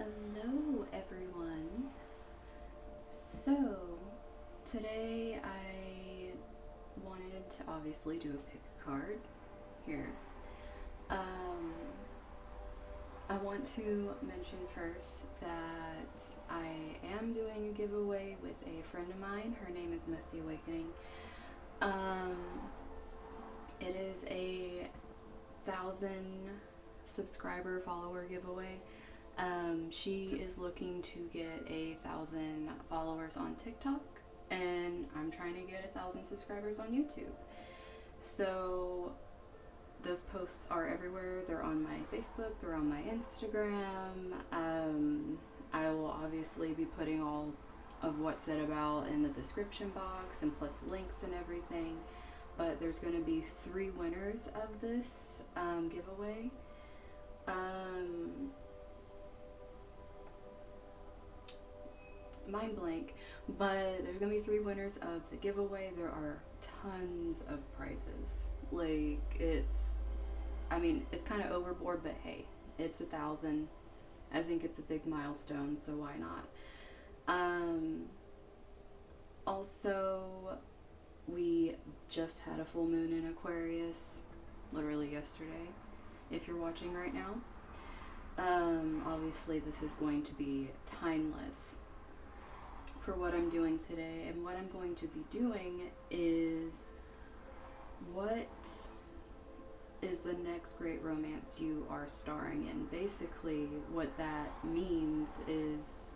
Hello everyone. So today I wanted to obviously do a pick card here. I want to mention first that I am doing a giveaway with a friend of mine. Her name is Messy Awakening. It is a 1,000 subscriber follower giveaway. She is looking to get 1,000 followers on TikTok, and I'm trying to get 1,000 subscribers on YouTube. So those posts are everywhere. They're on my Facebook, they're on my Instagram. I will obviously be putting all of what's said about in the description box, and plus links and everything. But there's going to be 3 winners of this giveaway. Mind blank, but there's gonna be 3 winners of the giveaway. There are tons of prizes. Like, it's kind of overboard, but hey, it's 1,000. I think it's a big milestone, so why not? Also, we just had a full moon in Aquarius, literally yesterday, if you're watching right now. Obviously this is going to be timeless for what I'm doing today, and what I'm going to be doing is, what is the next great romance you are starring in? Basically what that means is,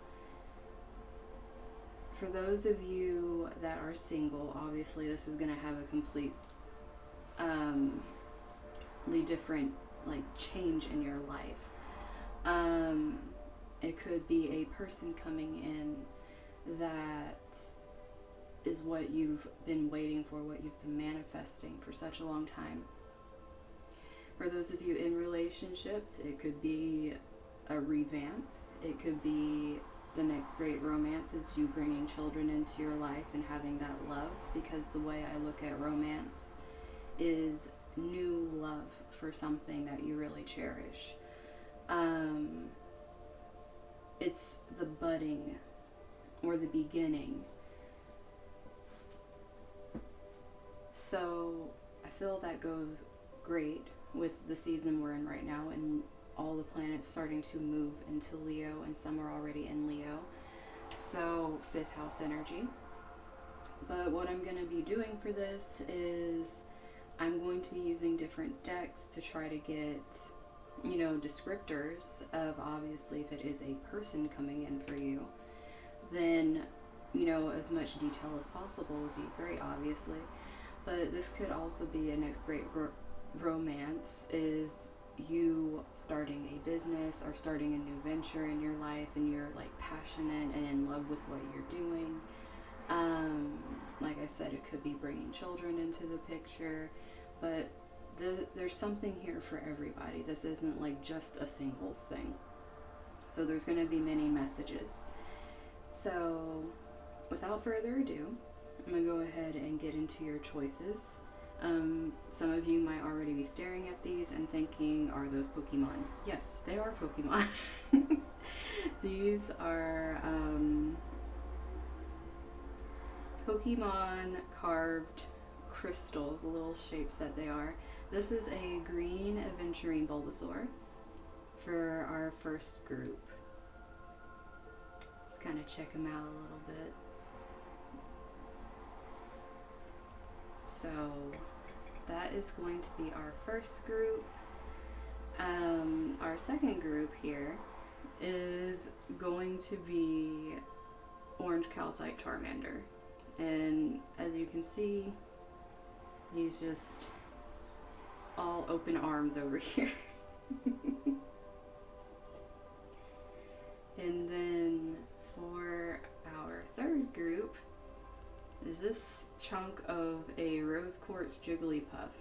for those of you that are single, obviously this is going to have a completely different change in your life. It could be a person coming in that is what you've been waiting for, what you've been manifesting for such a long time. For those of you in relationships, it could be a revamp. It could be the next great romance is you bringing children into your life and having that love, because the way I look at romance is new love for something that you really cherish. It's the budding or the beginning. So I feel that goes great with the season we're in right now, and all the planets starting to move into Leo, and some are already in Leo. So 5th house energy. But what I'm going to be doing for this is I'm going to be using different decks to try to get, descriptors of, obviously, if it is a person coming in for you, then, as much detail as possible would be great, obviously. But this could also be a next great romance, is you starting a business or starting a new venture in your life, and you're passionate and in love with what you're doing. Like I said, it could be bringing children into the picture, but there's something here for everybody. This isn't just a singles thing. So there's going to be many messages. So without further ado, I'm going to go ahead and get into your choices. Some of you might already be staring at these and thinking, are those Pokemon? Yes, they are Pokemon. These are Pokemon carved crystals, the little shapes that they are. This is a green Aventurine Bulbasaur for our first group. Let's kind of check them out a little bit. So that is going to be our first group. Our second group here is going to be orange Calcite Charmander. And as you can see, he's just all open arms over here. And then for our third group is this chunk of a rose quartz Jigglypuff.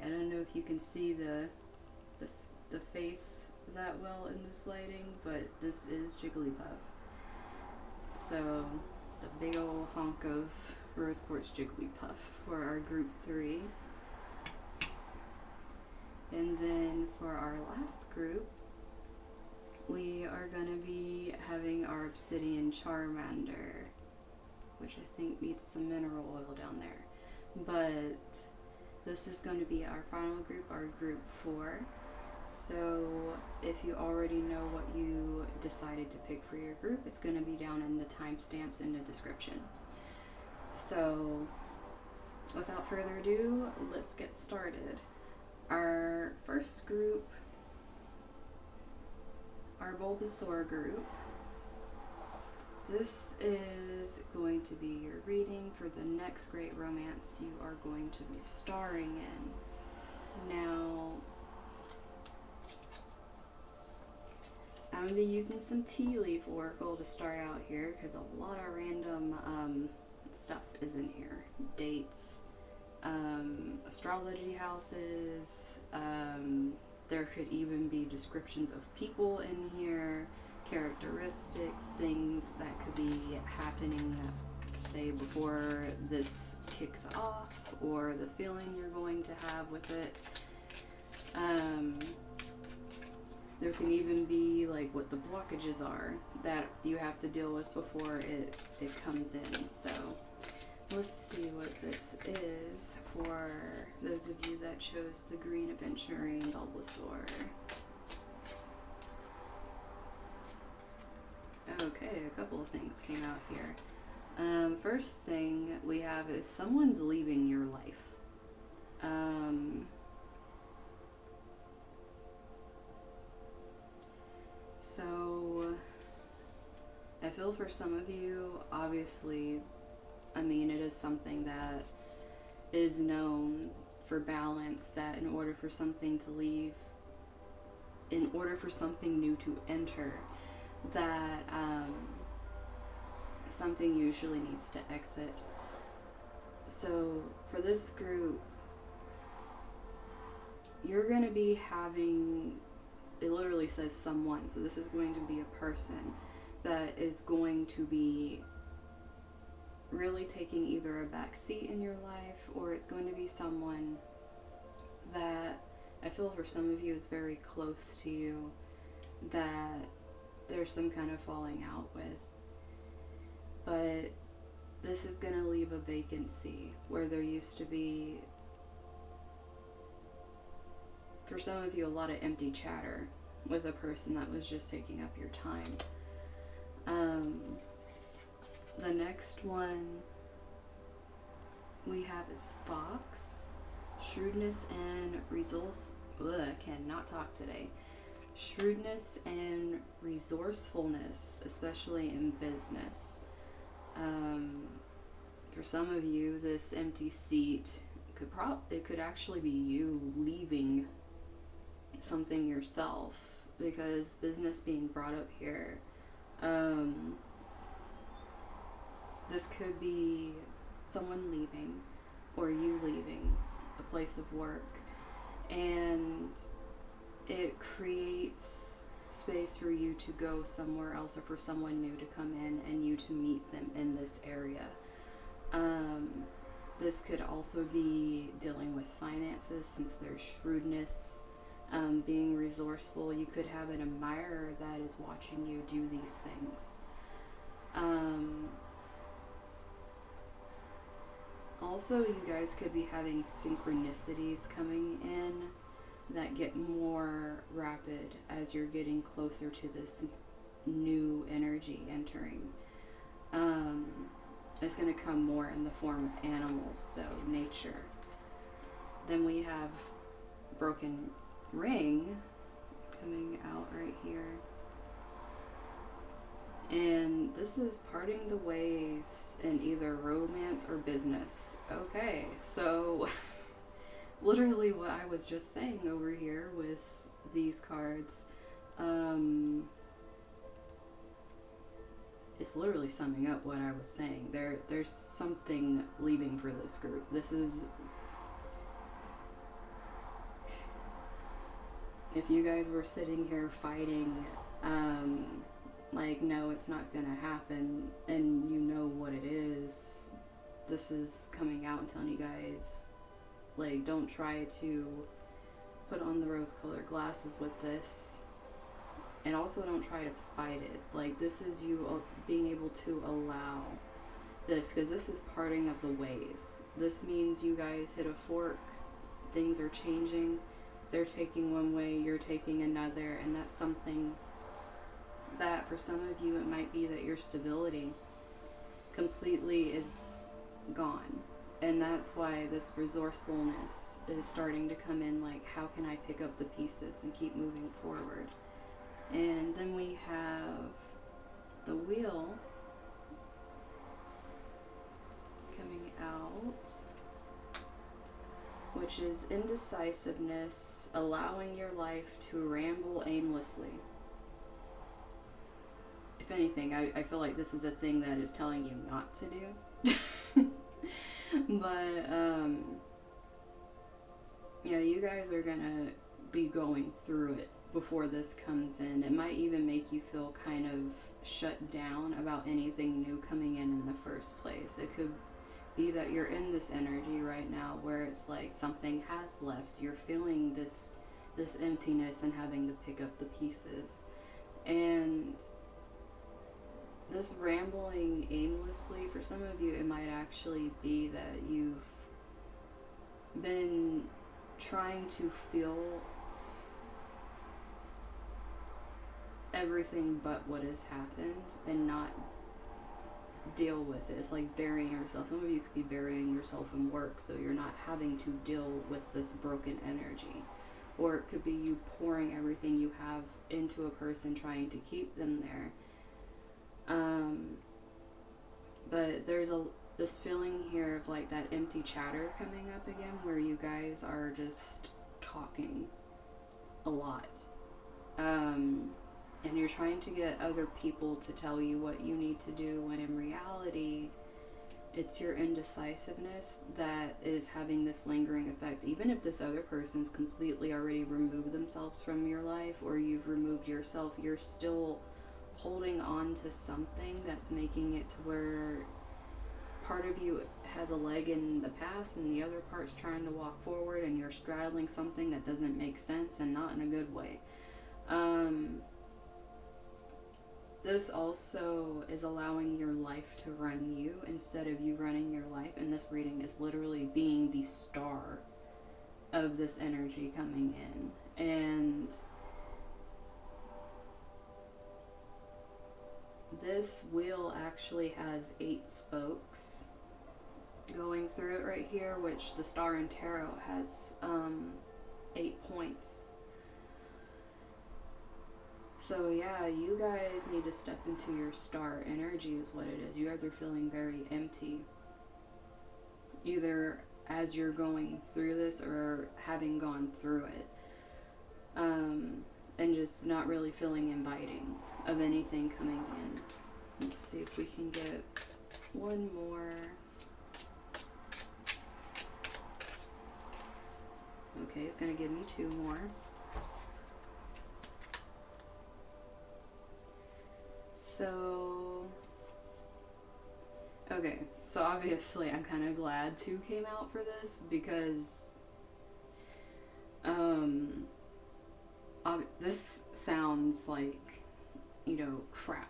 I don't know if you can see the face that well in this lighting, but this is Jigglypuff. So it's a big old hunk of rose quartz Jigglypuff for our group 3. And then for our last group, we are going to be having our Obsidian Charmander, which I think needs some mineral oil down there. But this is going to be our final group, our group 4. So if you already know what you decided to pick for your group, it's going to be down in the timestamps in the description. So without further ado, let's get started. Our first group, our Bulbasaur group. This is going to be your reading for the next great romance you are going to be starring in. Now, I'm going to be using some tea leaf oracle to start out here because a lot of random stuff is in here. Dates, astrology houses, there could even be descriptions of people in here, characteristics, things that could be happening, say, before this kicks off, or the feeling you're going to have with it. There can even be like what the blockages are that you have to deal with before it comes in. So let's see what this is for those of you that chose the green Aventurine Bulbasaur. Okay, a couple of things came out here. First thing we have is someone's leaving your life. So I feel for some of you, obviously, I mean, it is something that is known for balance, that in order for something to leave, in order for something new to enter, that something usually needs to exit. So for this group, you're going to be having, it literally says someone, so this is going to be a person that is going to be really taking either a back seat in your life, or it's going to be someone that I feel for some of you is very close to you, that there's some kind of falling out with. But this is going to leave a vacancy where there used to be, for some of you, a lot of empty chatter with a person that was just taking up your time. The next one we have is Fox. Shrewdness and resource. Ugh, I cannot talk today. Shrewdness and resourcefulness, especially in business. For some of you, this empty seat could actually be you leaving something yourself, because business being brought up here. This could be someone leaving, or you leaving a place of work, and it creates space for you to go somewhere else, or for someone new to come in and you to meet them in this area. This could also be dealing with finances, since there's shrewdness, being resourceful. You could have an admirer that is watching you do these things. Also, you guys could be having synchronicities coming in that get more rapid as you're getting closer to this new energy entering. It's going to come more in the form of animals, though, nature. Then we have Broken Ring coming out right here. And this is parting the ways in either romance or business. Okay, so literally what I was just saying over here with these cards, it's literally summing up what I was saying. There's something leaving for this group. This is, if you guys were sitting here fighting, like, no, it's not gonna happen, and you know what it is, this is coming out and telling you guys, like, don't try to put on the rose-colored glasses with this. And also don't try to fight it. Like, this is you being able to allow this, because this is parting of the ways. This means you guys hit a fork, things are changing, they're taking one way, you're taking another, and that's something that for some of you it might be that your stability completely is gone. And that's why this resourcefulness is starting to come in, like, how can I pick up the pieces and keep moving forward? And then we have the wheel coming out, which is indecisiveness, allowing your life to ramble aimlessly. If anything, I feel like this is a thing that is telling you not to do. But, yeah, you guys are gonna be going through it before this comes in. It might even make you feel kind of shut down about anything new coming in the first place. It could be that you're in this energy right now where it's like something has left. You're feeling this emptiness and having to pick up the pieces. And this rambling aimlessly, for some of you, it might actually be that you've been trying to feel everything but what has happened and not deal with it. It's like burying yourself. Some of you could be burying yourself in work, so you're not having to deal with this broken energy. Or it could be you pouring everything you have into a person, trying to keep them there. But there's this feeling here of like that empty chatter coming up again, where you guys are just talking a lot. And you're trying to get other people to tell you what you need to do, when in reality, it's your indecisiveness that is having this lingering effect. Even if this other person's completely already removed themselves from your life, or you've removed yourself, you're still holding on to something that's making it to where part of you has a leg in the past and the other part's trying to walk forward, and you're straddling something that doesn't make sense, and not in a good way. This also is allowing your life to run you instead of you running your life. And this reading is literally being the star of this energy coming in. And this wheel actually has 8 spokes going through it right here, which the star in tarot has 8 points. So yeah, you guys need to step into your star energy is what it is. You guys are feeling very empty, either as you're going through this or having gone through it. And just not really feeling inviting of anything coming in. Let's see if we can get one more. Okay, it's gonna give me 2 more. So, okay, so obviously I'm kind of glad 2 came out for this, because this sounds like, you know, crap,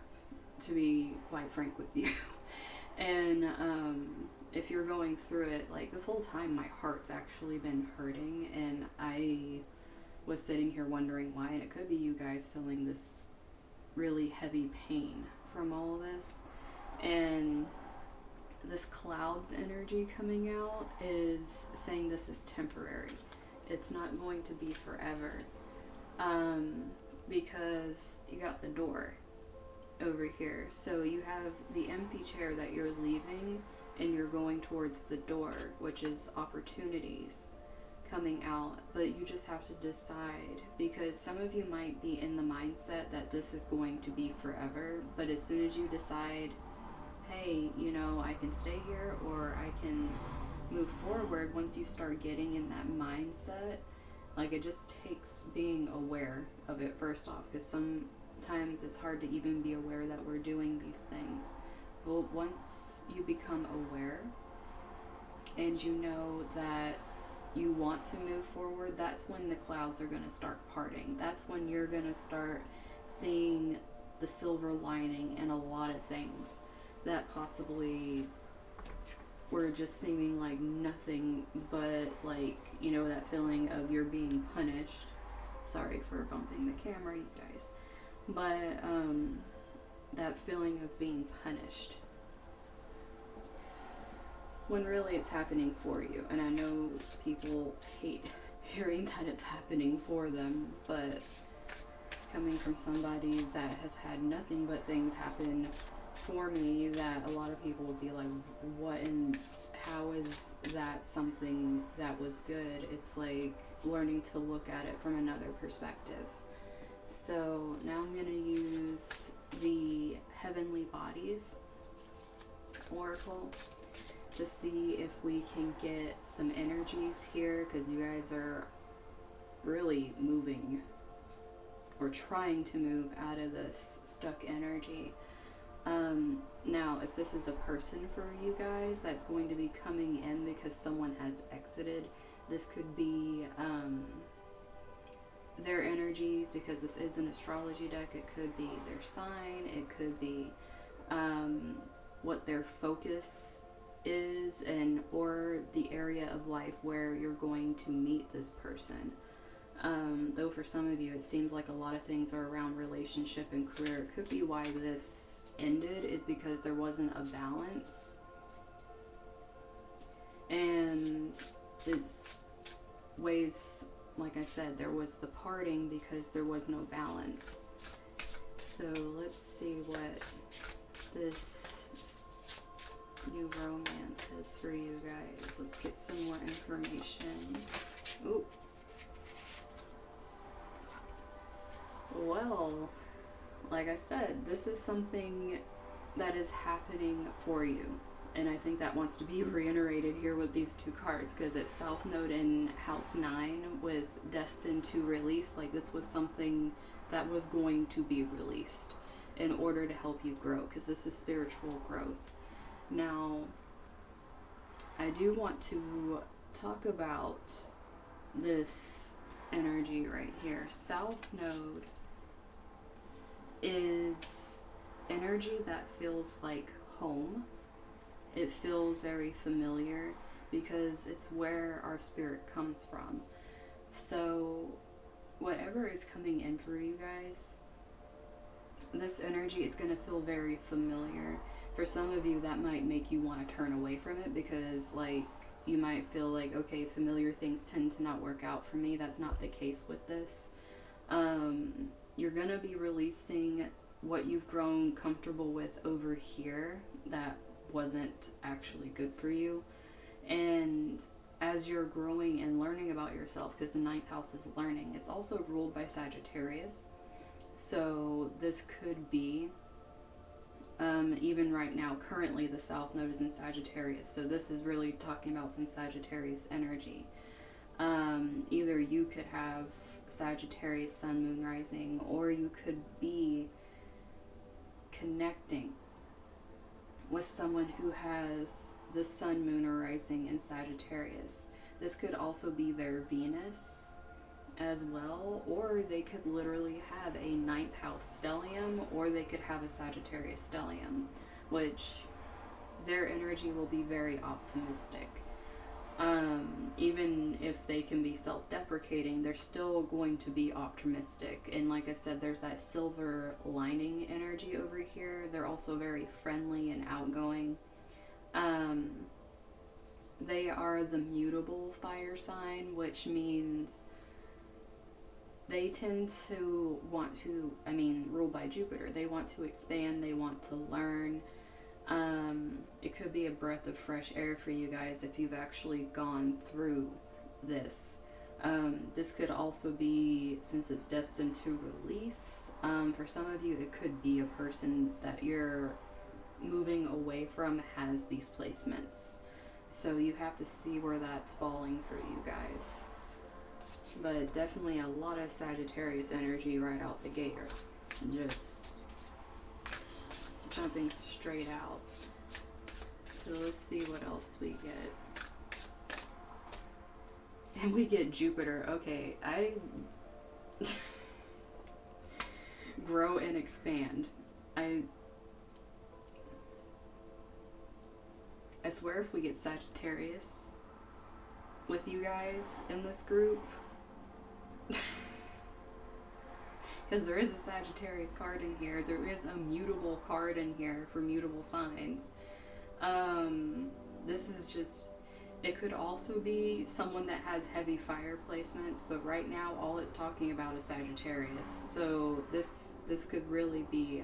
to be quite frank with you. And if you're going through it, like, this whole time my heart's actually been hurting, and I was sitting here wondering why, and it could be you guys feeling this really heavy pain from all of this. And this clouds energy coming out is saying this is temporary. It's not going to be forever. Because you got the door over here. So you have the empty chair that you're leaving, and you're going towards the door, which is opportunities coming out. But you just have to decide, because some of you might be in the mindset that this is going to be forever, but as soon as you decide, hey, you know, I can stay here or I can move forward, once you start getting in that mindset, like, it just takes being aware of it first off, because sometimes it's hard to even be aware that we're doing these things. But once you become aware and you know that you want to move forward, that's when the clouds are going to start parting. That's when you're going to start seeing the silver lining in a lot of things that possibly were just seeming like nothing but, like, you know, that feeling of you're being punished. Sorry for bumping the camera, you guys. But that feeling of being punished, when really it's happening for you. And I know people hate hearing that it's happening for them, but coming from somebody that has had nothing but things happen for me, that a lot of people would be like, what and how is that something that was good? It's like learning to look at it from another perspective. So now I'm going to use the Heavenly Bodies Oracle to see if we can get some energies here, because you guys are really moving or trying to move out of this stuck energy. Now, if this is a person for you guys that's going to be coming in because someone has exited, this could be their energies, because this is an astrology deck. It could be their sign, it could be what their focus is, and or the area of life where you're going to meet this person. Though for some of you it seems like a lot of things are around relationship and career. It could be why this ended is because there wasn't a balance, and it's ways, like I said, there was the parting because there was no balance. So let's see what this new romance is for you guys. Let's get some more information. Ooh. Well, like I said, this is something that is happening for you. And I think that wants to be reiterated here with these two cards, because it's South Node in House 9 with Destined to Release. Like, this was something that was going to be released in order to help you grow, because this is spiritual growth. Now, I do want to talk about this energy right here. South Node is energy that feels like home. It feels very familiar because it's where our spirit comes from. So whatever is coming in for you guys, this energy is going to feel very familiar. For some of you, that might make you want to turn away from it, because like you might feel like, okay, familiar things tend to not work out for me. That's not the case with this. You're going to be releasing what you've grown comfortable with over here that wasn't actually good for you. And as you're growing and learning about yourself, because the 9th house is learning, it's also ruled by Sagittarius. So this could be, even right now, currently the South Node is in Sagittarius. So this is really talking about some Sagittarius energy. Either you could have Sagittarius Sun, Moon, Rising, or you could be connecting with someone who has the Sun, Moon, or Rising in Sagittarius. This could also be their Venus as well, or they could literally have a 9th house stellium, or they could have a Sagittarius stellium, which their energy will be very optimistic. Even if they can be self-deprecating, they're still going to be optimistic. And like I said, there's that silver lining energy over here. They're also very friendly and outgoing. They are the mutable fire sign, which means they tend to want to, ruled by Jupiter, they want to expand, they want to learn. It could be a breath of fresh air for you guys if you've actually gone through this. This could also be, since it's destined to release, for some of you it could be a person that you're moving away from has these placements. So you have to see where that's falling for you guys. But definitely a lot of Sagittarius energy right out the gate. Just jumping straight out. So let's see what else we get. And we get Jupiter. Okay, grow and expand. I swear if we get Sagittarius with you guys in this group, because there is a Sagittarius card in here, there is a mutable card in here for mutable signs. This is just, it could also be someone that has heavy fire placements, but right now all it's talking about is Sagittarius. So this could really be,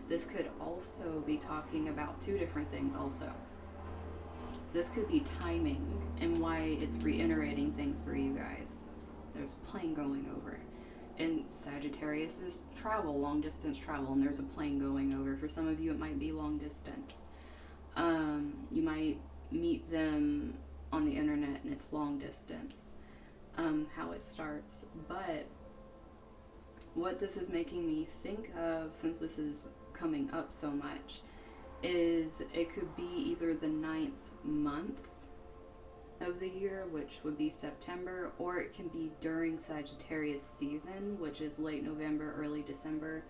this could also be talking about two different things also. This could be timing and why it's reiterating things for you guys. There's a plane going over. And Sagittarius is travel, long distance travel, and there's a plane going over. For some of you, it might be long distance. You might meet them on the internet and it's long distance, how it starts. But what this is making me think of, since this is coming up so much, is it could be either the 9th month of the year, which would be September, or it can be during Sagittarius season, which is late November, early December.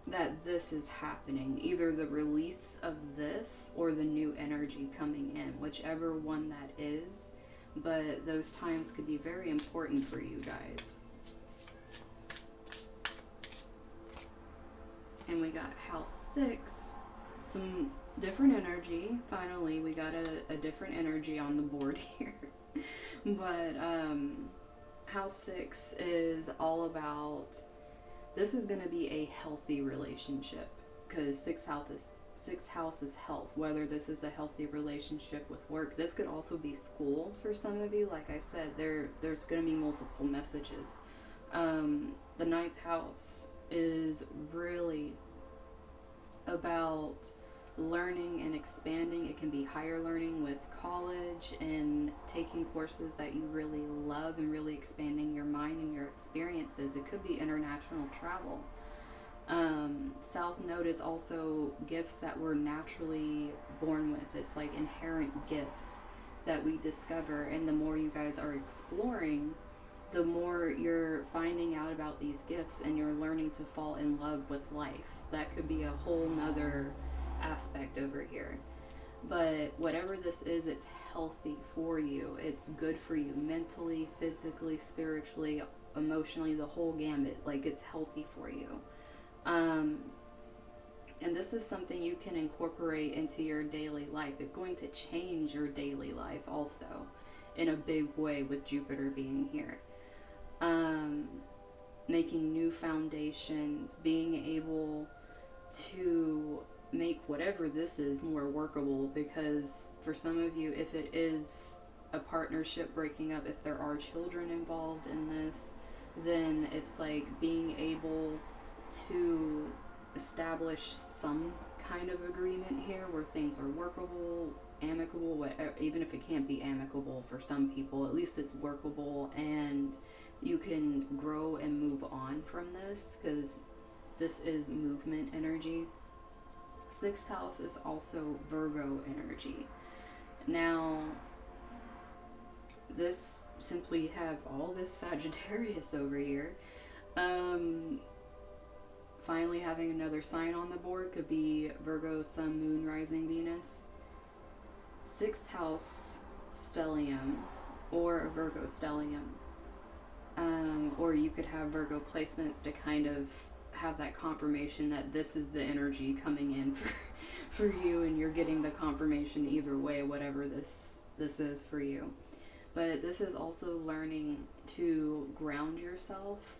That this is happening, either the release of this or the new energy coming in, whichever one that is. But those times could be very important for you guys. And we got house 6, some different energy. Finally, we got a different energy on the board here. But house 6 is all about, this is going to be a healthy relationship, because 6th house is health. Whether this is a healthy relationship with work, this could also be school for some of you. Like I said, there's going to be multiple messages. The 9th house is really about learning and expanding. It can be higher learning with college and taking courses that you really love and really expanding your mind and your experiences. It could be international travel. South Node is also gifts that we're naturally born with. It's like inherent gifts that we discover, and the more you guys are exploring, the more you're finding out about these gifts and you're learning to fall in love with life. That could be a whole nother aspect over here. But whatever this is, it's healthy for you. It's good for you mentally, physically, spiritually, emotionally, the whole gambit. Like, it's healthy for you. And this is something you can incorporate into your daily life. It's going to change your daily life also in a big way with Jupiter being here. Making new foundations, being able to make whatever this is more workable, because for some of you, if it is a partnership breaking up, if there are children involved in this, then it's like being able to establish some kind of agreement here where things are workable, amicable, whatever. Even if it can't be amicable for some people, at least it's workable and you can grow and move on from this, because this is movement energy. 6th house is also Virgo energy. Now, this, since we have all this Sagittarius over here, finally having another sign on the board could be Virgo, Sun, Moon, Rising, Venus. 6th house stellium, or a Virgo stellium. Or you could have Virgo placements to kind of have that confirmation that this is the energy coming in for you, and you're getting the confirmation either way, whatever this is for you. But this is also learning to ground yourself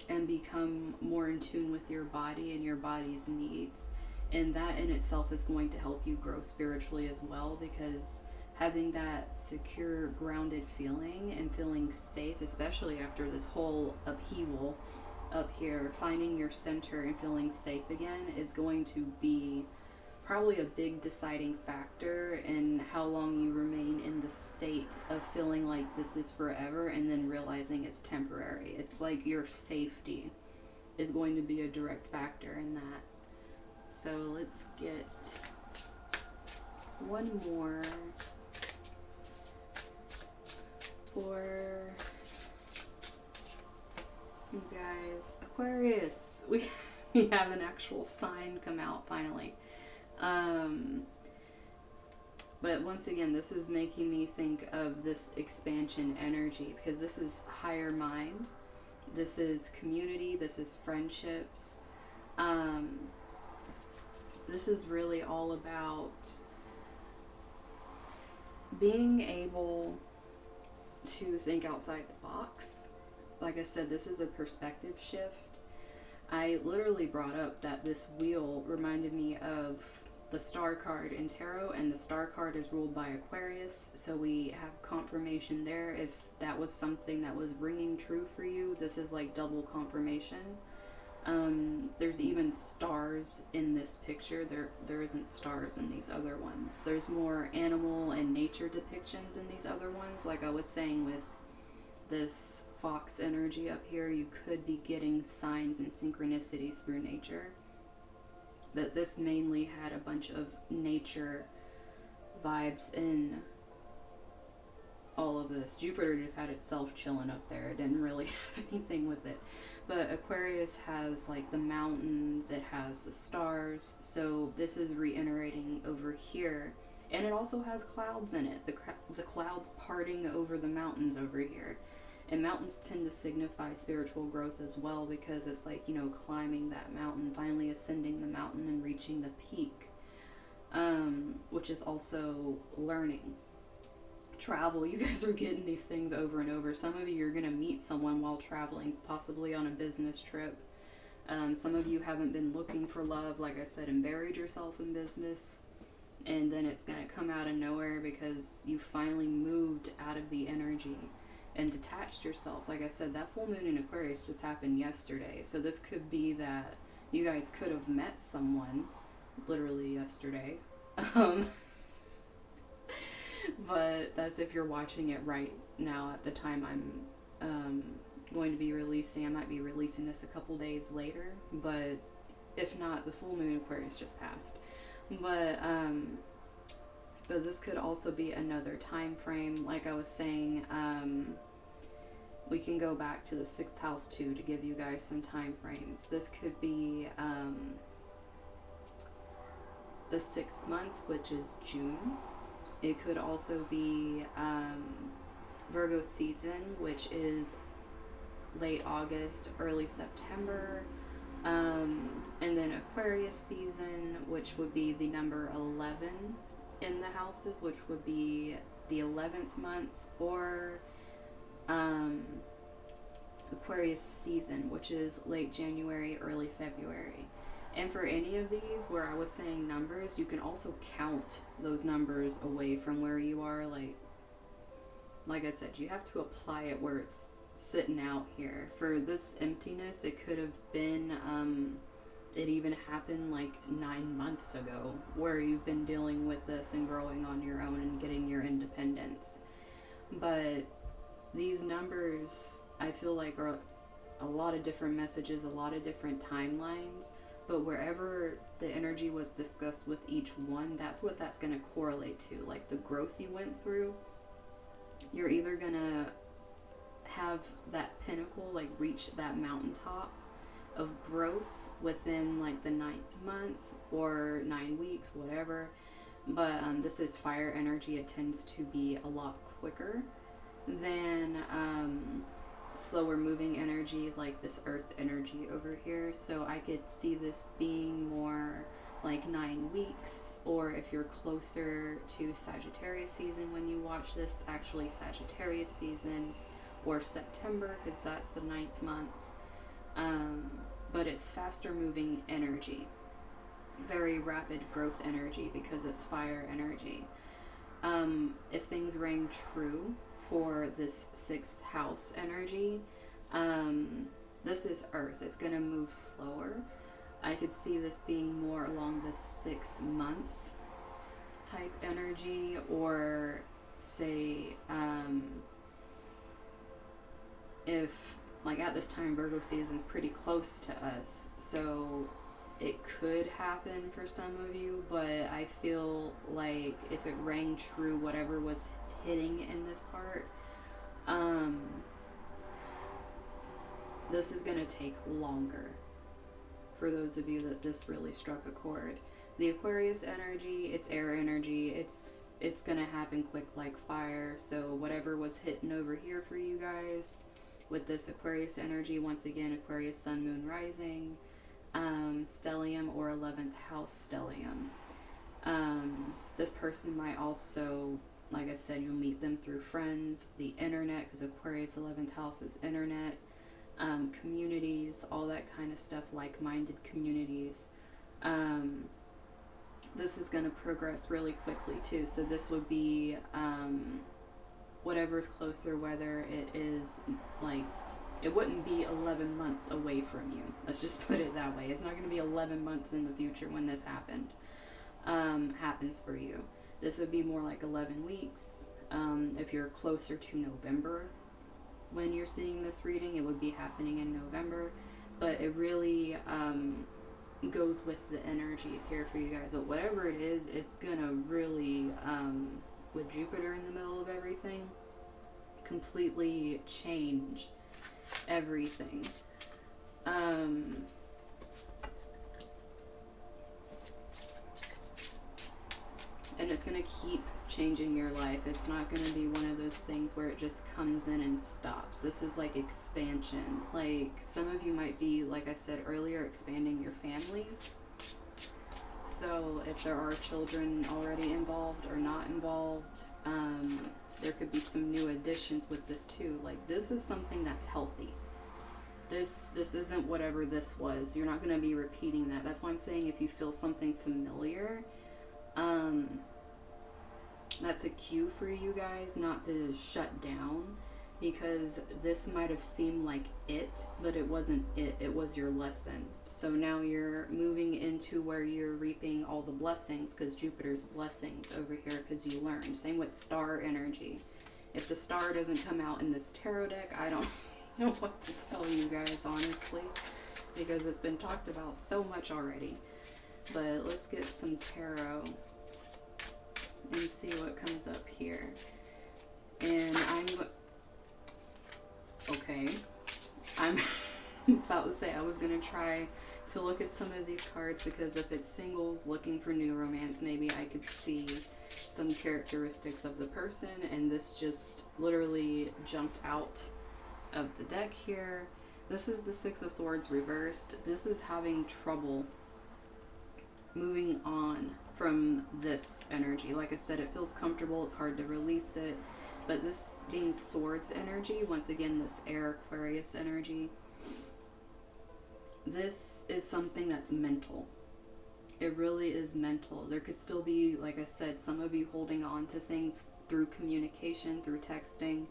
and become more in tune with your body and your body's needs. And that in itself is going to help you grow spiritually as well, because having that secure, grounded feeling and feeling safe, especially after this whole upheaval up here, finding your center and feeling safe again is going to be probably a big deciding factor in how long you remain in the state of feeling like this is forever and then realizing it's temporary. It's like your safety is going to be a direct factor in that. So let's get one more for You guys, Aquarius, we have an actual sign come out finally. But once again, this is making me think of this expansion energy, because this is higher mind, this is community, this is friendships. This is really all about being able to think outside the box. Like I said, this is a perspective shift. I literally brought up that this wheel reminded me of the star card in tarot, and the star card is ruled by Aquarius, so we have confirmation there. If that was something that was ringing true for you, this is like double confirmation. There's even stars in this picture. There isn't stars in these other ones. There's more animal and nature depictions in these other ones. Like I was saying with this fox energy up here, you could be getting signs and synchronicities through nature. But this mainly had a bunch of nature vibes in all of this. Jupiter just had itself chilling up there. It didn't really have anything with it. But Aquarius has like the mountains, it has the stars, so this is reiterating over here. And it also has clouds in it, the clouds parting over the mountains over here. And mountains tend to signify spiritual growth as well, because it's like, you know, climbing that mountain, finally ascending the mountain and reaching the peak, which is also learning. Travel, you guys are getting these things over and over. Some of you are going to meet someone while traveling, possibly on a business trip. Some of you haven't been looking for love, like I said, and buried yourself in business, and then it's going to come out of nowhere because you finally moved out of the energy and detached yourself. Like I said, that full moon in Aquarius just happened yesterday, so this could be that you guys could have met someone literally yesterday. But that's if you're watching it right now at the time I'm going to be releasing. I might be releasing this a couple days later, but if not, the full moon Aquarius just passed. But this could also be another time frame. Like I was saying, we can go back to the 6th house too to give you guys some time frames. This could be the 6th month, which is June. It could also be Virgo season, which is late August, early September, and then Aquarius season, which would be the number 11 in the houses, which would be the 11th month, or Aquarius season, which is late January, early February. And for any of these where I was saying numbers, you can also count those numbers away from where you are. Like I said, you have to apply it where it's sitting out here. For this emptiness, it could have been, it even happened like 9 months ago, where you've been dealing with this and growing on your own and getting your independence. But these numbers, I feel like, are a lot of different messages, a lot of different timelines. But wherever the energy was discussed with each one, that's what that's going to correlate to. Like the growth you went through, you're either going to have that pinnacle, like reach that mountaintop of growth within like the 9th month or 9 weeks, whatever. But this is fire energy. It tends to be a lot quicker than slower moving energy, like this earth energy over here. So I could see this being more like 9 weeks, or if you're closer to Sagittarius season when you watch this, actually Sagittarius season or September, because that's the 9th month. But it's faster moving energy, very rapid growth energy, because it's fire energy. If things rang true for this 6th house energy, this is earth. It's going to move slower. I could see this being more along the 6-month type energy, or say if like at this time Virgo season is pretty close to us, so it could happen for some of you. But I feel like if it rang true, whatever was hitting in this part, this is going to take longer for those of you that this really struck a chord. The Aquarius energy, it's air energy, it's going to happen quick like fire. So whatever was hitting over here for you guys with this Aquarius energy, once again, Aquarius sun, moon, rising, stellium or 11th house stellium. This person might also, like I said, you'll meet them through friends, the internet, because Aquarius 11th house is internet, communities, all that kind of stuff, like-minded communities. This is going to progress really quickly too. So this would be whatever's closer, whether it is like, it wouldn't be 11 months away from you. Let's just put it that way. It's not going to be 11 months in the future when this happens for you. This would be more like 11 weeks. If you're closer to November when you're seeing this reading, it would be happening in November. But it really goes with the energies here for you guys. But whatever it is, it's gonna really, with Jupiter in the middle of everything, completely change everything. And it's going to keep changing your life. It's not going to be one of those things where it just comes in and stops. This is like expansion. Like, some of you might be, like I said earlier, expanding your families. So if there are children already involved or not involved, there could be some new additions with this too. Like, this is something that's healthy. This isn't whatever this was. You're not going to be repeating that. That's why I'm saying if you feel something familiar, that's a cue for you guys not to shut down, because this might have seemed like it, but it wasn't it. It was your lesson. So now you're moving into where you're reaping all the blessings, because Jupiter's blessings over here, because you learned. Same with star energy. If the star doesn't come out in this tarot deck, I don't know what to tell you guys, honestly, because it's been talked about so much already. But let's get some tarot and see what comes up here. And I'm about to say I was going to try to look at some of these cards, because if it's singles looking for new romance, maybe I could see some characteristics of the person, and this just literally jumped out of the deck here. This is the Six of Swords reversed. This is having trouble moving on from this energy. Like I said, it feels comfortable, it's hard to release it, but this being swords energy, once again, this air Aquarius energy, this is something that's mental. It really is mental. There could still be, like I said, some of you holding on to things through communication, through texting.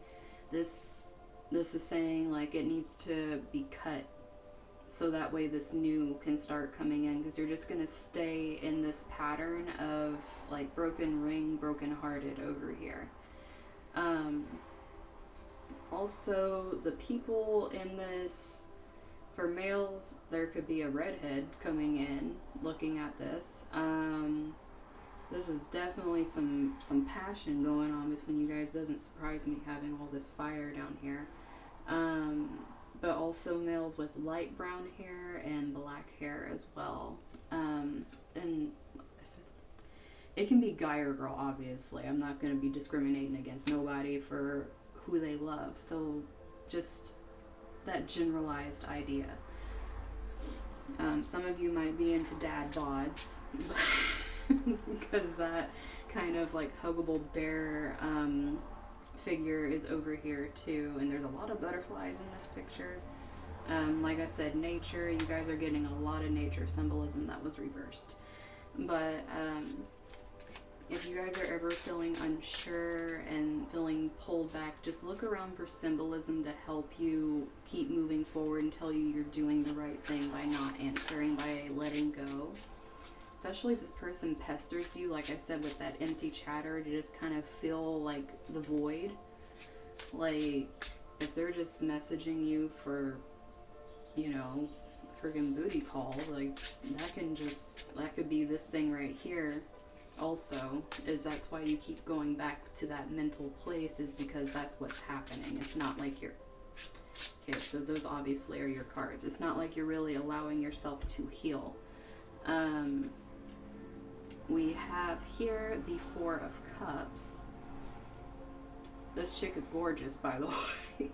This is saying like it needs to be cut, so that way this new can start coming in, because you're just going to stay in this pattern of like broken ring, broken hearted over here. Also, the people in this, for males, there could be a redhead coming in looking at this. This is definitely some passion going on between you guys. Doesn't surprise me having all this fire down here. But also males with light brown hair and black hair as well. And it can be guy or girl, obviously. I'm not going to be discriminating against nobody for who they love. So just that generalized idea. Some of you might be into dad bods, because that kind of like huggable bear figure is over here too, and there's a lot of butterflies in this picture. Like I said, nature, you guys are getting a lot of nature symbolism that was reversed. But if you guys are ever feeling unsure and feeling pulled back, just look around for symbolism to help you keep moving forward and tell you you're doing the right thing by not answering, by letting go. Especially if this person pesters you, like I said, with that empty chatter, to just kind of feel like the void. Like, if they're just messaging you for, you know, friggin' booty call, like, that could be this thing right here. Also, is that's why you keep going back to that mental place, is because that's what's happening. It's not like you're Okay, so those obviously are your cards. It's not like you're really allowing yourself to heal. We have here the Four of Cups. This chick is gorgeous, by the way,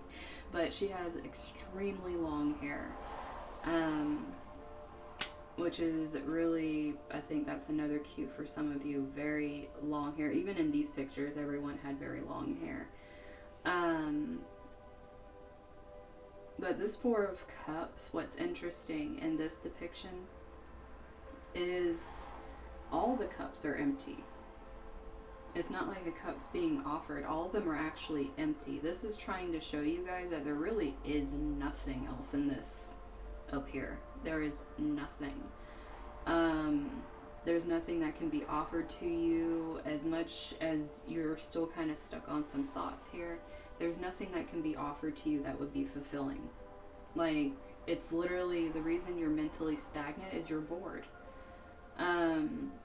but she has extremely long hair, which is really, I think that's another cue for some of you. Very long hair. Even in these pictures, everyone had very long hair. But this Four of Cups, what's interesting in this depiction is all the cups are empty. It's not like a cup's being offered. All of them are actually empty. This is trying to show you guys that there really is nothing else in this up here. There is nothing. There's nothing that can be offered to you, as much as you're still kind of stuck on some thoughts here. There's nothing that can be offered to you that would be fulfilling. Like, it's literally the reason you're mentally stagnant is you're bored.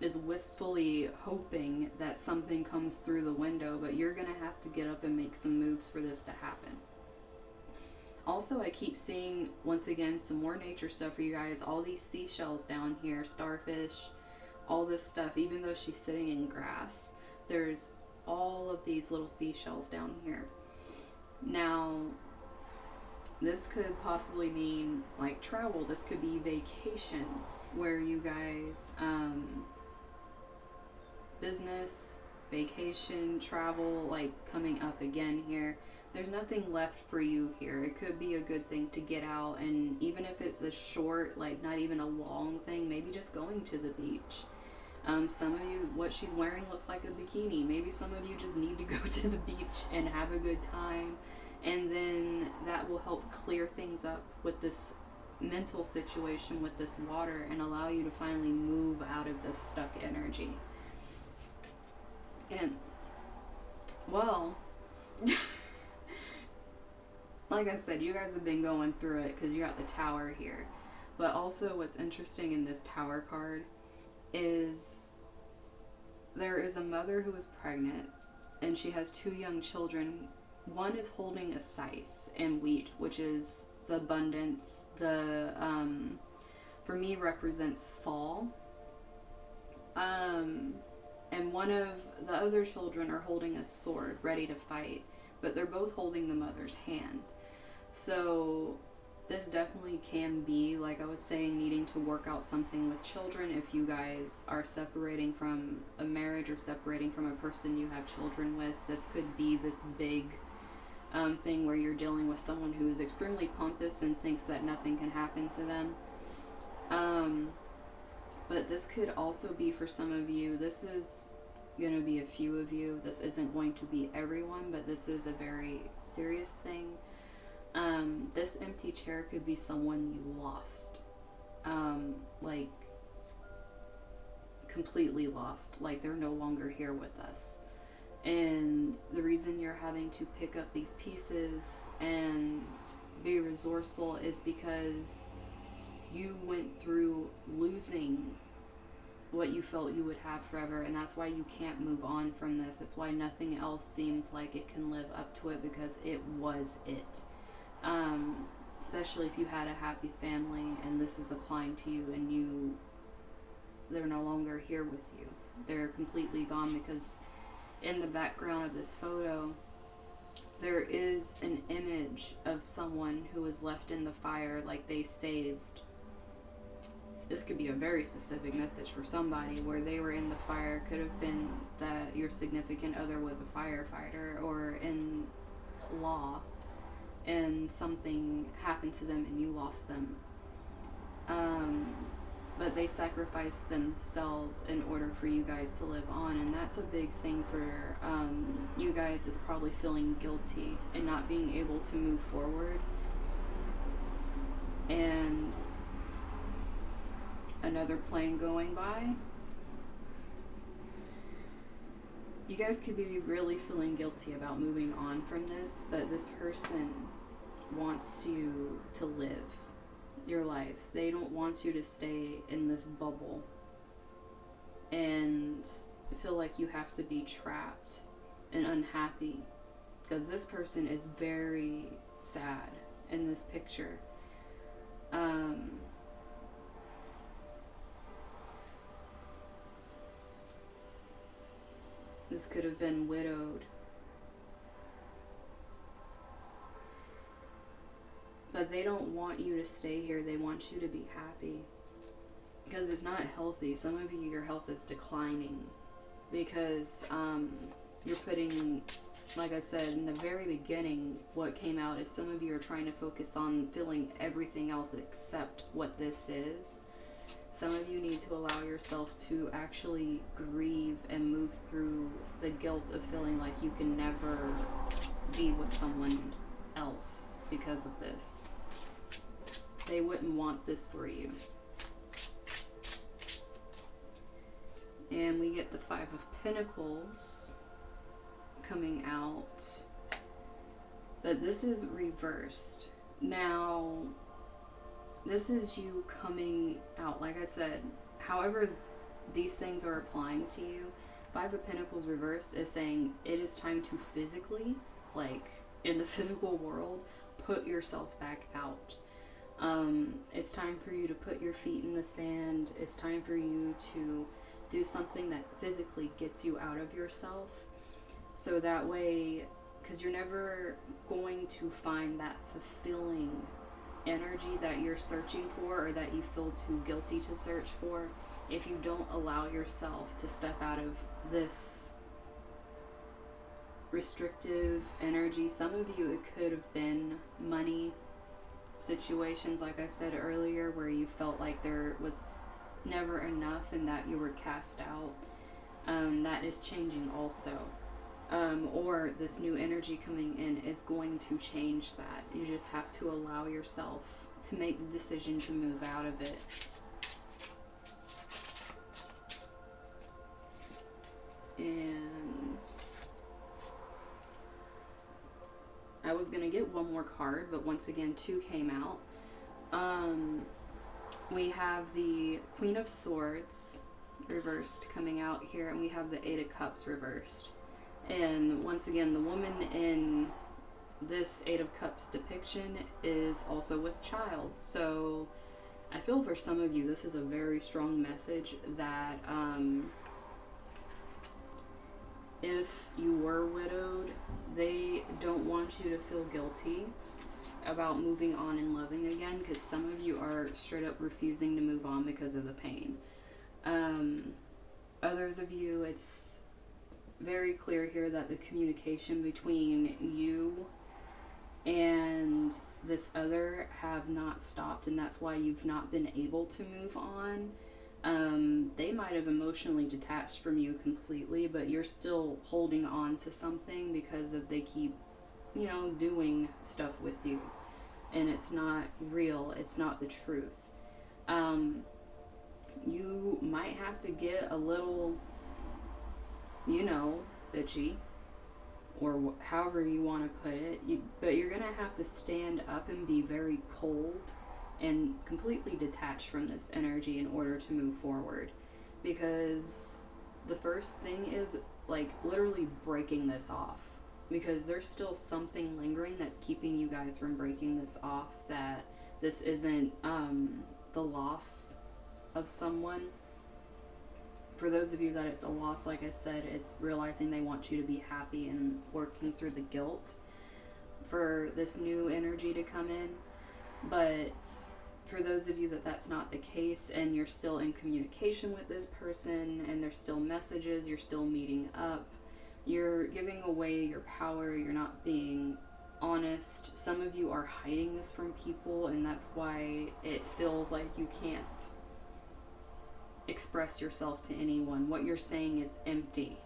Is wistfully hoping that something comes through the window, but you're gonna have to get up and make some moves for this to happen. Also, I keep seeing, once again, some more nature stuff for you guys. All these seashells down here, starfish, all this stuff. Even though she's sitting in grass, there's all of these little seashells down here. Now, this could possibly mean like travel. This could be vacation, where you guys, business, vacation, travel, like coming up again here. There's nothing left for you here. It could be a good thing to get out, and even if it's a short, like not even a long thing, maybe just going to the beach. Some of you, what she's wearing looks like a bikini. Maybe some of you just need to go to the beach and have a good time, and then that will help clear things up with this mental situation with this water and allow you to finally move out of this stuck energy. And, well, like I said, you guys have been going through it because you got the Tower here. But also what's interesting in this Tower card is there is a mother who is pregnant and she has 2 young children. One is holding a scythe and wheat, which is the abundance, the, for me, represents fall. And one of the other children are holding a sword, ready to fight, but they're both holding the mother's hand. So this definitely can be, like I was saying, needing to work out something with children. If you guys are separating from a marriage or separating from a person you have children with, this could be this big thing where you're dealing with someone who is extremely pompous and thinks that nothing can happen to them. But this could also be for some of you. This is going to be a few of you. This isn't going to be everyone, but this is a very serious thing. This empty chair could be someone you lost. Like, completely lost. Like, they're no longer here with us. And the reason you're having to pick up these pieces and be resourceful is because you went through losing what you felt you would have forever, and that's why you can't move on from this. It's why nothing else seems like it can live up to it, because it was it. Especially if you had a happy family and this is applying to you and they're no longer here with you. They're completely gone, because in the background of this photo there is an image of someone who was left in the fire, like they saved. This could be a very specific message for somebody where they were in the fire. Could have been that your significant other was a firefighter or in law and something happened to them and you lost them. But they sacrificed themselves in order for you guys to live on, and that's a big thing for you guys, is probably feeling guilty and not being able to move forward. And another plane going by. You guys could be really feeling guilty about moving on from this, but this person wants you to live your life. They don't want you to stay in this bubble and feel like you have to be trapped and unhappy, because this person is very sad in this picture. This could have been widowed. But they don't want you to stay here. They want you to be happy. Because it's not healthy. Some of you, your health is declining. Because you're putting, like I said in the very beginning, what came out is some of you are trying to focus on feeling everything else except what this is. Some of you need to allow yourself to actually grieve and move through the guilt of feeling like you can never be with someone else because of this. They wouldn't want this for you. And we get the Five of Pentacles coming out. But this is reversed. Now, this is you coming out. Like I said, however these things are applying to you, Five of Pentacles reversed is saying it is time to physically, like in the physical world, put yourself back out. It's time for you to put your feet in the sand. It's time for you to do something that physically gets you out of yourself. So that way, because you're never going to find that fulfilling energy that you're searching for, or that you feel too guilty to search for, if you don't allow yourself to step out of this restrictive energy. Some of you, it could have been money situations, like I said earlier, where you felt like there was never enough and that you were cast out. That is changing also. Or this new energy coming in is going to change that. You just have to allow yourself to make the decision to move out of it. And I was going to get one more card, but once again, two came out. We have the Queen of Swords reversed coming out here, and we have the Eight of Cups reversed. And once again, the woman in this Eight of Cups depiction is also with child. So I feel for some of you, this is a very strong message that if you were widowed, they don't want you to feel guilty about moving on and loving again, because some of you are straight up refusing to move on because of the pain. Others of you, it's very clear here that the communication between you and this other have not stopped, and that's why you've not been able to move on. They might have emotionally detached from you completely, but you're still holding on to something because of they keep, you know, doing stuff with you, and it's not real. It's not the truth. You might have to get a little, you know, bitchy, or however you want to put it, but you're gonna have to stand up and be very cold and completely detached from this energy in order to move forward. Because the first thing is, like, literally breaking this off, because there's still something lingering that's keeping you guys from breaking this off, that this isn't the loss of someone. For those of you that it's a loss, like I said, it's realizing they want you to be happy and working through the guilt for this new energy to come in. But for those of you that that's not the case, and you're still in communication with this person, and there's still messages, you're still meeting up, you're giving away your power, you're not being honest. Some of you are hiding this from people, and that's why it feels like you can't express yourself to anyone. What you're saying is empty.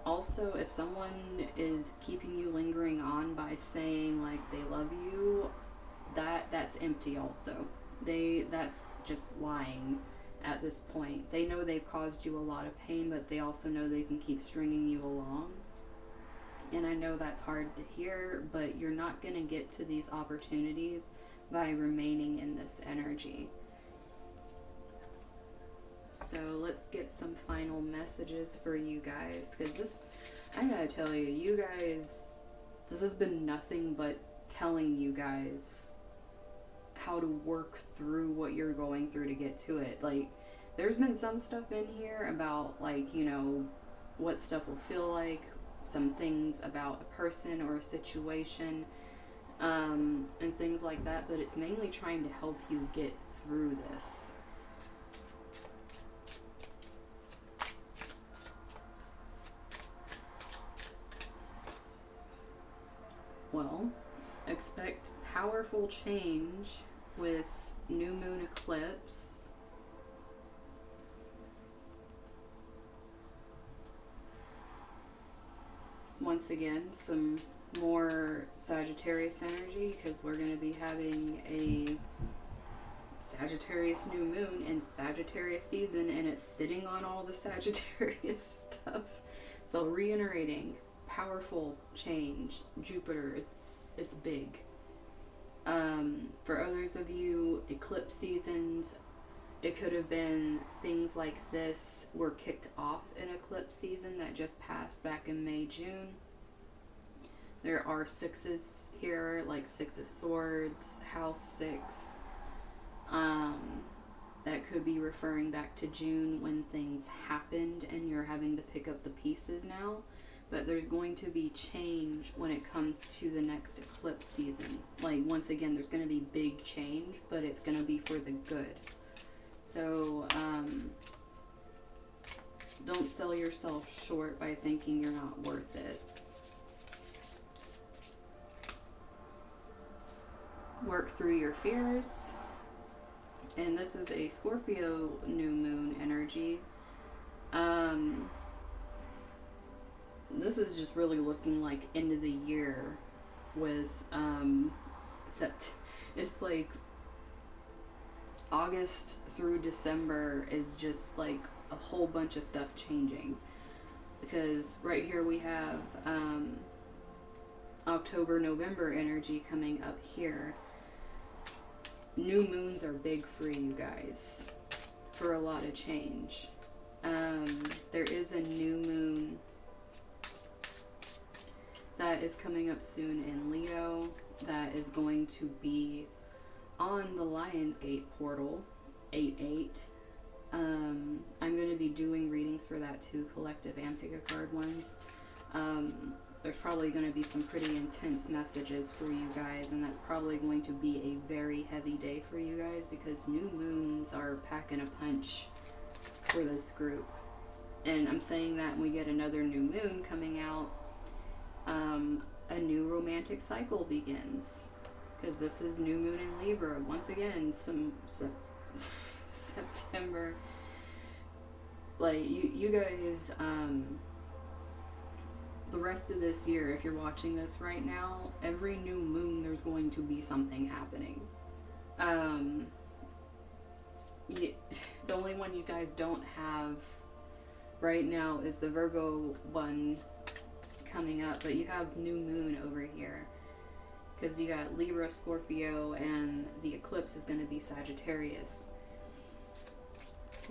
Also, if someone is keeping you lingering on by saying like they love you, that's empty also. That's just lying at this point. They know they've caused you a lot of pain, but they also know they can keep stringing you along. And I know that's hard to hear, but you're not going to get to these opportunities by remaining in this energy. So let's get some final messages for you guys, because this, I gotta tell you, you guys, this has been nothing but telling you guys how to work through what you're going through to get to it. Like, there's been some stuff in here about, like, you know, what stuff will feel like, some things about a person or a situation, and things like that, but it's mainly trying to help you get through this. Well, expect powerful change with new moon eclipse. Once again, some more Sagittarius energy, because we're going to be having a Sagittarius new moon in Sagittarius season, and it's sitting on all the Sagittarius stuff. So reiterating, powerful change, Jupiter, it's big. For others of you, eclipse seasons, it could have been things like this were kicked off in eclipse season that just passed back in May, June. There are sixes here, like Six of Swords, House 6. That could be referring back to June when things happened and you're having to pick up the pieces now. But there's going to be change when it comes to the next eclipse season. Like, once again, there's going to be big change, but it's going to be for the good. So, don't sell yourself short by thinking you're not worth it. Work through your fears. And this is a Scorpio new moon energy. This is just really looking like end of the year with it's like August through December is just like a whole bunch of stuff changing, because right here we have October, November energy coming up here. New moons are big for you guys for a lot of change. There is a new moon that is coming up soon in Leo that is going to be on the Lionsgate portal, 8/8. I'm going to be doing readings for that too, collective and pickacard ones. There's probably going to be some pretty intense messages for you guys, and that's probably going to be a very heavy day for you guys, because new moons are packing a punch for this group. And I'm saying that when we get another new moon coming out, a new romantic cycle begins, because this is new moon in Libra. Once again, some September, like you guys, the rest of this year, if you're watching this right now, every new moon there's going to be something happening. The only one you guys don't have right now is the Virgo one coming up, but you have new moon over here, because you got Libra, Scorpio, and the eclipse is going to be Sagittarius.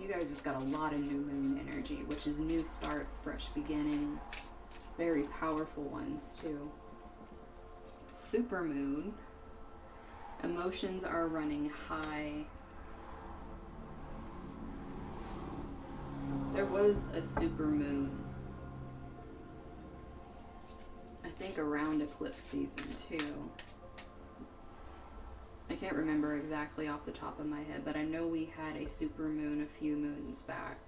You guys just got a lot of new moon energy, which is new starts, fresh beginnings, very powerful ones too. Super moon, emotions are running high. There was a super moon, I think around eclipse season too. I can't remember exactly off the top of my head, but I know we had a super moon a few moons back.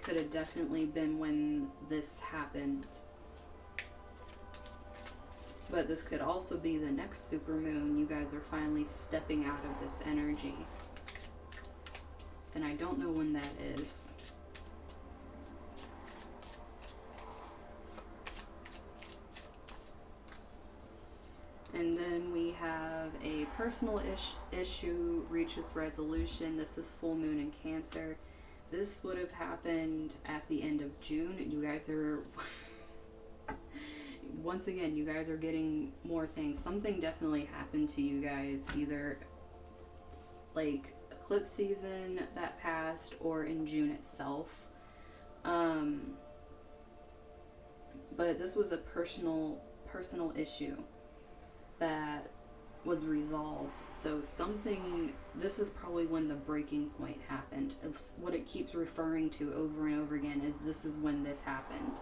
Could have definitely been when this happened. But this could also be the next super moon. You guys are finally stepping out of this energy. And I don't know when that is. And then we have a personal issue reaches resolution. This is full moon in Cancer. This would have happened at the end of June. You guys are, once again, you guys are getting more things. Something definitely happened to you guys, either like eclipse season that passed or in June itself. but this was a personal issue that was resolved. So this is probably when the breaking point happened. It's what it keeps referring to over and over again is this is when this happened.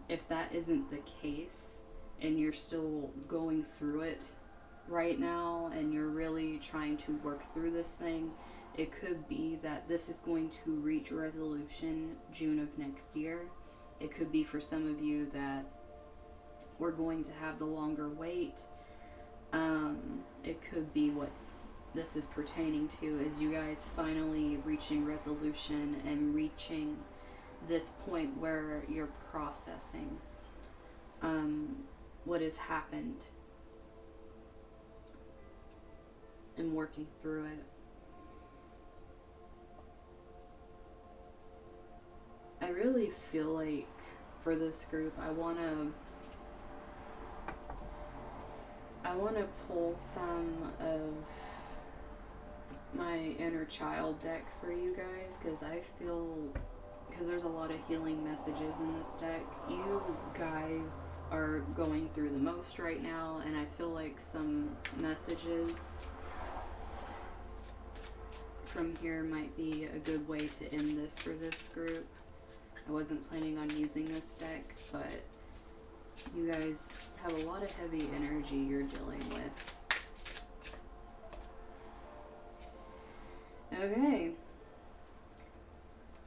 If that isn't the case and you're still going through it right now and you're really trying to work through this thing, it could be that this is going to reach resolution June of next year. It could be for some of you that we're going to have the longer wait. It could be this is pertaining to is you guys finally reaching resolution and reaching this point where you're processing what has happened and working through it. I really feel like for this group, I want to pull some of my inner child deck for you guys, because there's a lot of healing messages in this deck. You guys are going through the most right now, and I feel like some messages from here might be a good way to end this for this group. I wasn't planning on using this deck, but you guys have a lot of heavy energy you're dealing with. Okay.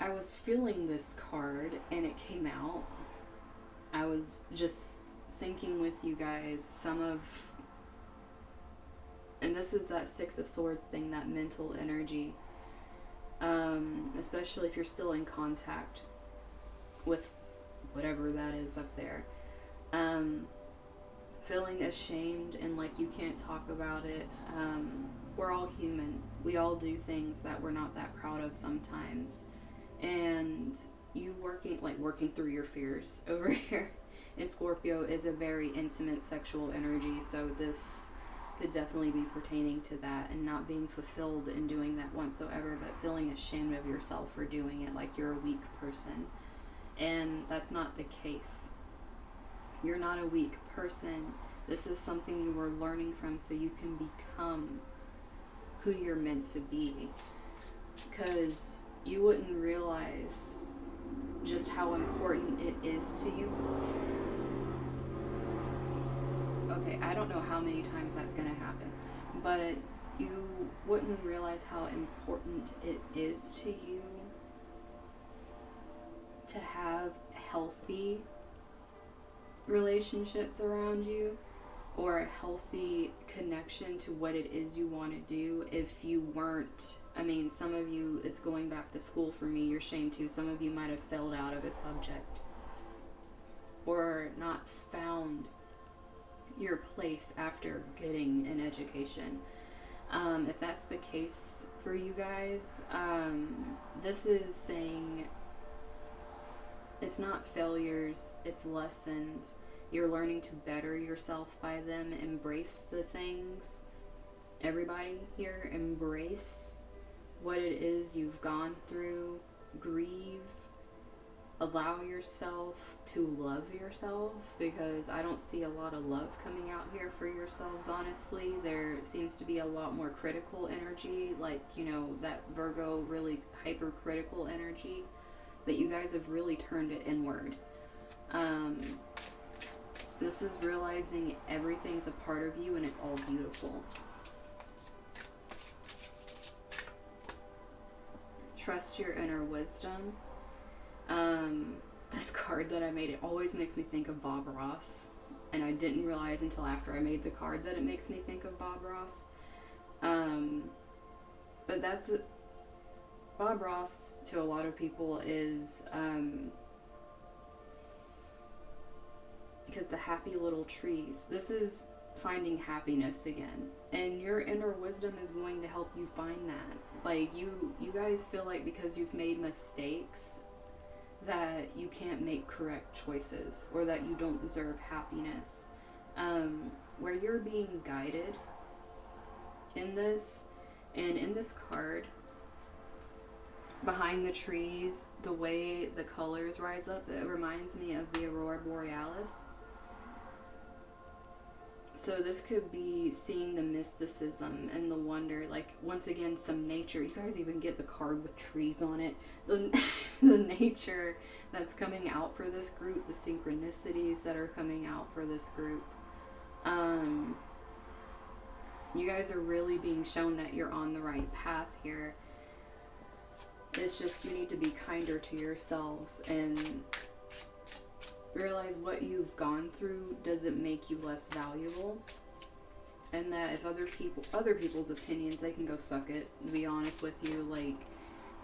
I was feeling this card and it came out. I was just thinking with you guys and this is that Six of Swords thing, that mental energy. Especially if you're still in contact with whatever that is up there. Feeling ashamed and like you can't talk about it. We're all human. We all do things that we're not that proud of sometimes. And you working through your fears over here in Scorpio is a very intimate sexual energy, so this could definitely be pertaining to that and not being fulfilled in doing that whatsoever, but feeling ashamed of yourself for doing it like you're a weak person. And that's not the case. You're not a weak person. This is something you are learning from so you can become who you're meant to be. Because you wouldn't realize just how important it is to you. Okay, I don't know how many times that's going to happen, but you wouldn't realize how important it is to you to have healthy relationships around you, or a healthy connection to what it is you want to do. If you weren't, I mean, some of you, it's going back to school for me, you're ashamed too. Some of you might have failed out of a subject or not found your place after getting an education. If that's the case for you guys, this is saying it's not failures, it's lessons. You're learning to better yourself by them. Embrace the things. Everybody here, embrace what it is you've gone through. Grieve. Allow yourself to love yourself, because I don't see a lot of love coming out here for yourselves, honestly. There seems to be a lot more critical energy, like, you know, that Virgo really hypercritical energy, but you guys have really turned it inward. This is realizing everything's a part of you and it's all beautiful. Trust your inner wisdom. This card that I made, it always makes me think of Bob Ross, and I didn't realize until after I made the card that it makes me think of Bob Ross. But that's Bob Ross to a lot of people is because the happy little trees. This is finding happiness again, and your inner wisdom is going to help you find that. Like, you guys feel like because you've made mistakes that you can't make correct choices, or that you don't deserve happiness. Where you're being guided in this, and in this card, behind the trees, the way the colors rise up, it reminds me of the Aurora Borealis. So this could be seeing the mysticism and the wonder, like, once again, some nature. You guys even get the card with trees on it. The nature that's coming out for this group, the synchronicities that are coming out for this group. You guys are really being shown that you're on the right path here. It's just you need to be kinder to yourselves and realize what you've gone through doesn't make you less valuable, and that if other people's opinions, they can go suck it, to be honest with you. Like,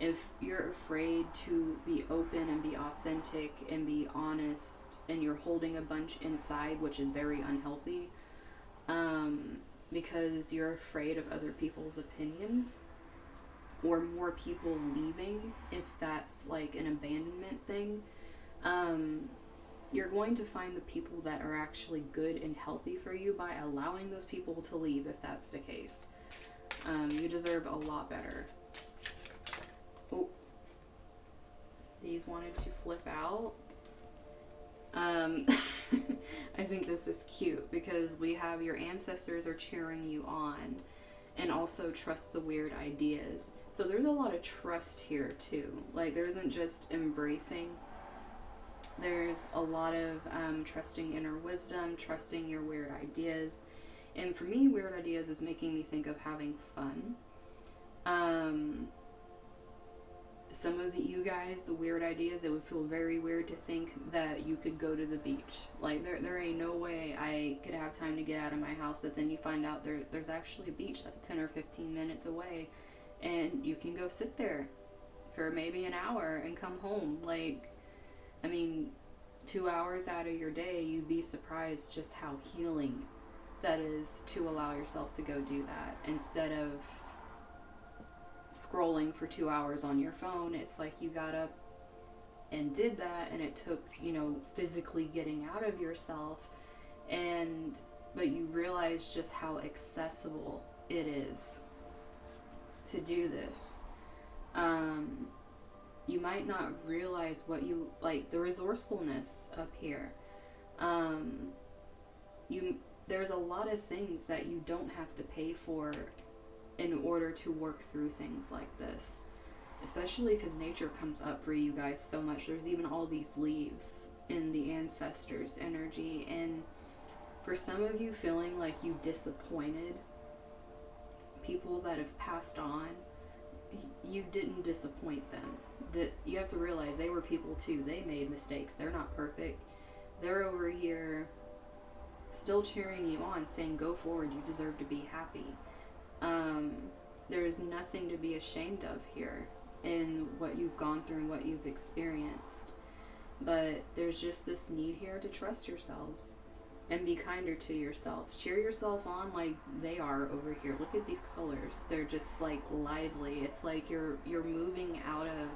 if you're afraid to be open and be authentic and be honest, and you're holding a bunch inside, which is very unhealthy, because you're afraid of other people's opinions or more people leaving, if that's like an abandonment thing, you're going to find the people that are actually good and healthy for you by allowing those people to leave, if that's the case. You deserve a lot better. Oh, these wanted to flip out. I think this is cute because we have your ancestors are cheering you on, and also trust the weird ideas. So there's a lot of trust here too. Like, there isn't just embracing. There's a lot of trusting inner wisdom, trusting your weird ideas. And for me, weird ideas is making me think of having fun. Some of you guys, the weird ideas, it would feel very weird to think that you could go to the beach. Like, there ain't no way I could have time to get out of my house, but then you find out there's actually a beach that's 10 or 15 minutes away, and you can go sit there for maybe an hour and come home. Like, I mean, 2 hours out of your day, you'd be surprised just how healing that is to allow yourself to go do that. Instead of scrolling for 2 hours on your phone, it's like you got up and did that, and it took, you know, physically getting out of yourself, but you realize just how accessible it is to do this. You might not realize what you like, the resourcefulness up here. There's a lot of things that you don't have to pay for in order to work through things like this, especially because nature comes up for you guys so much. There's even all these leaves in the ancestors energy, and for some of you feeling like you disappointed people that have passed on, you didn't disappoint them. That you have to realize they were people too. They made mistakes. They're not perfect. They're over here still cheering you on, saying go forward, you deserve to be happy. There's nothing to be ashamed of here in what you've gone through and what you've experienced, but there's just this need here to trust yourselves and be kinder to yourself. Cheer yourself on like they are over here. Look at these colors. They're just like lively. It's like you're moving out of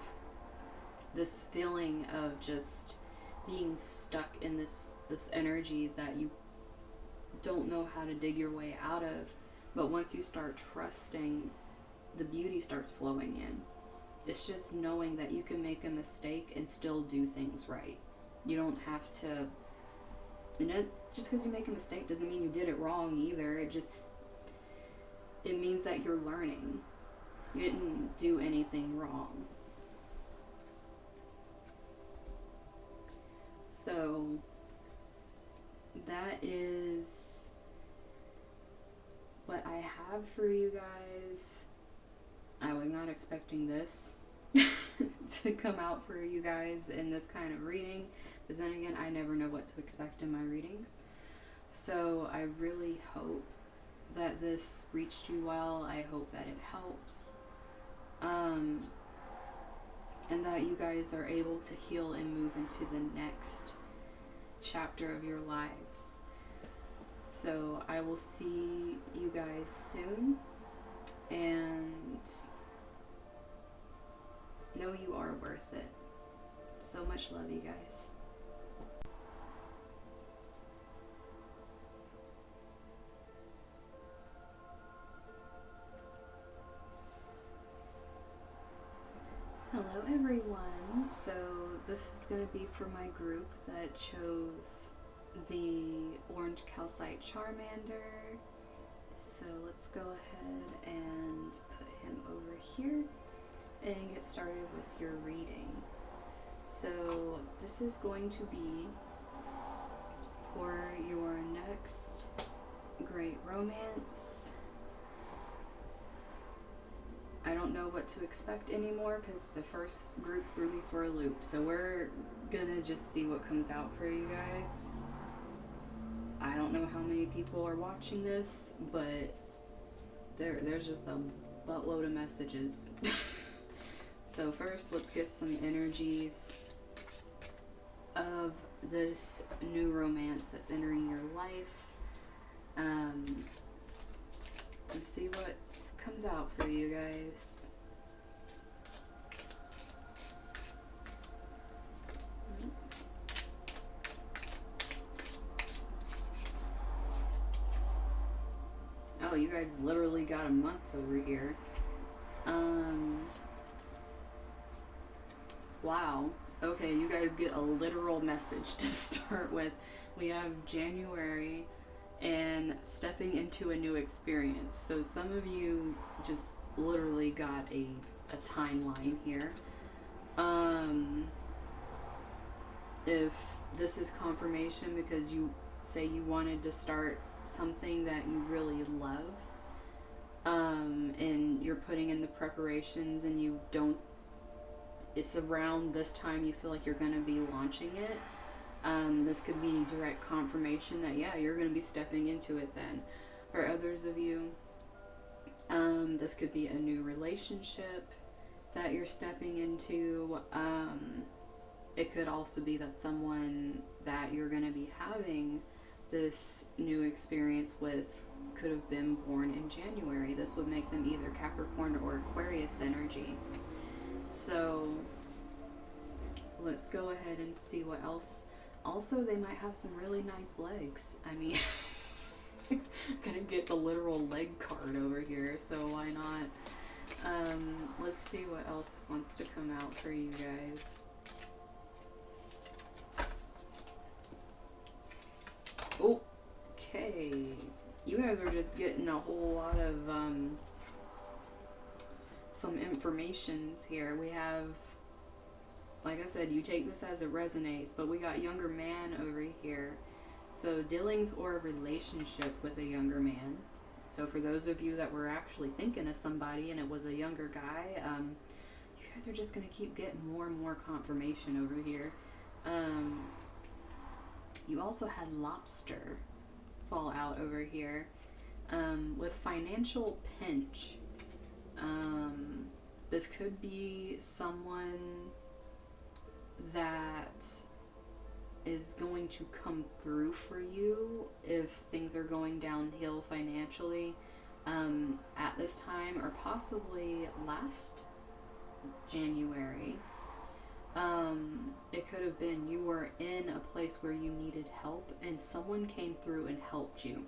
this feeling of just being stuck in this energy that you don't know how to dig your way out of. But once you start trusting, the beauty starts flowing in. It's just knowing that you can make a mistake and still do things right. You don't have to, just because you make a mistake doesn't mean you did it wrong either. It means that you're learning. You didn't do anything wrong. So that is what I have for you guys. I was not expecting this to come out for you guys in this kind of reading, but then again, I never know what to expect in my readings. So I really hope that this reached you well. I hope that it helps, and that you guys are able to heal and move into the next chapter of your lives. So I will see you guys soon, and know you are worth it. So much love, you guys. Hello everyone. So this is going to be for my group that chose the orange calcite Charmander. So let's go ahead and put him over here and get started with your reading. So this is going to be for your next great romance. I don't know what to expect anymore because the first group threw me for a loop. So we're gonna just see what comes out for you guys. I don't know how many people are watching this, but there's just a buttload of messages. So first, let's get some energies of this new romance that's entering your life. Let's see what comes out for you guys. Oh, you guys literally got a month over here. Wow. Okay, you guys get a literal message to start with. We have January and stepping into a new experience. So some of you just literally got a timeline here. If this is confirmation because you say you wanted to start something that you really love, and you're putting in the preparations and you don't, it's around this time you feel like you're going to be launching it. This could be direct confirmation that, yeah, you're going to be stepping into it then. For others of you, this could be a new relationship that you're stepping into. It could also be that someone that you're going to be having this new experience with could have been born in January. This would make them either Capricorn or Aquarius energy. So let's go ahead and see what else. Also, they might have some really nice legs. I mean, gonna get the literal leg card over here, so why not? Let's see what else wants to come out for you guys. Okay, you guys are just getting a whole lot of some informations here. We have, like I said, you take this as it resonates, but we got younger man over here. So dealings or a relationship with a younger man. So for those of you that were actually thinking of somebody and it was a younger guy, you guys are just going to keep getting more and more confirmation over here. You also had lobster fall out over here with financial pinch. This could be someone that is going to come through for you if things are going downhill financially at this time, or possibly last January. It could have been you were in a place where you needed help and someone came through and helped you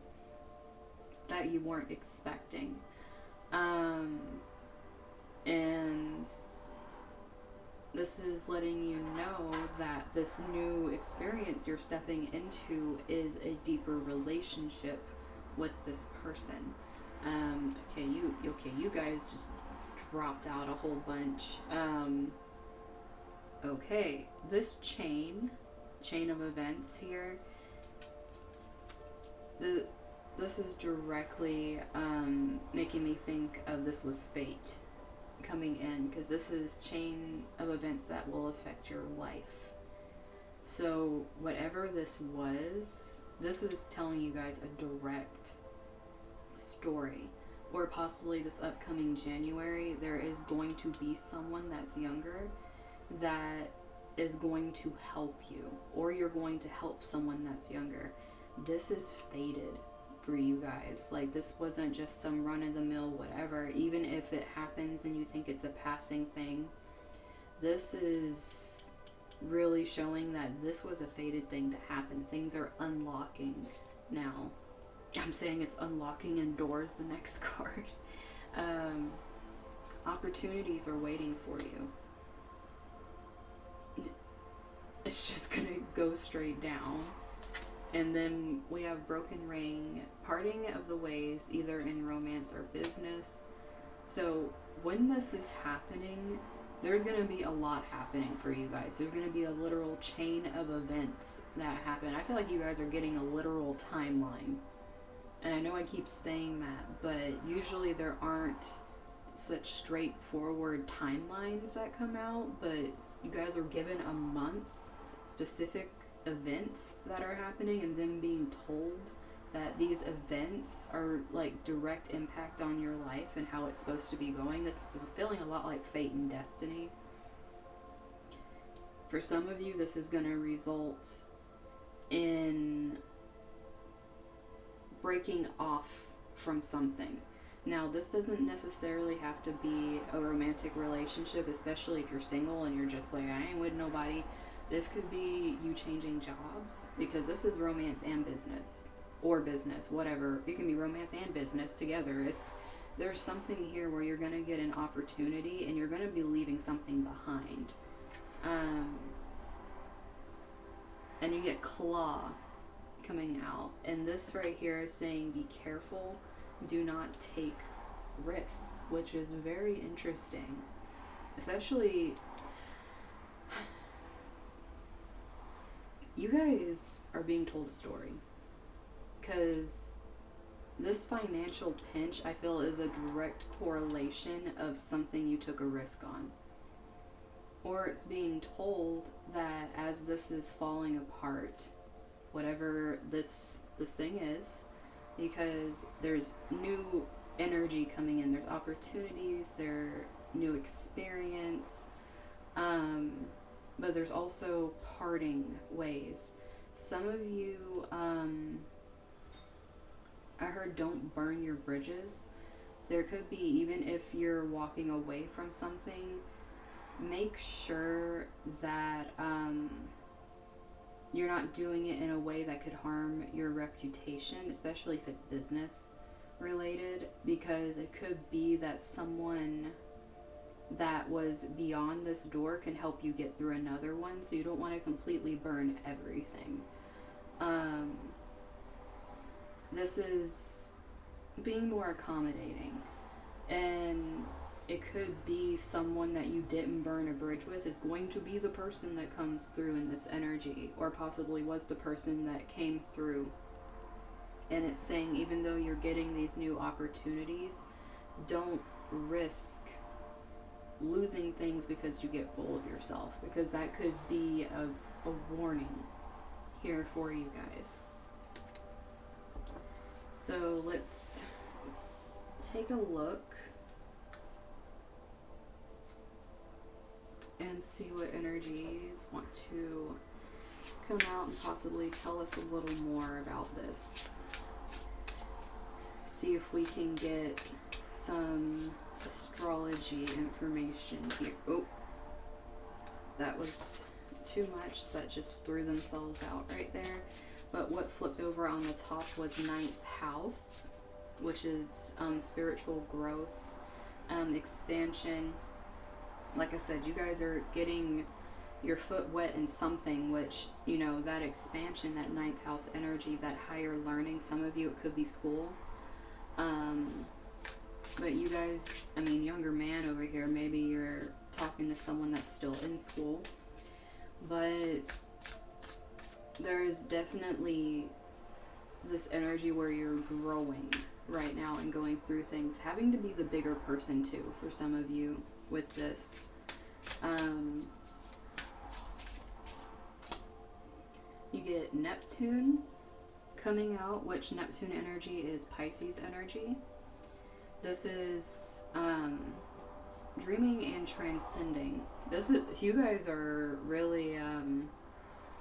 that you weren't expecting. And this is letting you know that this new experience you're stepping into is a deeper relationship with this person. You guys just dropped out a whole bunch. Okay, this chain of events here, this is directly making me think of this was fate coming in, because this is chain of events that will affect your life. So whatever this was, this is telling you guys a direct story. Or possibly this upcoming January, there is going to be someone that's younger that is going to help you, or you're going to help someone that's younger. This is fated for you guys. Like, this wasn't just some run-of-the-mill whatever. Even if it happens and you think it's a passing thing, this is really showing that this was a fated thing to happen. Things are unlocking now. I'm saying it's unlocking indoors, the next card. Opportunities are waiting for you. It's just gonna go straight down. And then we have broken ring, parting of the ways, either in romance or business. So when this is happening, there's going to be a lot happening for you guys. There's going to be a literal chain of events that happen. I feel like you guys are getting a literal timeline. And I know I keep saying that, but usually there aren't such straightforward timelines that come out, but you guys are given a month, specific events that are happening, and then being told that these events are like direct impact on your life and how it's supposed to be going. This is feeling a lot like fate and destiny. For some of you, this is going to result in breaking off from something. Now, this doesn't necessarily have to be a romantic relationship, especially if you're single and you're just like, I ain't with nobody. This could be you changing jobs, because this is romance and business, or business, whatever. It can be romance and business together. There's something here where you're going to get an opportunity and you're going to be leaving something behind. And you get claw coming out. And this right here is saying be careful. Do not take risks, which is very interesting. Especially, you guys are being told a story. Because this financial pinch, I feel, is a direct correlation of something you took a risk on. Or it's being told that as this is falling apart, whatever this thing is, because there's new energy coming in, there's opportunities, there's new experience, but there's also parting ways. Some of you, I heard don't burn your bridges. There could be, even if you're walking away from something, make sure that you're not doing it in a way that could harm your reputation, especially if it's business related, because it could be that someone that was beyond this door can help you get through another one, so you don't want to completely burn everything. This is being more accommodating, and it could be someone that you didn't burn a bridge with is going to be the person that comes through in this energy, or possibly was the person that came through. And it's saying, even though you're getting these new opportunities, don't risk losing things because you get full of yourself, because that could be a warning here for you guys. So let's take a look and see what energies want to come out and possibly tell us a little more about this. See if we can get some astrology information here. Oh, that was too much. That just threw themselves out right there. But what flipped over on the top was 9th house, which is spiritual growth, expansion. Like I said, you guys are getting your foot wet in something, which, you know, that expansion, that 9th house energy, that higher learning. Some of you, it could be school. But you guys, I mean, younger man over here, maybe you're talking to someone that's still in school. But there's definitely this energy where you're growing right now and going through things, having to be the bigger person too for some of you with this. You get Neptune coming out, which Neptune energy is Pisces energy. This is dreaming and transcending. This is, you guys are really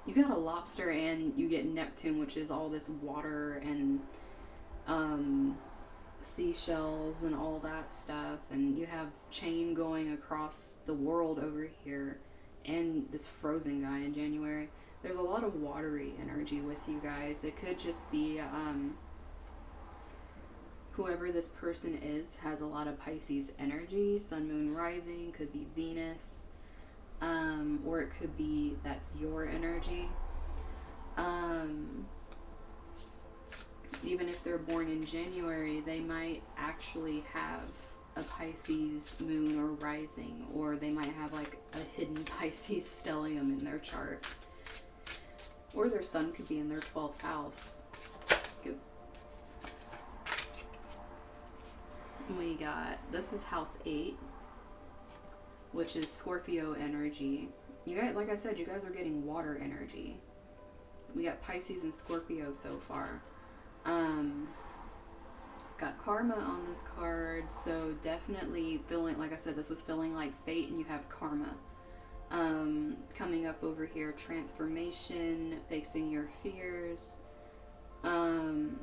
you got a lobster and you get Neptune, which is all this water and seashells and all that stuff, and you have chain going across the world over here, and this frozen guy in January. There's a lot of watery energy with you guys. It could just be whoever this person is has a lot of Pisces energy. Sun, moon, rising, could be Venus. or it could be that's your energy. Even if they're born in January, they might actually have a Pisces moon or rising, or they might have like a hidden Pisces stellium in their chart. Or their sun could be in their 12th house. Good. We got, this is house 8, which is Scorpio energy. You guys, like I said, you guys are getting water energy. We got Pisces and Scorpio so far. Got karma on this card, so definitely feeling, like I said, this was feeling like fate, and you have karma. Coming up over here, transformation, facing your fears. You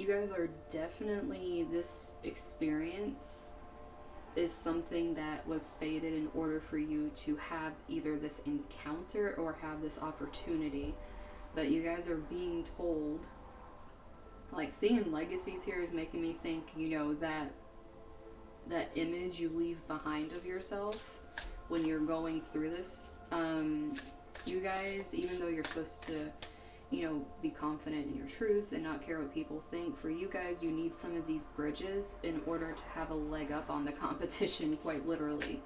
guys are definitely, this experience is something that was fated in order for you to have either this encounter or have this opportunity. But you guys are being told, like seeing legacies here is making me think, you know, that image you leave behind of yourself when you're going through this. You guys, even though you're supposed to, you know, be confident in your truth and not care what people think, for you guys, you need some of these bridges in order to have a leg up on the competition, quite literally.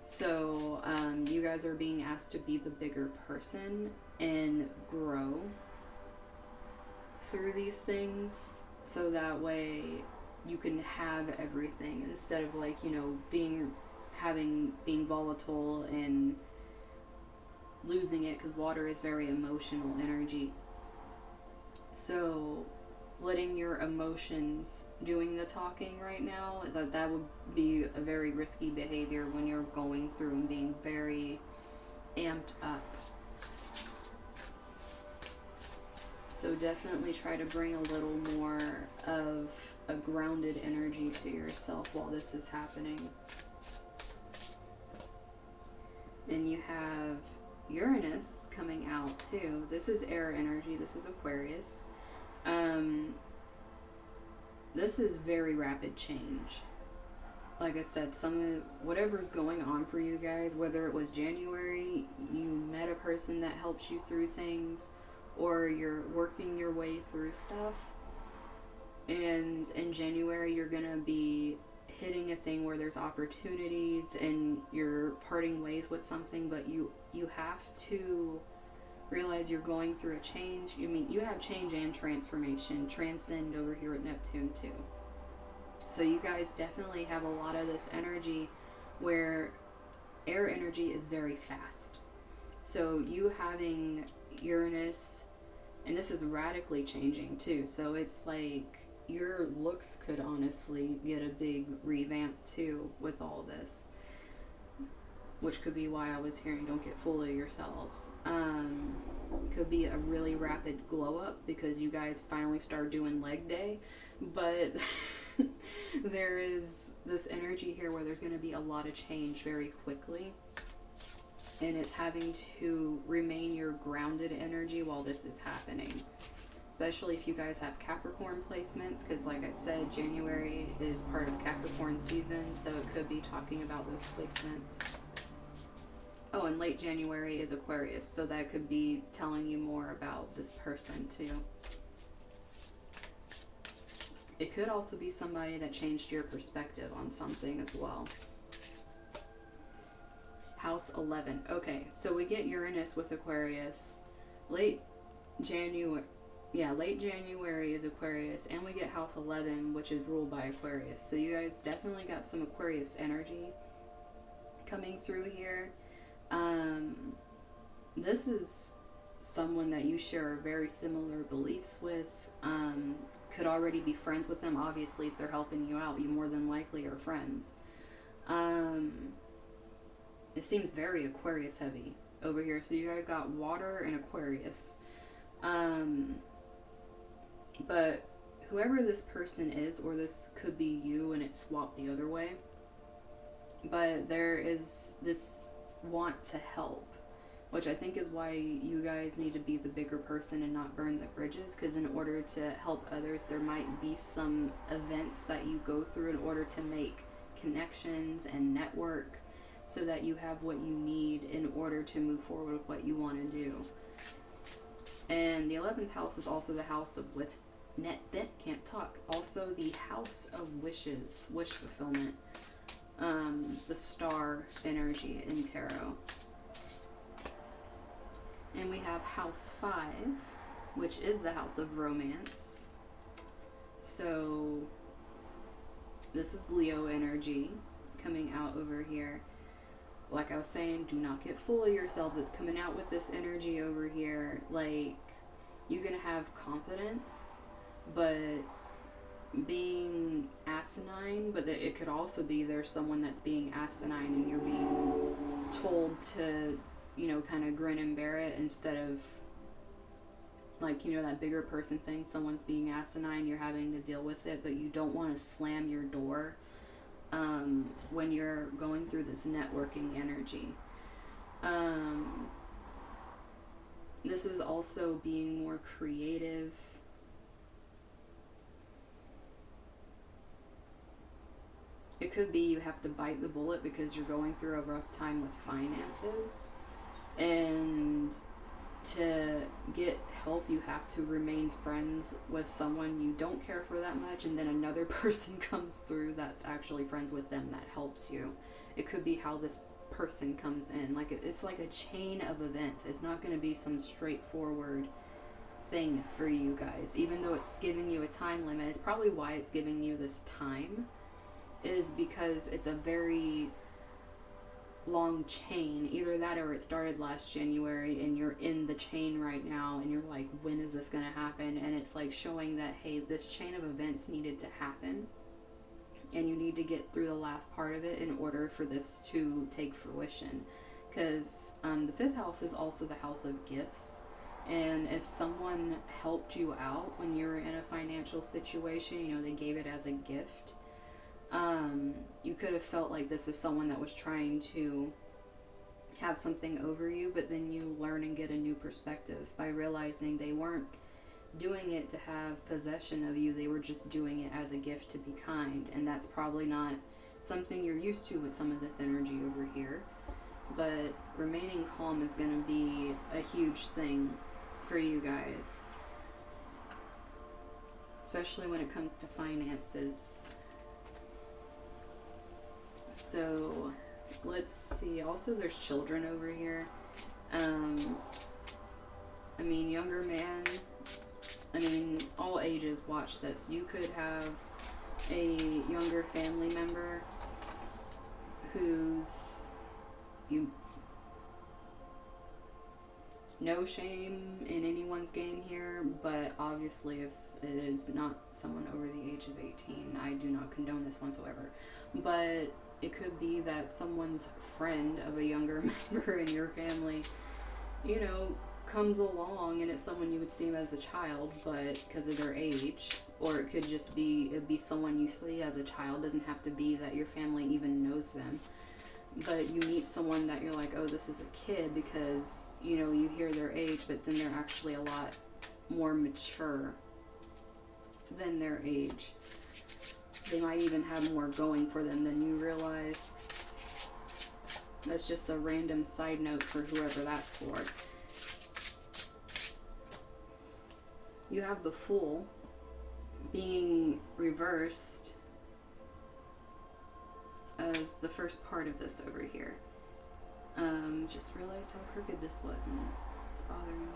So you guys are being asked to be the bigger person and grow through these things, so that way you can have everything instead of, like, you know, being volatile and losing it, because water is very emotional energy. So letting your emotions doing the talking right now, that would be a very risky behavior when you're going through and being very amped up. So definitely try to bring a little more of a grounded energy to yourself while this is happening. And you have Uranus coming out too. This is air energy. This is Aquarius. This is very rapid change. Like I said, whatever's going on for you guys, whether it was January, you met a person that helps you through things, or you're working your way through stuff, and in January you're gonna be hitting a thing where there's opportunities and you're parting ways with something, but you have to realize you're going through a change. You have change and transformation, transcend over here at Neptune too. So you guys definitely have a lot of this energy where air energy is very fast. So you having Uranus, and this is radically changing too, so it's like your looks could honestly get a big revamp too with all this, which could be why I was hearing don't get full of yourselves. Could be a really rapid glow up because you guys finally start doing leg day, but there is this energy here where there's going to be a lot of change very quickly, and it's having to remain your grounded energy while this is happening, especially if you guys have Capricorn placements, because like I said, January is part of Capricorn season, so it could be talking about those placements. Oh, and late January is Aquarius, so that could be telling you more about this person too. It could also be somebody that changed your perspective on something as well. House 11. Okay, so we get Uranus with Aquarius. Late January is Aquarius, and we get House 11, which is ruled by Aquarius. So you guys definitely got some Aquarius energy coming through here. This is someone that you share very similar beliefs with. Could already be friends with them. Obviously, if they're helping you out, you more than likely are friends. It seems very Aquarius heavy over here. So you guys got water and Aquarius. But whoever this person is, or this could be you and it's swapped the other way, but there is this want to help, which I think is why you guys need to be the bigger person and not burn the bridges, because in order to help others, there might be some events that you go through in order to make connections and network. so that you have what you need in order to move forward with what you want to do. And the 11th house is also the house of can't talk. Also the house of wishes, wish fulfillment. The star energy in tarot. And we have house 5, which is the house of romance. So this is Leo energy coming out over here. Like I was saying, do not get full of yourselves. It's coming out with this energy over here. Like, you're gonna have confidence, but being asinine, but it could also be there's someone that's being asinine and you're being told to, you know, kind of grin and bear it instead of, like, you know, that bigger person thing. Someone's being asinine, you're having to deal with it, but you don't want to slam your door when you're going through this networking energy. This is also being more creative. It could be you have to bite the bullet because you're going through a rough time with finances, and to get help you have to remain friends with someone you don't care for that much, and then another person comes through that's actually friends with them that helps you. It could be how this person comes in. Like, it's like a chain of events. It's not going to be some straightforward thing for you guys, even though it's giving you a time limit. It's probably why it's giving you this time, is because it's a very long chain. Either that or it started last January and you're in the chain right now and you're like, when is this going to happen? And it's like showing that, hey, this chain of events needed to happen and you need to get through the last part of it in order for this to take fruition. Because the 5th house is also the house of gifts, and if someone helped you out when you were in a financial situation, you know, they gave it as a gift, you could have felt like this is someone that was trying to have something over you, but then you learn and get a new perspective by realizing they weren't doing it to have possession of you, they were just doing it as a gift to be kind. And that's probably not something you're used to with some of this energy over here, but remaining calm is going to be a huge thing for you guys, especially when it comes to finances. So let's see. Also, there's children over here. I mean, younger man. I mean, all ages watch this. You could have a younger family member who's, no shame in anyone's game here, but obviously if it is not someone over the age of 18, I do not condone this whatsoever. But it could be that someone's friend of a younger member in your family, you know, comes along and it's someone you would see as a child, but because of their age. Or it could just be, it'd be someone you see as a child. Doesn't have to be that your family even knows them. But you meet someone that you're like, oh, this is a kid, because, you know, you hear their age, but then they're actually a lot more mature than their age. They might even have more going for them than you realize. That's just a random side note for whoever that's for. You have the Fool being reversed as the first part of this over here. Just realized how crooked this was and it's bothering me.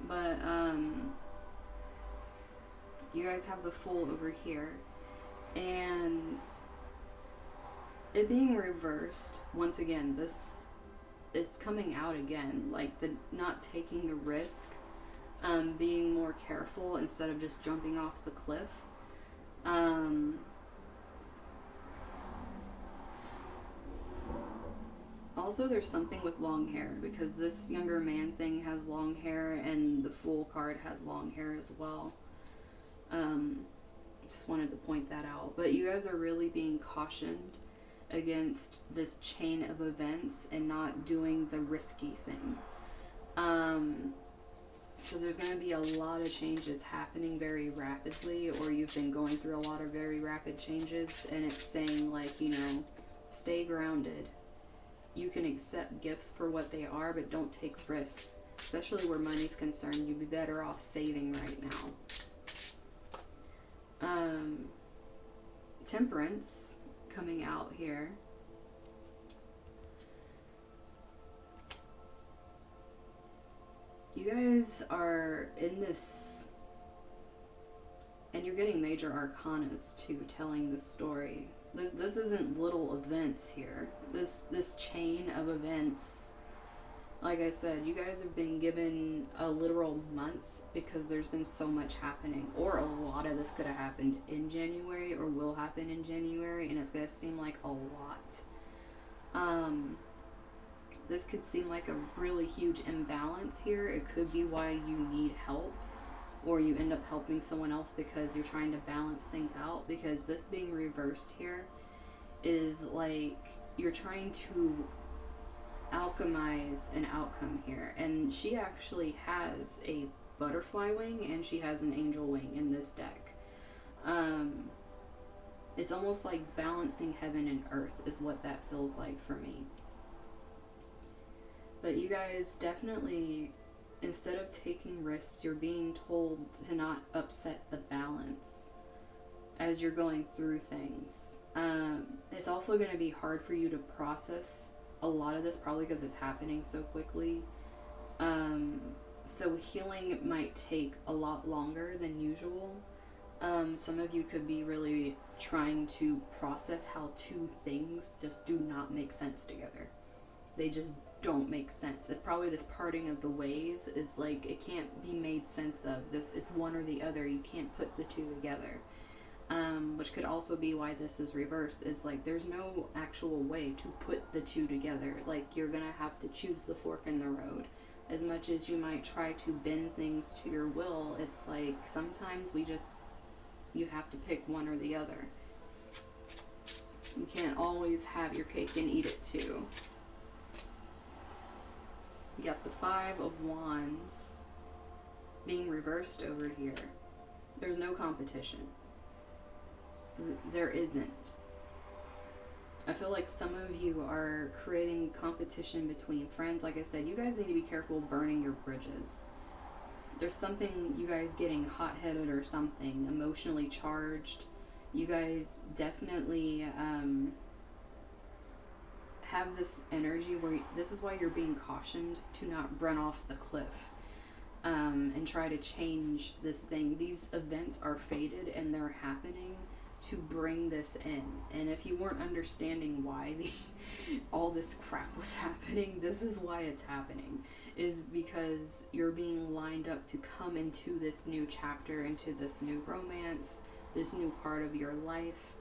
But you guys have the Fool over here, and it being reversed, once again, this is coming out again, like the not taking the risk, being more careful instead of just jumping off the cliff. Also, there's something with long hair, because this younger man thing has long hair, and the Fool card has long hair as well. Just wanted to point that out. But you guys are really being cautioned against this chain of events and not doing the risky thing. Because there's going to be a lot of changes happening very rapidly, or you've been going through a lot of very rapid changes, and it's saying, like, you know, stay grounded. you can accept gifts for what they are, but don't take risks. Especially where money's concerned, you'd be better off saving right now. Temperance coming out here. You guys are in this, and you're getting major arcanas too, telling the story. This isn't little events here. This chain of events, like I said, you guys have been given a literal month because there's been so much happening, or a lot of this could have happened in January or will happen in January, and it's gonna seem like a lot. This could seem like a really huge imbalance here. It could be why you need help, or you end up helping someone else because you're trying to balance things out, because this being reversed here is like you're trying to alchemize an outcome here. And she actually has a butterfly wing and she has an angel wing in this deck. It's almost like balancing heaven and earth is what that feels like for me. But you guys definitely, instead of taking risks, you're being told to not upset the balance as you're going through things. It's also going to be hard for you to process a lot of this, probably because it's happening so quickly. So healing might take a lot longer than usual. Some of you could be really trying to process how two things just do not make sense together. They just don't make sense. It's probably this parting of the ways is like, it can't be made sense of. It's one or the other. You can't put the two together. Which could also be why this is reversed, is like there's no actual way to put the two together. Like, you're gonna have to choose the fork in the road. As much as you might try to bend things to your will, it's like sometimes you have to pick one or the other. You can't always have your cake and eat it too. You got the Five of Wands being reversed over here. There's no competition. There isn't. I feel like some of you are creating competition between friends. Like I said, you guys need to be careful burning your bridges. There's something, you guys getting hot-headed or something, emotionally charged. You guys definitely have this energy where this is why you're being cautioned to not run off the cliff and try to change this thing. These events are fated and they're happening to bring this in. And if you weren't understanding why all this crap was happening, this is why it's happening, is because you're being lined up to come into this new chapter, into this new romance, this new part of your life.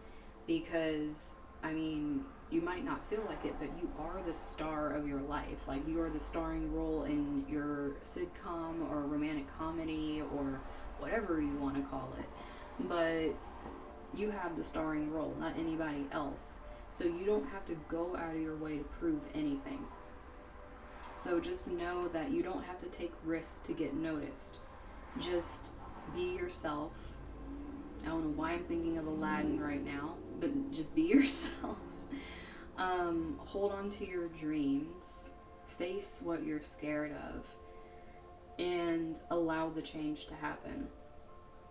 Because, I mean, you might not feel like it, but you are the star of your life. Like, you are the starring role in your sitcom or romantic comedy or whatever you want to call it. But you have the starring role, not anybody else. So you don't have to go out of your way to prove anything. So just know that you don't have to take risks to get noticed. Just be yourself. I don't know why I'm thinking of Aladdin right now, but just be yourself. Hold on to your dreams. Face what you're scared of. And allow the change to happen.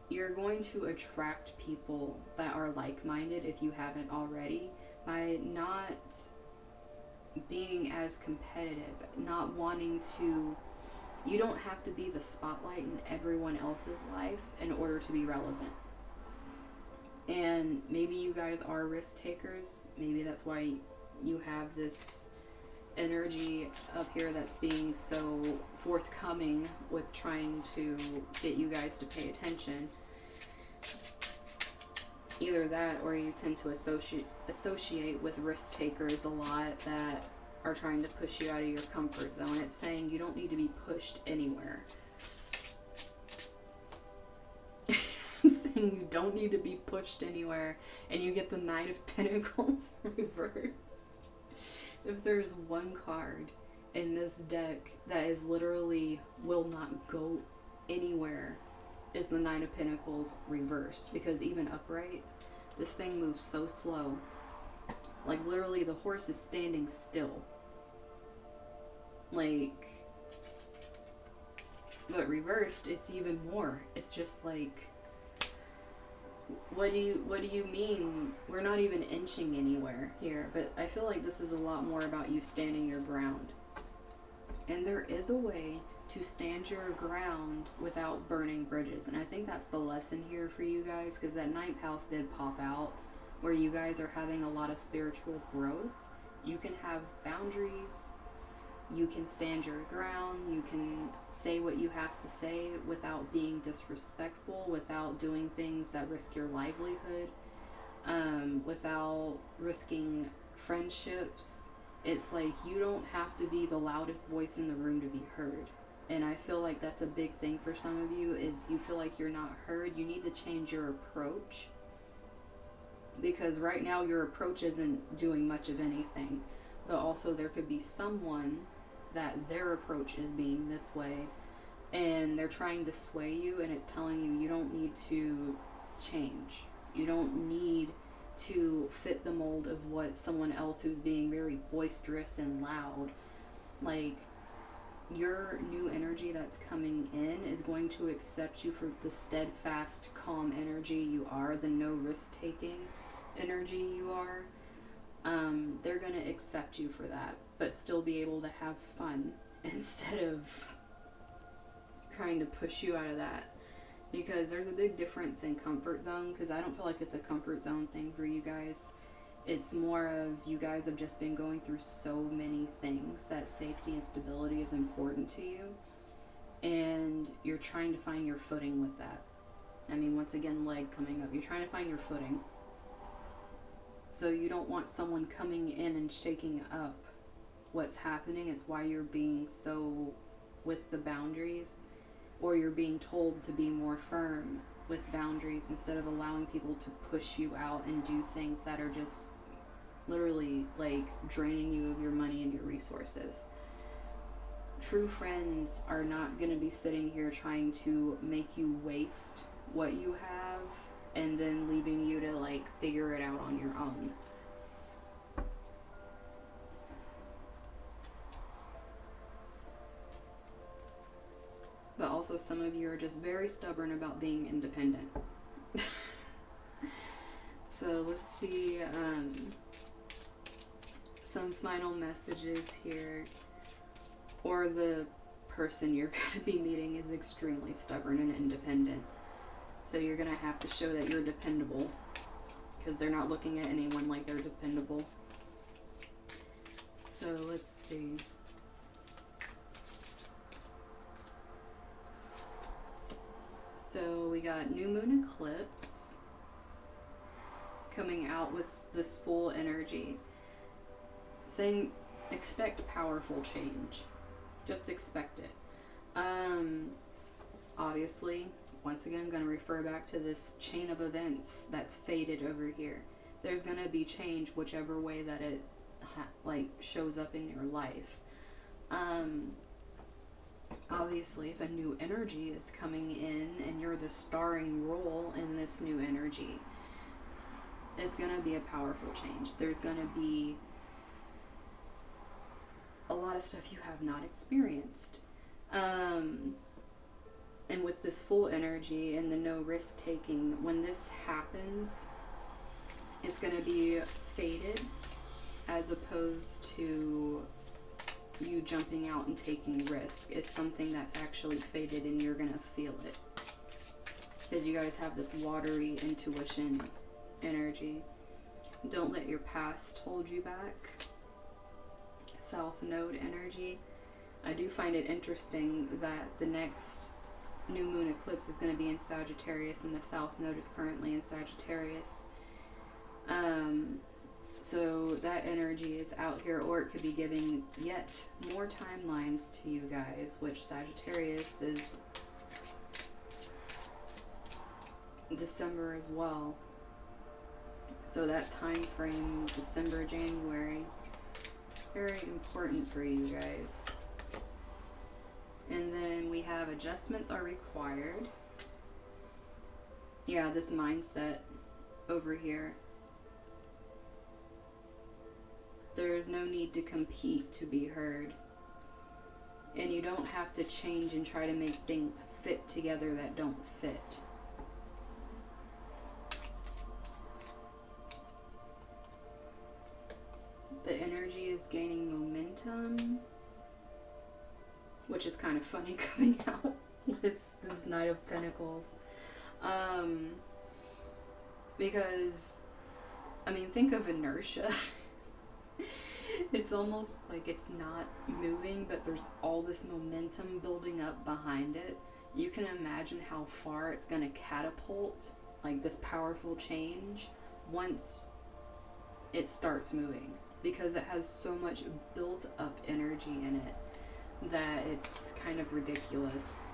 You're going to attract people that are like-minded if you haven't already, by not being as competitive, not wanting to. You don't have to be the spotlight in everyone else's life in order to be relevant. And maybe you guys are risk takers. Maybe that's why you have this energy up here that's being so forthcoming with trying to get you guys to pay attention. Either that, or you tend to associate with risk takers a lot that are trying to push you out of your comfort zone. It's saying you don't need to be pushed anywhere. I'm saying you don't need to be pushed anywhere, and you get the Knight of Pentacles reversed. If there's one card in this deck that is literally will not go anywhere, is the Nine of Pentacles reversed. Because even upright, this thing moves so slow. Like, literally the horse is standing still Like, but reversed, it's even more. It's just like, what do you mean? We're not even inching anywhere here. But I feel like this is a lot more about you standing your ground. And there is a way to stand your ground without burning bridges. And I think that's the lesson here for you guys, because that 9th house did pop out, where you guys are having a lot of spiritual growth. You can have boundaries. You can stand your ground. You can say what you have to say without being disrespectful, without doing things that risk your livelihood, without risking friendships. It's like you don't have to be the loudest voice in the room to be heard. And I feel like that's a big thing for some of you, is you feel like you're not heard. You need to change your approach, because right now your approach isn't doing much of anything. But also there could be someone that their approach is being this way, and they're trying to sway you, and it's telling you you don't need to change. You don't need to fit the mold of what someone else who's being very boisterous and loud. Like, your new energy that's coming in is going to accept you for the steadfast, calm energy you are, the no risk-taking energy you are. They're going to accept you for that, but still be able to have fun instead of trying to push you out of that. Because there's a big difference in comfort zone, because I don't feel like it's a comfort zone thing for you guys. It's more of you guys have just been going through so many things that safety and stability is important to you, and you're trying to find your footing with that. I mean, once again, leg coming up. You're trying to find your footing. So you don't want someone coming in and shaking up what's happening. It's why you're being so with the boundaries, or you're being told to be more firm with boundaries instead of allowing people to push you out and do things that are just literally like draining you of your money and your resources. True friends are not going to be sitting here trying to make you waste what you have and then leaving you to like figure it out on your own. But also some of you are just very stubborn about being independent. So let's see some final messages here. Or the person you're going to be meeting is extremely stubborn and independent. So you're going to have to show that you're dependable, because they're not looking at anyone like they're dependable. So let's see. So we got new moon eclipse coming out with this full energy, saying expect powerful change. Just expect it. Obviously, once again, I'm going to refer back to this chain of events that's faded over here. There's going to be change whichever way that it like shows up in your life. Obviously, if a new energy is coming in and you're the starring role in this new energy, it's going to be a powerful change. There's going to be a lot of stuff you have not experienced. And with this full energy and the no risk taking, when this happens, it's going to be faded as opposed to you jumping out and taking risk. It's something that's actually faded and you're going to feel it. Because you guys have this watery intuition energy. Don't let your past hold you back. South Node energy. I do find it interesting that the next new moon eclipse is going to be in Sagittarius and the South Node is currently in Sagittarius. So that energy is out here, or it could be giving yet more timelines to you guys, which Sagittarius is December as well. So that time frame, December, January, very important for you guys. And then we have adjustments are required. Yeah, this mindset over here. There is no need to compete to be heard. And you don't have to change and try to make things fit together that don't fit. The energy is gaining momentum, which is kind of funny coming out with this Knight of Pentacles. Because, I mean, think of inertia. It's almost like it's not moving, but there's all this momentum building up behind it. You can imagine how far it's going to catapult, like this powerful change, once it starts moving. Because it has so much built up energy in it that it's kind of ridiculous.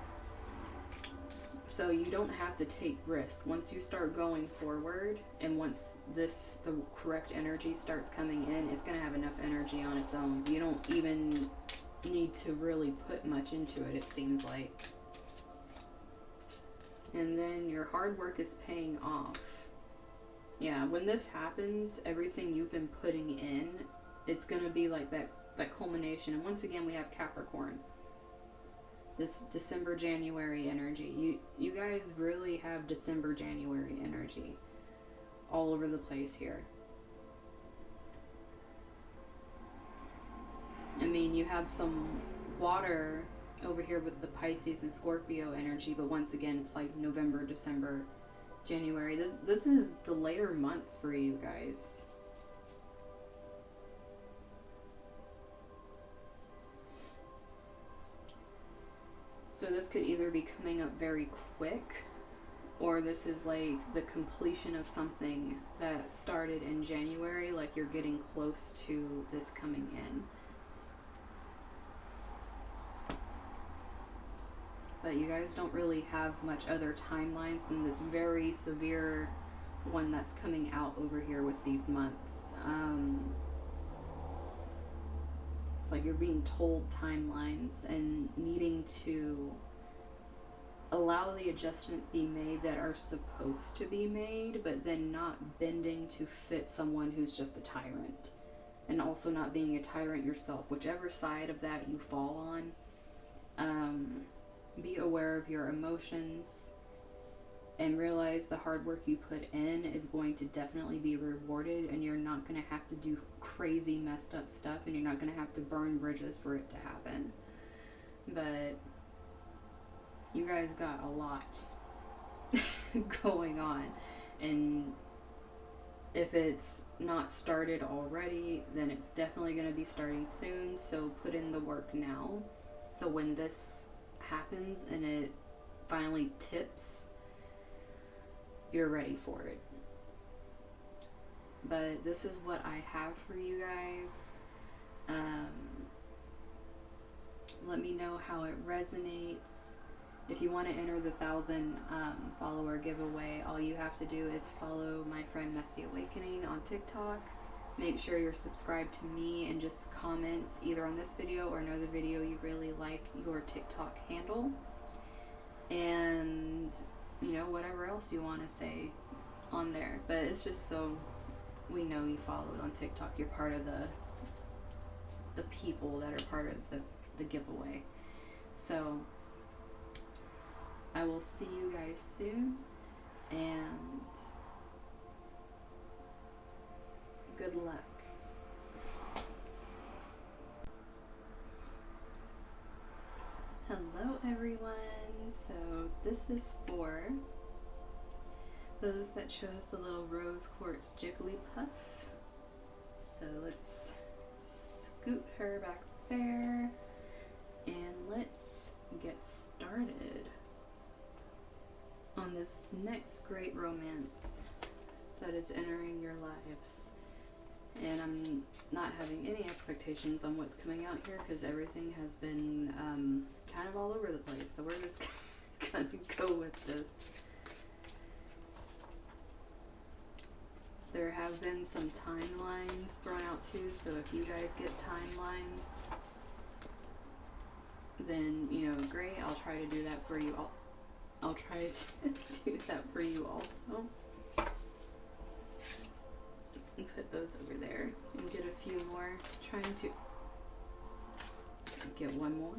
So you don't have to take risks. Once you start going forward, and once the correct energy starts coming in, it's going to have enough energy on its own. You don't even need to really put much into it, it seems like. And then your hard work is paying off. Yeah, when this happens, everything you've been putting in, it's going to be like that culmination. And once again, we have Capricorn. This December, January energy. You guys really have December, January energy all over the place here. I mean, you have some water over here with the Pisces and Scorpio energy, but once again, it's like November, December, January. This is the later months for you guys. So this could either be coming up very quick, or this is like the completion of something that started in January, like you're getting close to this coming in. But you guys don't really have much other timelines than this very severe one that's coming out over here with these months. It's like you're being told timelines and needing to allow the adjustments be made that are supposed to be made, but then not bending to fit someone who's just a tyrant. And also not being a tyrant yourself. Whichever side of that you fall on, be aware of your emotions and realize the hard work you put in is going to definitely be rewarded, and you're not going to have to do crazy messed up stuff, and you're not going to have to burn bridges for it to happen. But you guys got a lot going on, and if it's not started already, then it's definitely going to be starting soon. So put in the work now, so when this happens and it finally tips, you're ready for it. But this is what I have for you guys. Let me know how it resonates. If you want to enter the 1,000 follower giveaway, all you have to do is follow my friend Messy Awakening on TikTok. Make sure you're subscribed to me and just comment either on this video or another video you really like, your TikTok handle. And you know, whatever else you want to say on there. But it's just so we know you followed on TikTok. You're part of the people that are part of the giveaway. So I will see you guys soon, and good luck. Hello everyone. So this is for those that chose the little rose quartz Jigglypuff. So let's scoot her back there and let's get started on this next great romance that is entering your lives. And I'm not having any expectations on what's coming out here because everything has been kind of all over the place. So we're just gonna go with this. There have been some timelines thrown out too, so if you guys get timelines, then, you know, great. I'll try to do that for you. I'll try to do that for you also. And put those over there and get a few more. Trying to Get one more.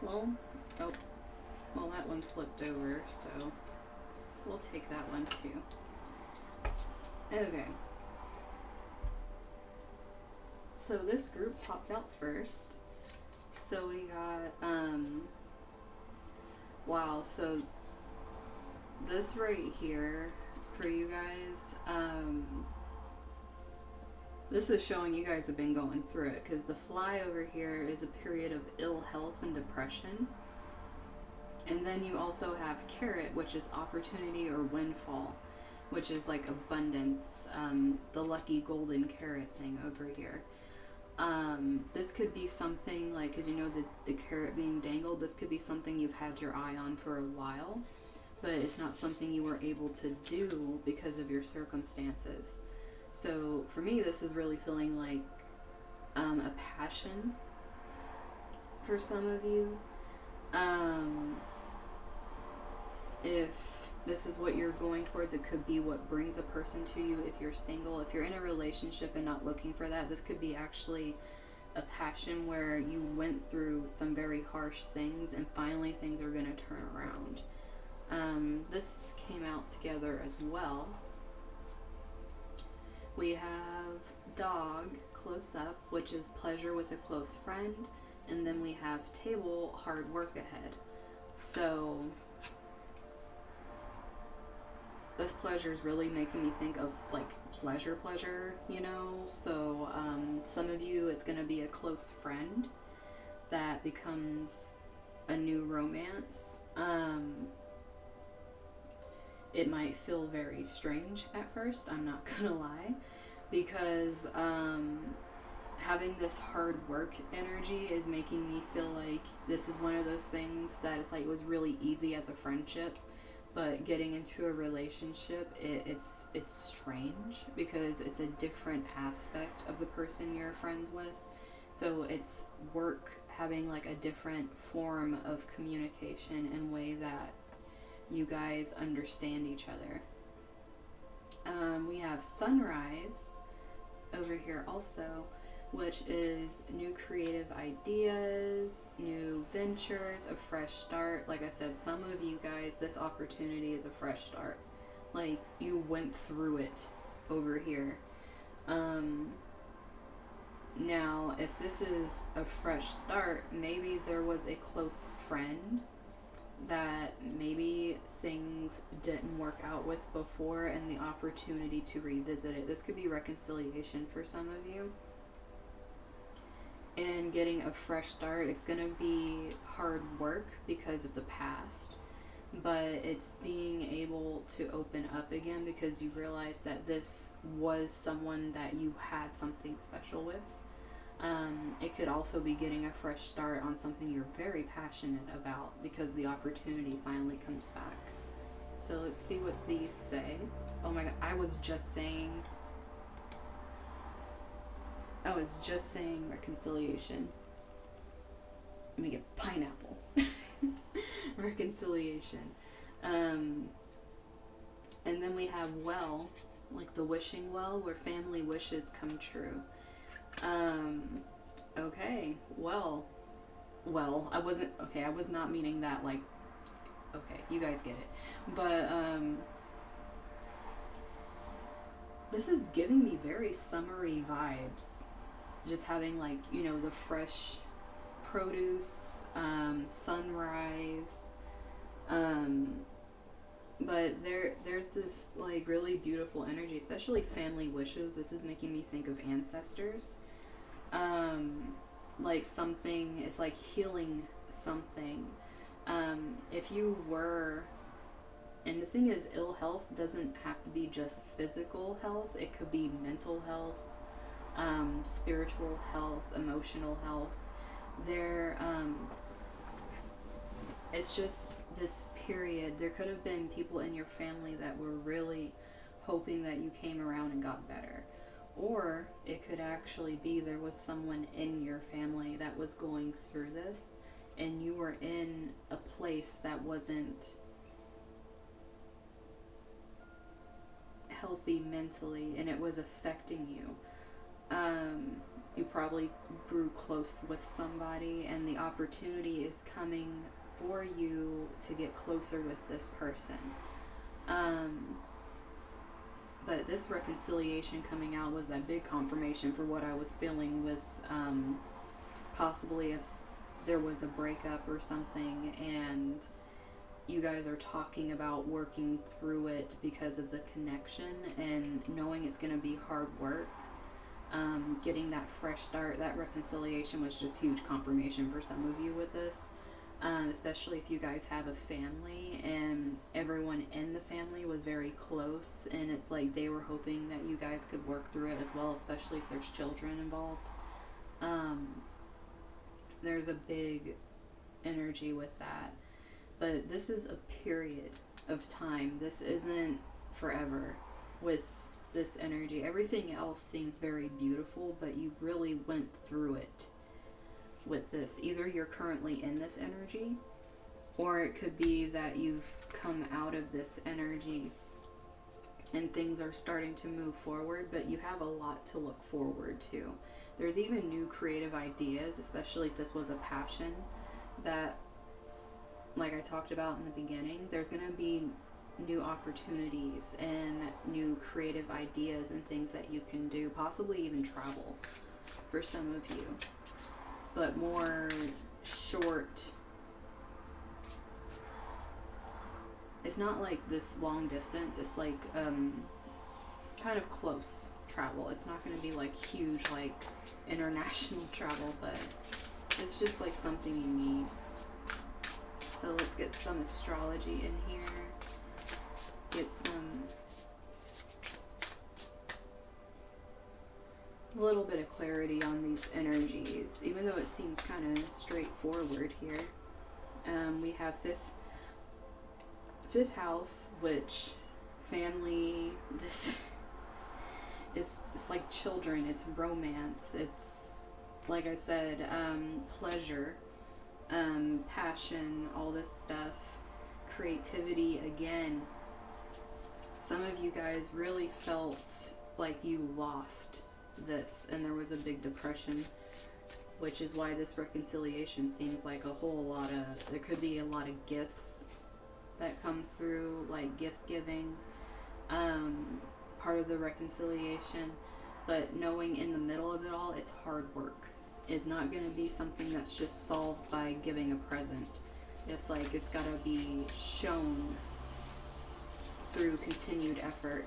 Well, oh, well, that one flipped over, so we'll take that one too. Okay. So this group popped out first. So we got, wow, so this right here for you guys, this is showing you guys have been going through it, because the fly over here is a period of ill health and depression. And then you also have carrot, which is opportunity or windfall, which is like abundance, the lucky golden carrot thing over here. This could be something like, because you know the carrot being dangled, this could be something you've had your eye on for a while, but it's not something you were able to do because of your circumstances. So for me, this is really feeling like a passion for some of you. If this is what you're going towards, it could be what brings a person to you. If you're single, if you're in a relationship and not looking for that, this could be actually a passion where you went through some very harsh things and finally things are going to turn around. This came out together as well. We have dog close up, which is pleasure with a close friend, and then we have table, hard work ahead. So this pleasure is really making me think of like pleasure, you know? So some of you, it's going to be a close friend that becomes a new romance. It might feel very strange at first, I'm not gonna lie, because having this hard work energy is making me feel like this is one of those things that it's like it was really easy as a friendship, but getting into a relationship, it's strange because it's a different aspect of the person you're friends with. So it's work having like a different form of communication and way that you guys understand each other. We have sunrise over here also, which is new creative ideas, new ventures, a fresh start. Like I said, some of you guys, this opportunity is a fresh start. Like you went through it over here. Now, if this is a fresh start, maybe there was a close friend that maybe things didn't work out with before and the opportunity to revisit it. This could be reconciliation for some of you. And getting a fresh start, it's going to be hard work because of the past, but it's being able to open up again because you realize that this was someone that you had something special with. It could also be getting a fresh start on something you're very passionate about because the opportunity finally comes back. So let's see what these say. Oh my god, I was just saying reconciliation. Let me get pineapple. Reconciliation. And then we have well, like the wishing well, where family wishes come true. Okay, well, I was not meaning that, like, okay, you guys get it, but, this is giving me very summery vibes, just having, like, you know, the fresh produce, sunrise, but there's this, like, really beautiful energy, especially family wishes. This is making me think of ancestors. Like something, it's like healing something. If you were, and the thing is, ill health doesn't have to be just physical health. It could be mental health, spiritual health, emotional health. It's just this period. There could have been people in your family that were really hoping that you came around and got better. Or it could actually be there was someone in your family that was going through this and you were in a place that wasn't healthy mentally and it was affecting you. You probably grew close with somebody and the opportunity is coming for you to get closer with this person. But this reconciliation coming out was that big confirmation for what I was feeling with possibly if there was a breakup or something and you guys are talking about working through it because of the connection and knowing it's going to be hard work. Getting that fresh start, that reconciliation was just huge confirmation for some of you with this. Especially if you guys have a family and everyone in the family was very close and it's like they were hoping that you guys could work through it as well, especially if there's children involved. There's a big energy with that, but this is a period of time. This isn't forever with this energy. Everything else seems very beautiful, but you really went through it with this. Either you're currently in this energy or it could be that you've come out of this energy and things are starting to move forward, but you have a lot to look forward to. There's even new creative ideas, especially if this was a passion that, like I talked about in the beginning, there's going to be new opportunities and new creative ideas and things that you can do, possibly even travel for some of you. But more short, it's not like this long distance, it's like kind of close travel. It's not going to be like huge like international travel, but it's just like something you need. So let's get some astrology in here, get some a little bit of clarity on these energies, even though it seems kind of straightforward here. We have fifth house, which family, this is, it's like children, it's romance, it's like I said, pleasure, passion, all this stuff, creativity again. Some of you guys really felt like you lost this and there was a big depression, which is why this reconciliation seems like a whole lot of, there could be a lot of gifts that come through, like gift giving, part of the reconciliation. But knowing in the middle of it all, it's hard work. It's not going to be something that's just solved by giving a present. It's like it's got to be shown through continued effort.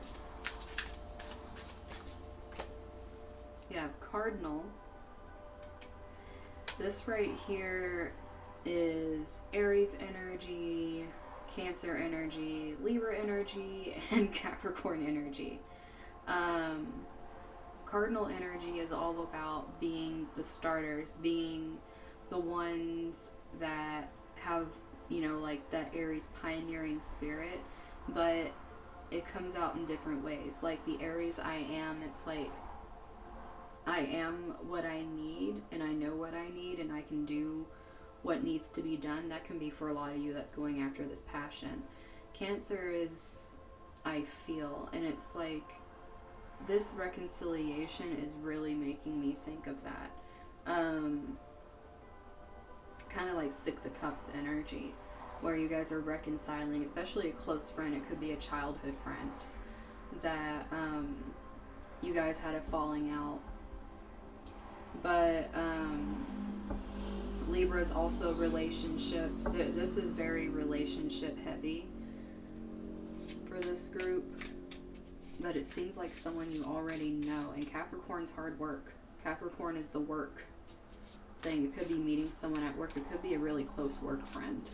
You have Cardinal. This right here is Aries energy, Cancer energy, Libra energy, and Capricorn energy. Cardinal energy is all about being the starters, being the ones that have, you know, like that Aries pioneering spirit, but it comes out in different ways. Like the Aries I am, it's like I am what I need and I know what I need and I can do what needs to be done. That can be for a lot of you that's going after this passion. Cancer is I feel, and it's like this reconciliation is really making me think of that. Kind of like Six of Cups energy, where you guys are reconciling, especially a close friend. It could be a childhood friend that you guys had a falling out. But Libra is also relationships. This is very relationship heavy for this group. But it seems like someone you already know. And Capricorn's hard work. Capricorn is the work thing. It could be meeting someone at work. It could be a really close work friend.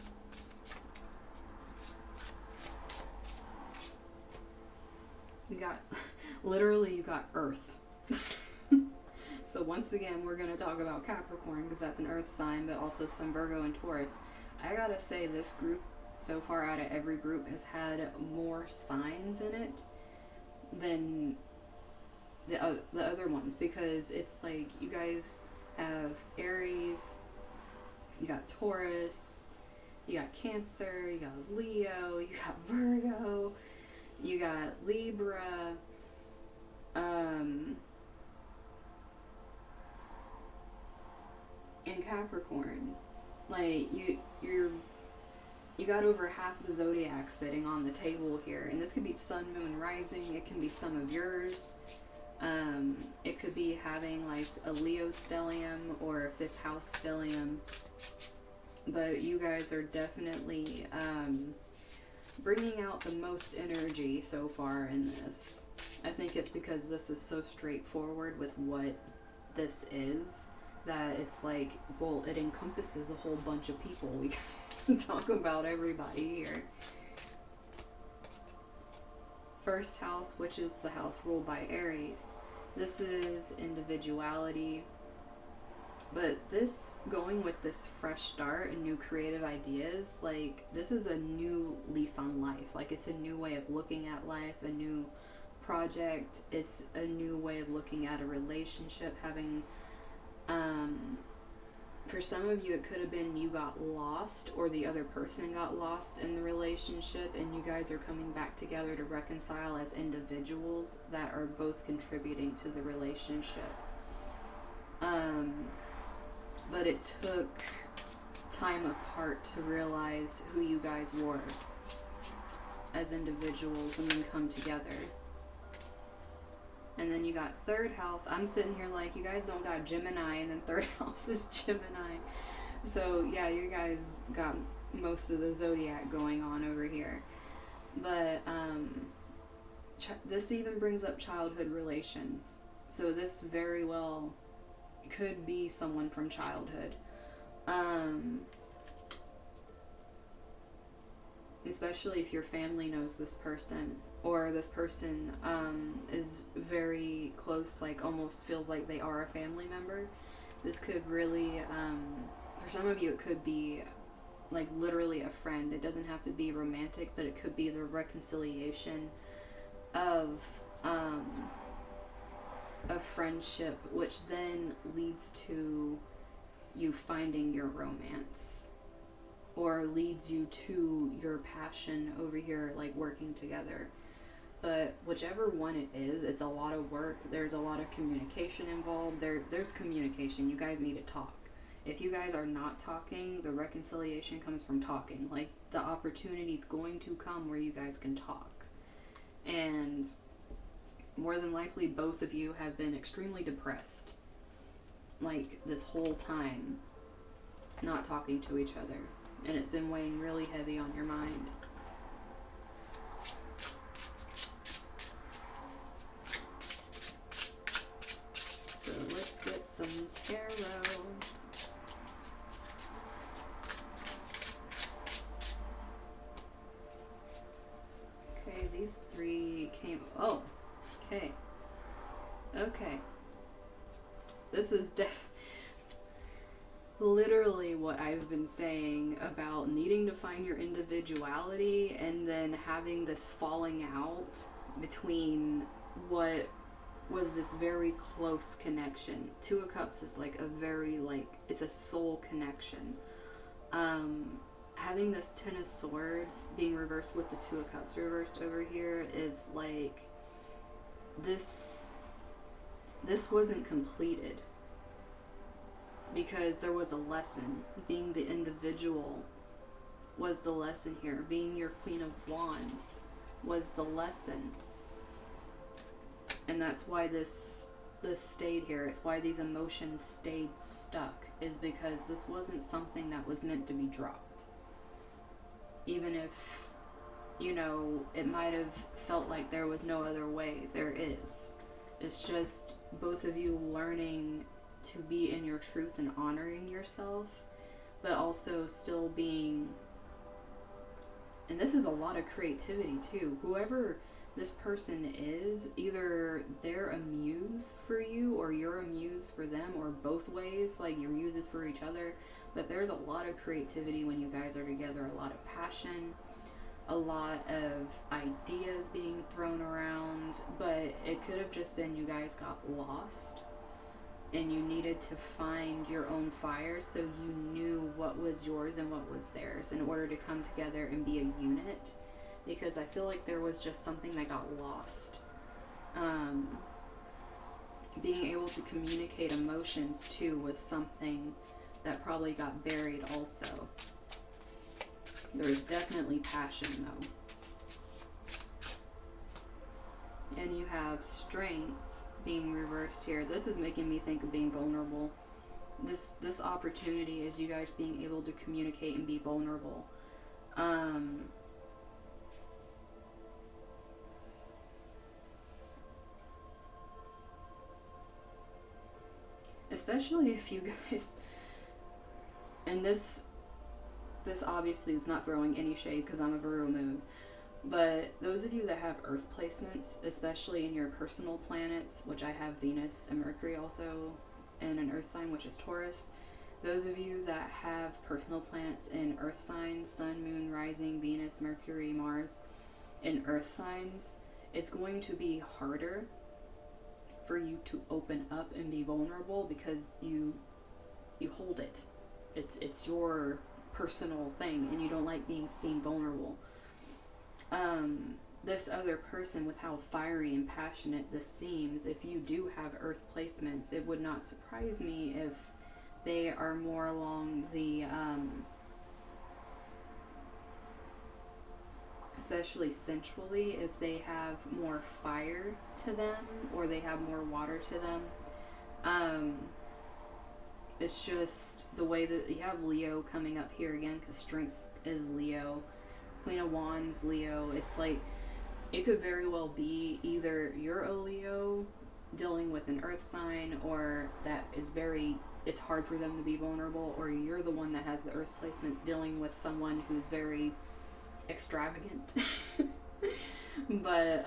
You got, literally you got Earth. So once again, we're going to talk about Capricorn because that's an Earth sign, but also some Virgo and Taurus. I gotta say this group, so far out of every group, has had more signs in it than the other ones, because it's like you guys have Aries, you got Taurus, you got Cancer, you got Leo, you got Virgo, You got Libra, and Capricorn. Like you got over half the zodiac sitting on the table here, and this could be sun, moon, rising. It can be some of yours. It could be having like a Leo stellium or a fifth house stellium. But you guys are definitely bringing out the most energy so far in this. I think it's because this is so straightforward with what this is, that it's like, well, it encompasses a whole bunch of people. We can talk about everybody here. First house, which is the house ruled by Aries. This is individuality. But this, going with this fresh start and new creative ideas, like, this is a new lease on life. Like, it's a new way of looking at life, a new project. It's a new way of looking at a relationship. Having, for some of you, it could have been you got lost, or the other person got lost in the relationship, and you guys are coming back together to reconcile as individuals that are both contributing to the relationship. But it took time apart to realize who you guys were as individuals and then come together. And then you got third house. I'm sitting here like, you guys don't got Gemini, and then third house is Gemini. So yeah, you guys got most of the zodiac going on over here. But this even brings up childhood relations. So this very well could be someone from childhood. Especially if your family knows this person, or this person is very close, like almost feels like they are a family member. This could really, for some of you, it could be like literally a friend. It doesn't have to be romantic, but it could be the reconciliation of a friendship, which then leads to you finding your romance, or leads you to your passion over here, like working together. But whichever one it is, it's a lot of work. There's a lot of communication involved. There's communication. You guys need to talk. If you guys are not talking, the reconciliation comes from talking. Like, the opportunity is going to come where you guys can talk. And more than likely, both of you have been extremely depressed, like, this whole time, not talking to each other. And it's been weighing really heavy on your mind. So let's get some tarot. Okay, these three came... Oh, okay. Okay. This is literally what I've been saying about needing to find your individuality, and then having this falling out between what was this very close connection. Two of Cups is like a very, like, it's a soul connection. Having this Ten of Swords being reversed with the Two of Cups reversed over here is like, this wasn't completed. Because there was a lesson. Being the individual was the lesson here. Being your Queen of Wands was the lesson. And that's why this stayed here. It's why these emotions stayed stuck. Is because this wasn't something that was meant to be dropped. Even if, you know, it might have felt like there was no other way. There is. It's just both of you learning to be in your truth and honoring yourself, but also still being, and this is a lot of creativity too. Whoever this person is, either they're a muse for you, or you're a muse for them, or both ways, like your muses for each other. But there's a lot of creativity when you guys are together, a lot of passion, a lot of ideas being thrown around. But it could have just been you guys got lost and you needed to find your own fire, so you knew what was yours and what was theirs in order to come together and be a unit. because I feel like there was just something that got lost. Being able to communicate emotions too was something that probably got buried also. There's definitely passion though. And you have strength being reversed here. This is making me think of being vulnerable. This opportunity is you guys being able to communicate and be vulnerable. Especially if you guys, and this obviously is not throwing any shade because I'm a Virgo moon, but those of you that have earth placements, especially in your personal planets, which I have Venus and Mercury also in an earth sign, which is Taurus, those of you that have personal planets in earth signs, sun, moon, rising, Venus, Mercury, Mars, in earth signs, it's going to be harder for you to open up and be vulnerable because you hold it. It's your personal thing and you don't like being seen vulnerable. This other person, with how fiery and passionate this seems, if you do have earth placements, it would not surprise me if they are more along the especially sensually, if they have more fire to them or they have more water to them. It's just the way that you have Leo coming up here again, because strength is Leo. Queen of Wands, Leo. It's like, it could very well be either you're a Leo dealing with an earth sign, or that is it's hard for them to be vulnerable, or you're the one that has the earth placements dealing with someone who's very extravagant. But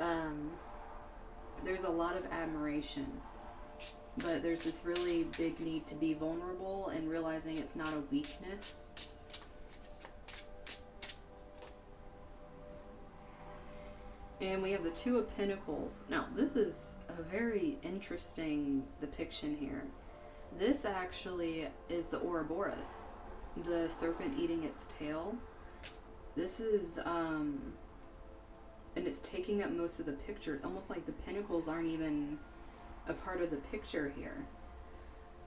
there's a lot of admiration, but there's this really big need to be vulnerable and realizing it's not a weakness. And we have the Two of Pentacles. Now, this is a very interesting depiction here. This actually is the Ouroboros, the serpent eating its tail. This is, and it's taking up most of the picture. It's almost like the pentacles aren't even a part of the picture here.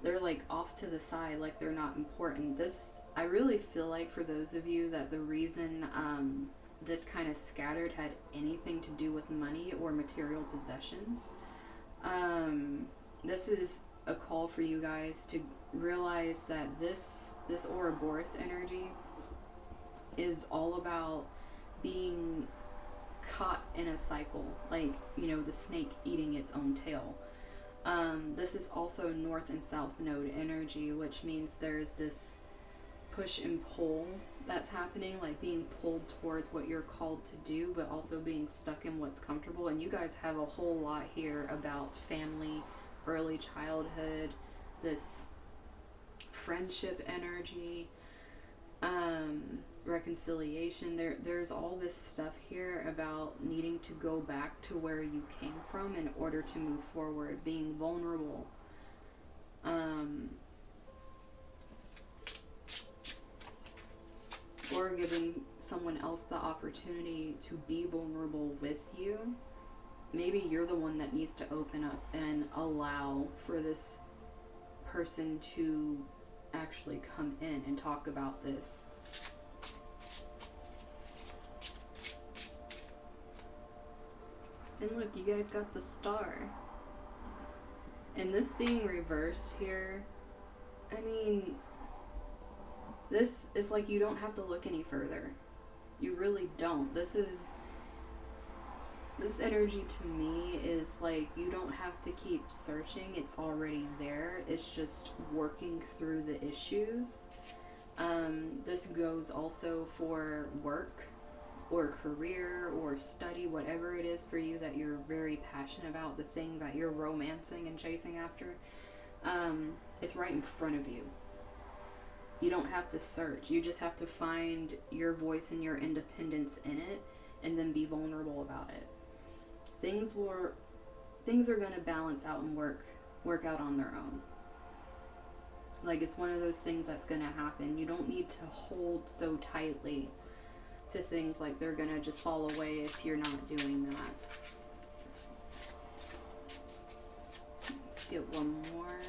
They're like off to the side, like they're not important. This, I really feel like for those of you that the reason this kind of scattered had anything to do with money or material possessions, this is a call for you guys to realize that this Ouroboros energy is all about being caught in a cycle, like, you know, the snake eating its own tail. This is also North and South Node energy, which means there's this push and pull that's happening, like being pulled towards what you're called to do, but also being stuck in what's comfortable. And you guys have a whole lot here about family, early childhood, this friendship energy, reconciliation. There's all this stuff here about needing to go back to where you came from in order to move forward, being vulnerable. Or giving someone else the opportunity to be vulnerable with you. Maybe you're the one that needs to open up and allow for this person to actually come in and talk about this. And look, you guys got the Star. And this being reversed here, I mean, this is like, you don't have to look any further. You really don't. This energy to me is like, you don't have to keep searching. It's already there. It's just working through the issues. This goes also for work or career or study, whatever it is for you that you're very passionate about, the thing that you're romancing and chasing after. It's right in front of you. You don't have to search. You just have to find your voice and your independence in it, and then be vulnerable about it. Things are going to balance out and work out on their own. Like, it's one of those things that's going to happen. You don't need to hold so tightly to things like they're gonna just fall away if you're not doing that. Let's get one more.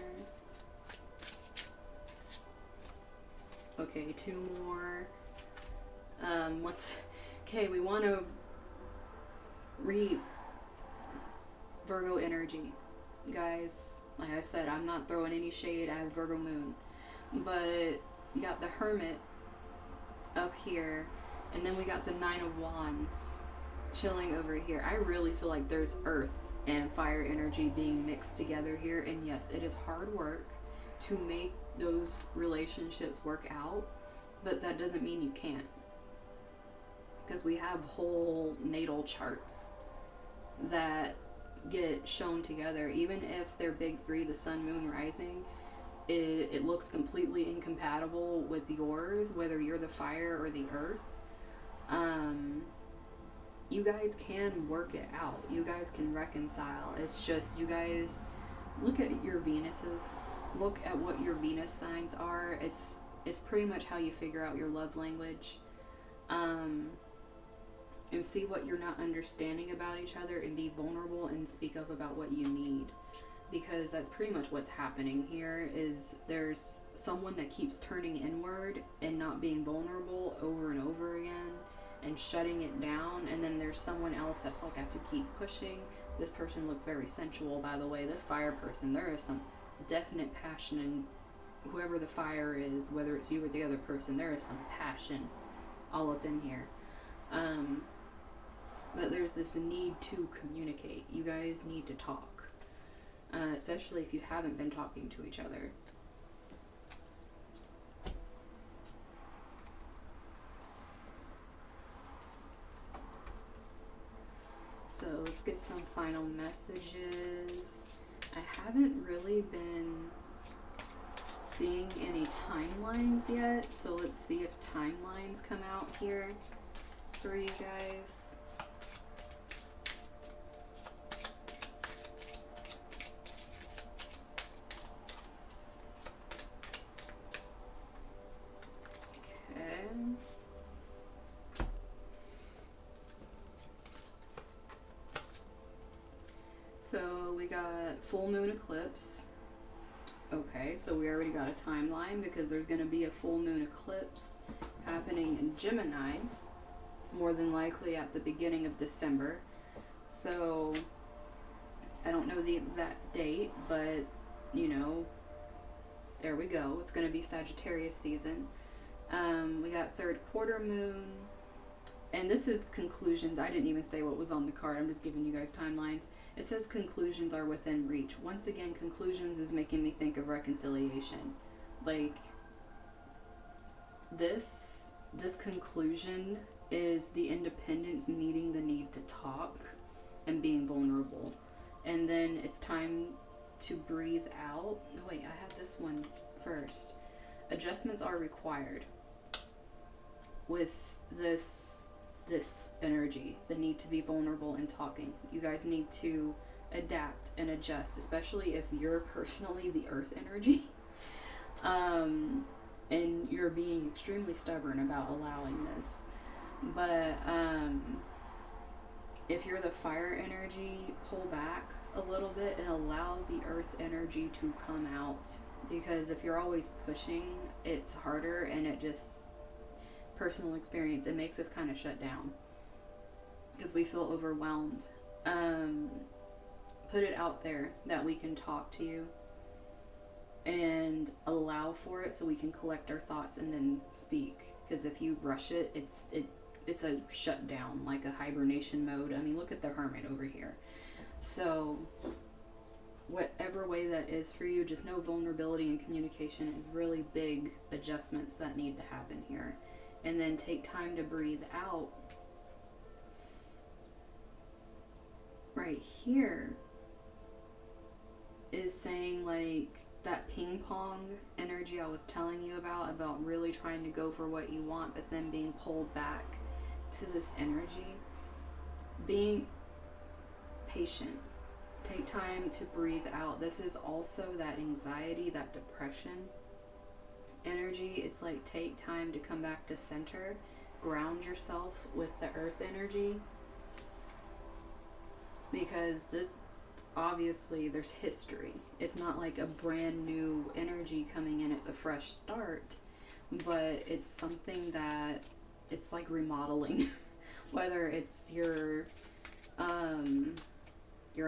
Okay, 2 more. Okay, we want to read Virgo energy. Guys, like I said, I'm not throwing any shade. I have Virgo moon. But you got the Hermit up here, and then we got the 9 of Wands chilling over here. I really feel like there's earth and fire energy being mixed together here, and yes, it is hard work to make those relationships work out, but that doesn't mean you can't, because we have whole natal charts that get shown together. Even if they're big 3, the sun, moon, rising, it looks completely incompatible with yours, whether you're the fire or the earth. You guys can work it out. You guys can reconcile. It's just, you guys look at your Venuses. Look at what your Venus signs are. It's pretty much how you figure out your love language. And see what you're not understanding about each other, and be vulnerable and speak up about what you need. Because that's pretty much what's happening here, is there's someone that keeps turning inward and not being vulnerable over and over again and shutting it down, and then there's someone else that's like, I have to keep pushing. This person looks very sensual, by the way. This fire person, there is some definite passion in whoever the fire is, whether it's you or the other person. There is some passion all up in here. But there's this need to communicate. You guys need to talk. Especially if you haven't been talking to each other. So let's get some final messages. I haven't really been seeing any timelines yet, so let's see if timelines come out here for you guys. So we got full moon eclipse. Okay, so we already got a timeline, because there's going to be a full moon eclipse happening in Gemini, more than likely at the beginning of December. So I don't know the exact date, but you know, there we go. It's going to be Sagittarius season. We got third quarter moon, and this is conclusions. I didn't even say what was on the card. I'm just giving you guys timelines. It says conclusions are within reach. Once again, conclusions is making me think of reconciliation. Like, this conclusion is the independence meeting the need to talk and being vulnerable. And then it's time to breathe out. No, wait, I have this one first. Adjustments are required with this energy, the need to be vulnerable and talking. You guys need to adapt and adjust, especially if you're personally the earth energy, and you're being extremely stubborn about allowing this. But if you're the fire energy, pull back a little bit and allow the earth energy to come out, because if you're always pushing, it's harder, and it just, personal experience, it makes us kind of shut down because we feel overwhelmed. Put it out there that we can talk to you and allow for it, so we can collect our thoughts and then speak. Because if you rush it, it's a shutdown, like a hibernation mode. I mean, look at the Hermit over here. So whatever way that is for you, just know vulnerability and communication is really big adjustments that need to happen here. And then take time to breathe out. Right here is saying, like, that ping pong energy I was telling you about really trying to go for what you want, but then being pulled back to this energy. Being patient. Take time to breathe out. This is also that anxiety, that depression energy. It's like, take time to come back to center ground yourself with the earth energy, because this, obviously there's history. It's not like a brand new energy coming in, it's a fresh start, but it's something that it's like remodeling. Whether it's your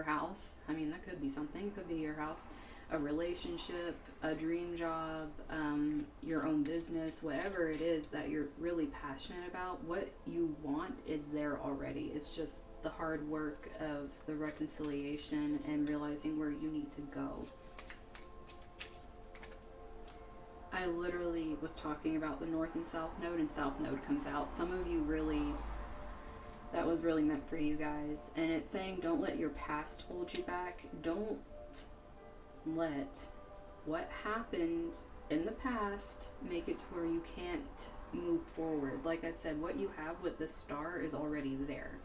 house, I mean, that could be something, it could be your house, a relationship, a dream job, your own business, whatever it is that you're really passionate about. What you want is there already. It's just the hard work of the reconciliation and realizing where you need to go. I literally was talking about the North and South Node, and South Node comes out. Some of you really, that was really meant for you guys. And it's saying, don't let your past hold you back. Don't let what happened in the past make it to where you can't move forward. Like I said, what you have with this star is already there.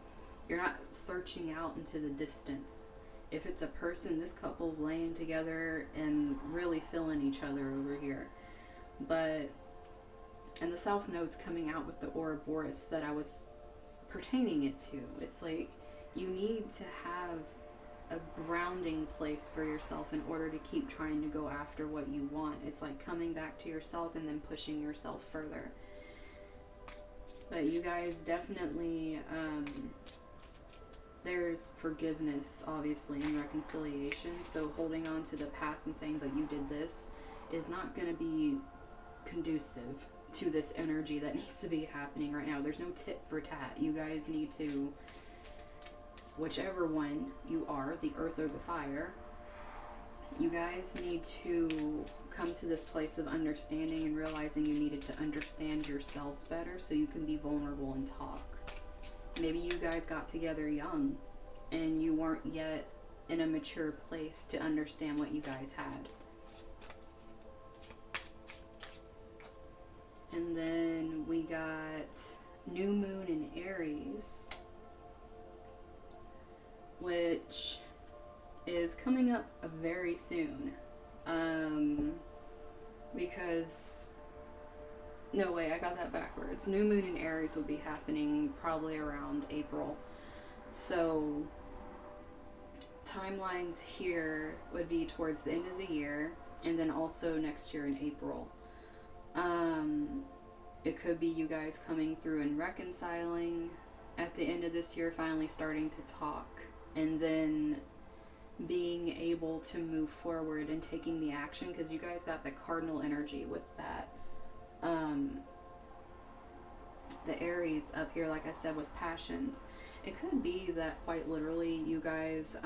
You're not searching out into the distance. If it's a person, this couple's laying together and really feeling each other over here. But, and the South Node's coming out with the Ouroboros that I was pertaining it to. It's like, you need to have a grounding place for yourself in order to keep trying to go after what you want. It's like coming back to yourself and then pushing yourself further. But you guys definitely, there's forgiveness, obviously, and reconciliation. So holding on to the past and saying, but you did this, is not going to be conducive to this energy that needs to be happening right now. There's no tit for tat. You guys need to, whichever one you are, the earth or the fire, you guys need to come to this place of understanding and realizing you needed to understand yourselves better so you can be vulnerable and talk. Maybe you guys got together young and you weren't yet in a mature place to understand what you guys had. And then we got New Moon in Aries, which is coming up very soon. Because, no wait, I got that backwards. New Moon in Aries will be happening probably around April. So, timelines here would be towards the end of the year, and then also next year in April. It could be you guys coming through and reconciling at the end of this year, finally starting to talk, and then being able to move forward and taking the action, because you guys got the cardinal energy with that. The Aries up here, like I said, with passions. It could be that quite literally you guys,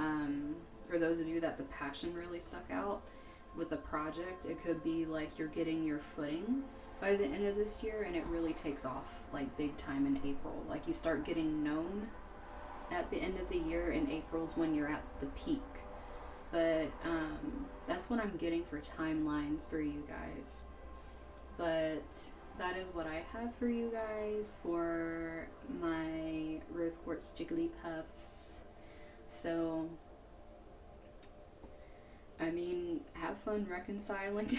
for those of you that the passion really stuck out with the project, it could be like you're getting your footing by the end of this year, and it really takes off like big time in April. Like you start getting known at the end of the year, and April's when you're at the peak. But that's what I'm getting for timelines for you guys. But that is what I have for you guys for my Rose Quartz Jigglypuffs. So, I mean, have fun reconciling.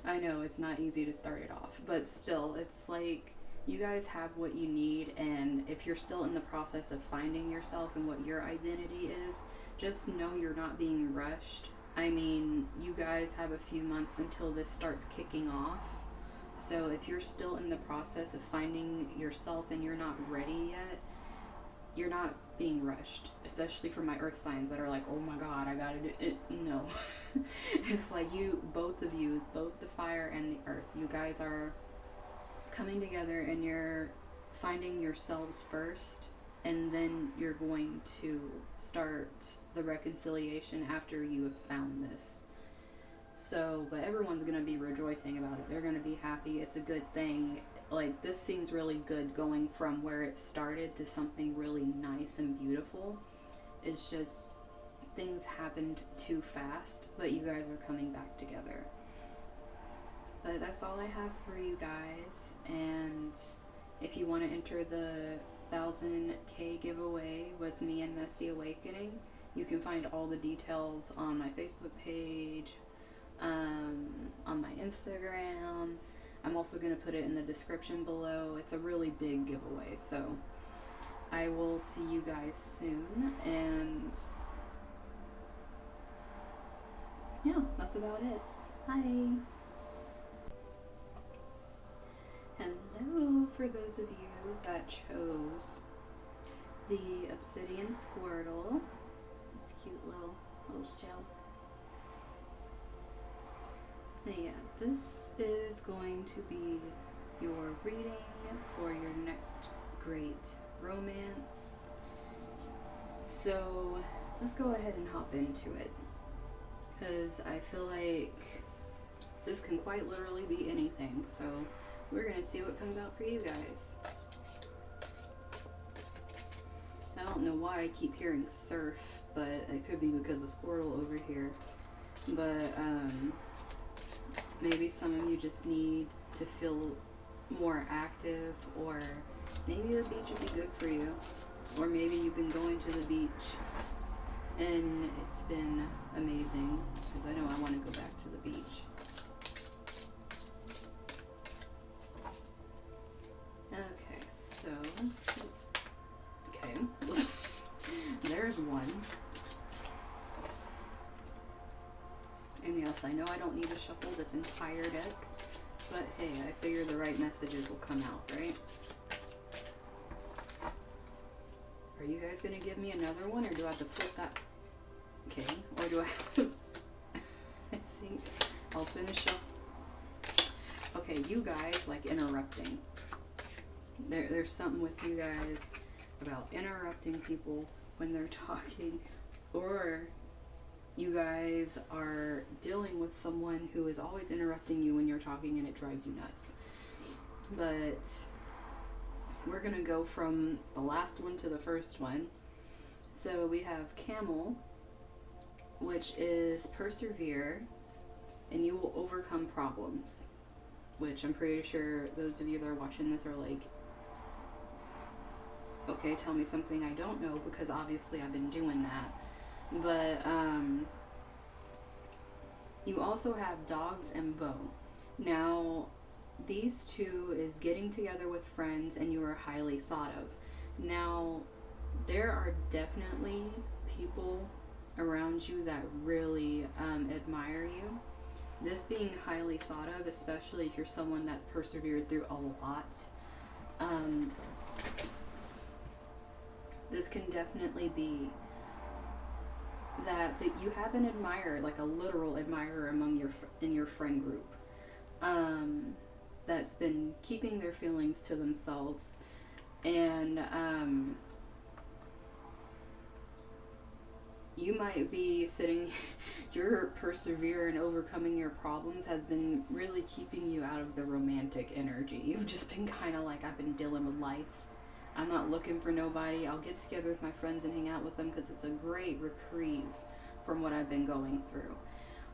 I know it's not easy to start it off, but still, it's like you guys have what you need, and if you're still in the process of finding yourself and what your identity is, just know you're not being rushed. I mean, you guys have a few months until this starts kicking off, so if you're still in the process of finding yourself and you're not ready yet, you're not being rushed, especially for my earth signs that are like, oh my god, I gotta do it. No. It's like you, both of you, both the fire and the earth, you guys are coming together and you're finding yourselves first, and then you're going to start the reconciliation after you have found this. So, but everyone's going to be rejoicing about it. They're going to be happy. It's a good thing. Like, this seems really good going from where it started to something really nice and beautiful. It's just things happened too fast, but you guys are coming back together. But that's all I have for you guys, and if you want to enter the 1000K giveaway with me and Messy Awakening, you can find all the details on my Facebook page, on my Instagram. I'm also going to put it in the description below. It's a really big giveaway, so I will see you guys soon, and yeah, that's about it. Bye! Hello, for those of you that chose the Obsidian Squirtle. This cute little shell. Yeah, this is going to be your reading for your next great romance. So let's go ahead and hop into it, because I feel like this can quite literally be anything. So we're gonna see what comes out for you guys. I don't know why I keep hearing surf, but it could be because of Squirtle over here. But maybe some of you just need to feel more active, or maybe the beach would be good for you, or maybe you've been going to the beach and it's been amazing, because I know I want to go back to the beach. Okay, so okay, there's one. And yes, I know I don't need to shuffle this entire deck, but hey, I figure the right messages will come out, right? Are you guys gonna give me another one, or do I have to flip that? Okay, or do I have to... I think I'll finish up. Okay, you guys like interrupting. There's something with you guys about interrupting people when they're talking, or you guys are dealing with someone who is always interrupting you when you're talking and it drives you nuts. But we're gonna go from the last one to the first one. So we have Camel, which is persevere, and you will overcome problems. Which I'm pretty sure those of you that are watching this are like, okay, tell me something I don't know, because obviously I've been doing that. But you also have dogs and bow. Now, these two is getting together with friends, and you are highly thought of. Now, there are definitely people around you that really admire you. This being highly thought of, especially if you're someone that's persevered through a lot, this can definitely be that you have an admirer, like a literal admirer among in your friend group, that's been keeping their feelings to themselves, and you might be sitting, your persevere and overcoming your problems has been really keeping you out of the romantic energy. You've just been kind of like, I've been dealing with life. I'm not looking for nobody. I'll get together with my friends and hang out with them because it's a great reprieve from what I've been going through.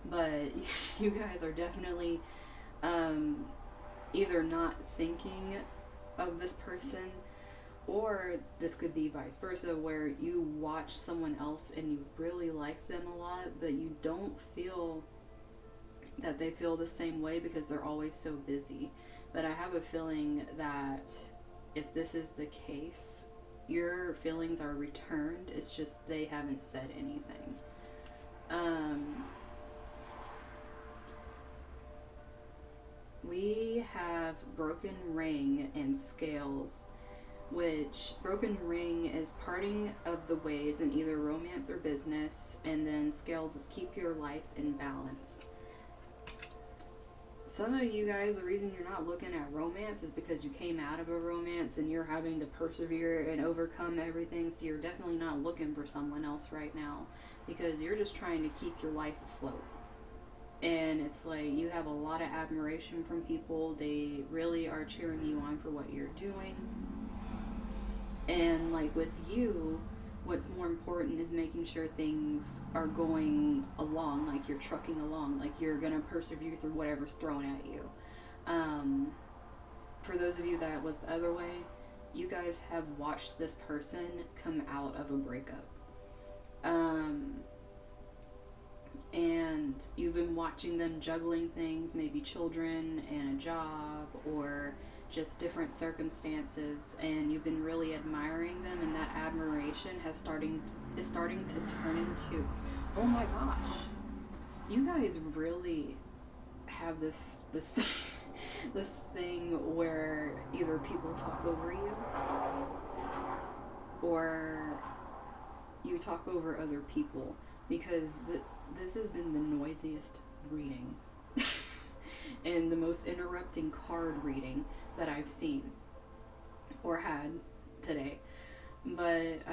But you guys are definitely either not thinking of this person, or this could be vice versa, where you watch someone else and you really like them a lot, but you don't feel that they feel the same way because they're always so busy. But I have a feeling that if this is the case, your feelings are returned. It's just they haven't said anything. We have Broken Ring and Scales, which Broken Ring is parting of the ways in either romance or business, and then Scales is keep your life in balance. Some of you guys, the reason you're not looking at romance is because you came out of a romance and you're having to persevere and overcome everything, so you're definitely not looking for someone else right now because you're just trying to keep your life afloat. And it's like you have a lot of admiration from people. They really are cheering you on for what you're doing. And like with you, what's more important is making sure things are going along, like you're trucking along, like you're gonna persevere through whatever's thrown at you. For those of you that was the other way, you guys have watched this person come out of a breakup. and you've been watching them juggling things, maybe children and a job, or just different circumstances, and you've been really admiring them, and that admiration is starting to turn into, oh my gosh, you guys really have this this thing where either people talk over you, or you talk over other people, because this has been the noisiest reading and the most interrupting card reading that I've seen or had today. But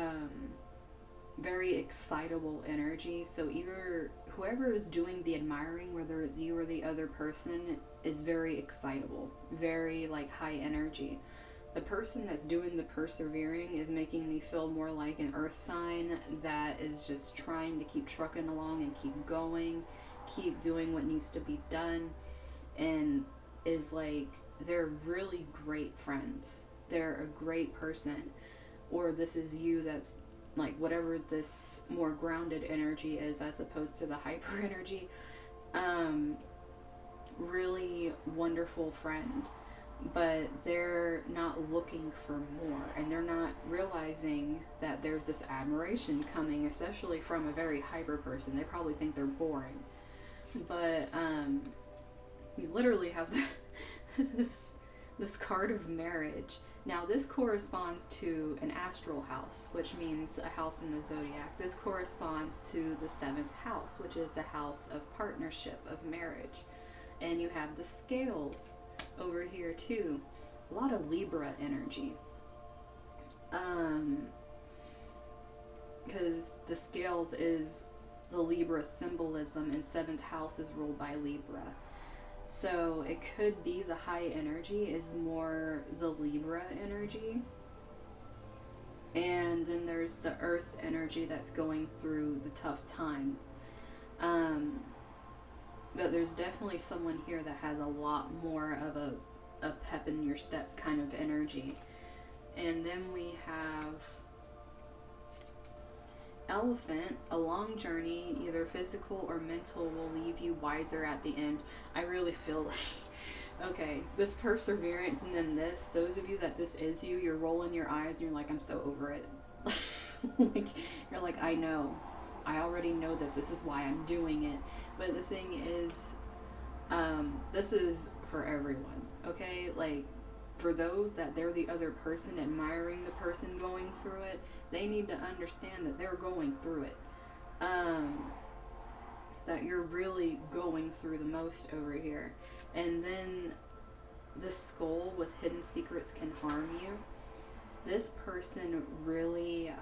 very excitable energy. So either whoever is doing the admiring, whether it's you or the other person, is very excitable, very like high energy. The person that's doing the persevering is making me feel more like an earth sign that is just trying to keep trucking along and keep going, keep doing what needs to be done, and is like, they're really great friends. They're a great person. Or this is you that's like whatever this more grounded energy is as opposed to the hyper energy. Really wonderful friend. But they're not looking for more, and they're not realizing that there's this admiration coming, especially from a very hyper person. They probably think they're boring. But you literally have this card of marriage. Now this corresponds to an astral house, which means a house in the zodiac. This corresponds to the 7th house, which is the house of partnership, of marriage. And you have the scales over here too. A lot of Libra energy. Because the scales is the Libra symbolism, and 7th house is ruled by Libra. So it could be the high energy is more the Libra energy. And then there's the earth energy that's going through the tough times. But there's definitely someone here that has a lot more of a pep in your step kind of energy. And then we have Elephant. A long journey, either physical or mental, will leave you wiser at the end. I really feel like, okay, this perseverance, and then this, those of you that this is you, you're rolling your eyes and you're like, I'm so over it. Like, you're like, I know. I already know this. This is why I'm doing it. But the thing is, this is for everyone, okay? Like, for those that they're the other person, admiring the person going through it, they need to understand that they're going through it. That you're really going through the most over here. And then the skull with hidden secrets can harm you. This person really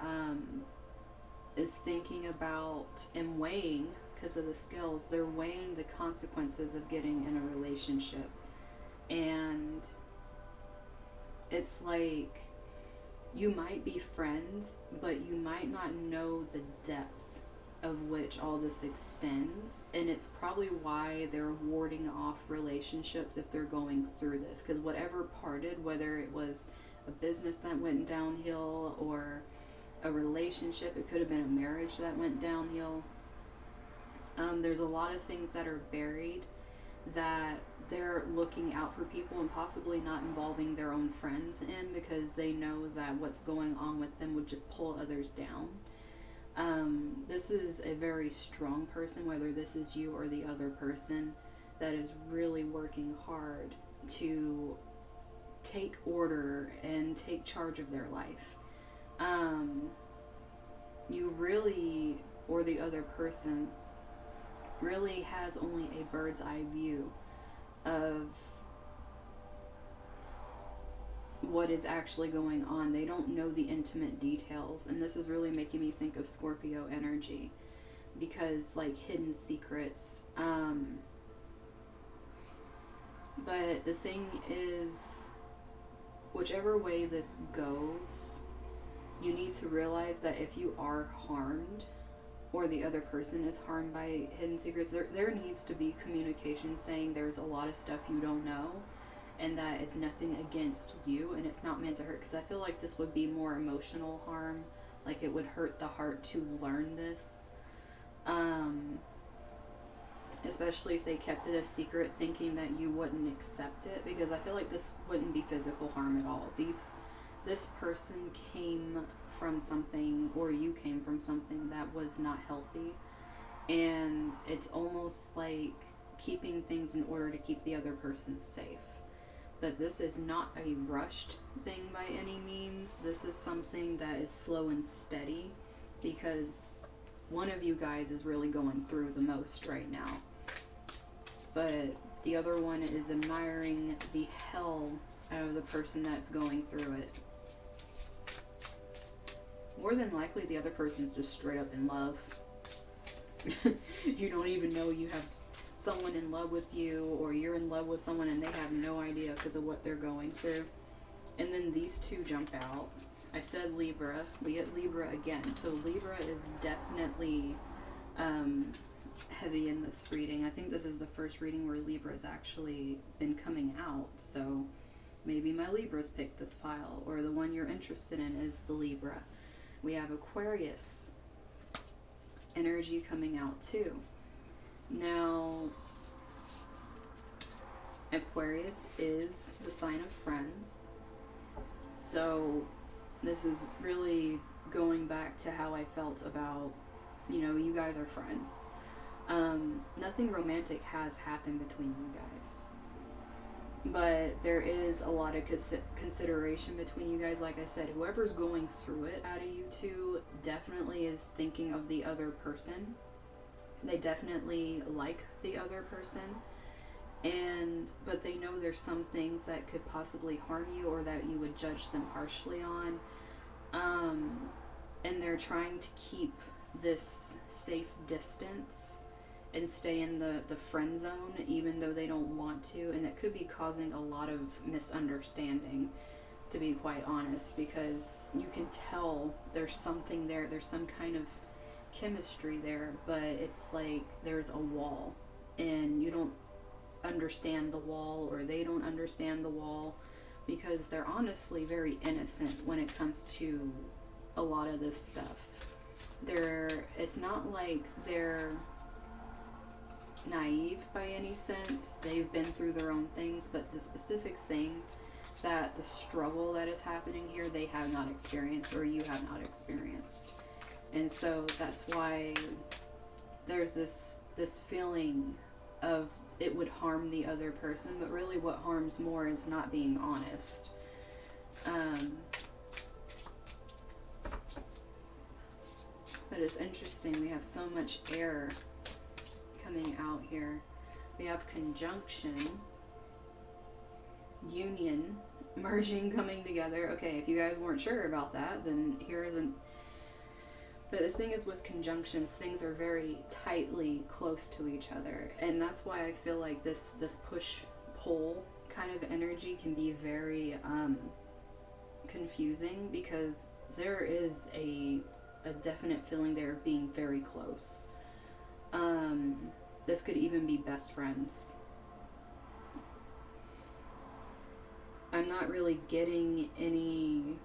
is thinking about and weighing, because of the scales, they're weighing the consequences of getting in a relationship. And it's like, you might be friends, but you might not know the depth of which all this extends. And it's probably why they're warding off relationships if they're going through this. Because whatever parted, whether it was a business that went downhill or a relationship, it could have been a marriage that went downhill. There's a lot of things that are buried that they're looking out for people and possibly not involving their own friends in, because they know that what's going on with them would just pull others down. This is a very strong person, whether this is you or the other person, that is really working hard to take order and take charge of their life. You really, or the other person, really has only a bird's eye view of what is actually going on. They don't know the intimate details, and this is really making me think of Scorpio energy, because like hidden secrets. But the thing is, whichever way this goes, you need to realize that if you are harmed, or the other person is harmed by hidden secrets, there needs to be communication saying there's a lot of stuff you don't know, and that it's nothing against you, and it's not meant to hurt. Because I feel like this would be more emotional harm, like it would hurt the heart to learn this. especially if they kept it a secret thinking that you wouldn't accept it, because I feel like this wouldn't be physical harm at all. This person came from something, or you came from something that was not healthy, and it's almost like keeping things in order to keep the other person safe. But this is not a rushed thing by any means. This is something that is slow and steady, because one of you guys is really going through the most right now. But the other one is admiring the hell out of the person that's going through it. More than likely, the other person's just straight up in love. You don't even know you have someone in love with you, or you're in love with someone and they have no idea because of what they're going through. And then these two jump out. I said Libra. We get Libra again. So Libra is definitely heavy in this reading. I think this is the first reading where Libra's actually been coming out. So maybe my Libras picked this file, or the one you're interested in is the Libra. We have Aquarius energy coming out too. Now, Aquarius is the sign of friends. So this is really going back to how I felt about, you guys are friends. Nothing romantic has happened between you guys, but there is a lot of consideration between you guys. Like I said, whoever's going through it out of you two definitely is thinking of the other person. They definitely like the other person, but they know there's some things that could possibly harm you, or that you would judge them harshly on, and they're trying to keep this safe distance and stay in the friend zone, even though they don't want to, and it could be causing a lot of misunderstanding, to be quite honest, because you can tell there's something there, there's some kind of chemistry there, but it's like there's a wall, and you don't understand the wall, or they don't understand the wall, because they're honestly very innocent when it comes to a lot of this stuff. It's not like they're naive by any sense. They've been through their own things, but the specific thing, that the struggle that is happening here, they have not experienced, or you have not experienced. And so that's why there's this feeling of it would harm the other person, but really what harms more is not being honest. But it's interesting, we have so much air coming out here. We have conjunction, union, merging, coming together. Okay, if you guys weren't sure about that, then here's an... But the thing is, with conjunctions, things are very tightly close to each other, and that's why I feel like this push-pull kind of energy can be very confusing, because there is a definite feeling there of being very close. This could even be best friends. I'm not really getting any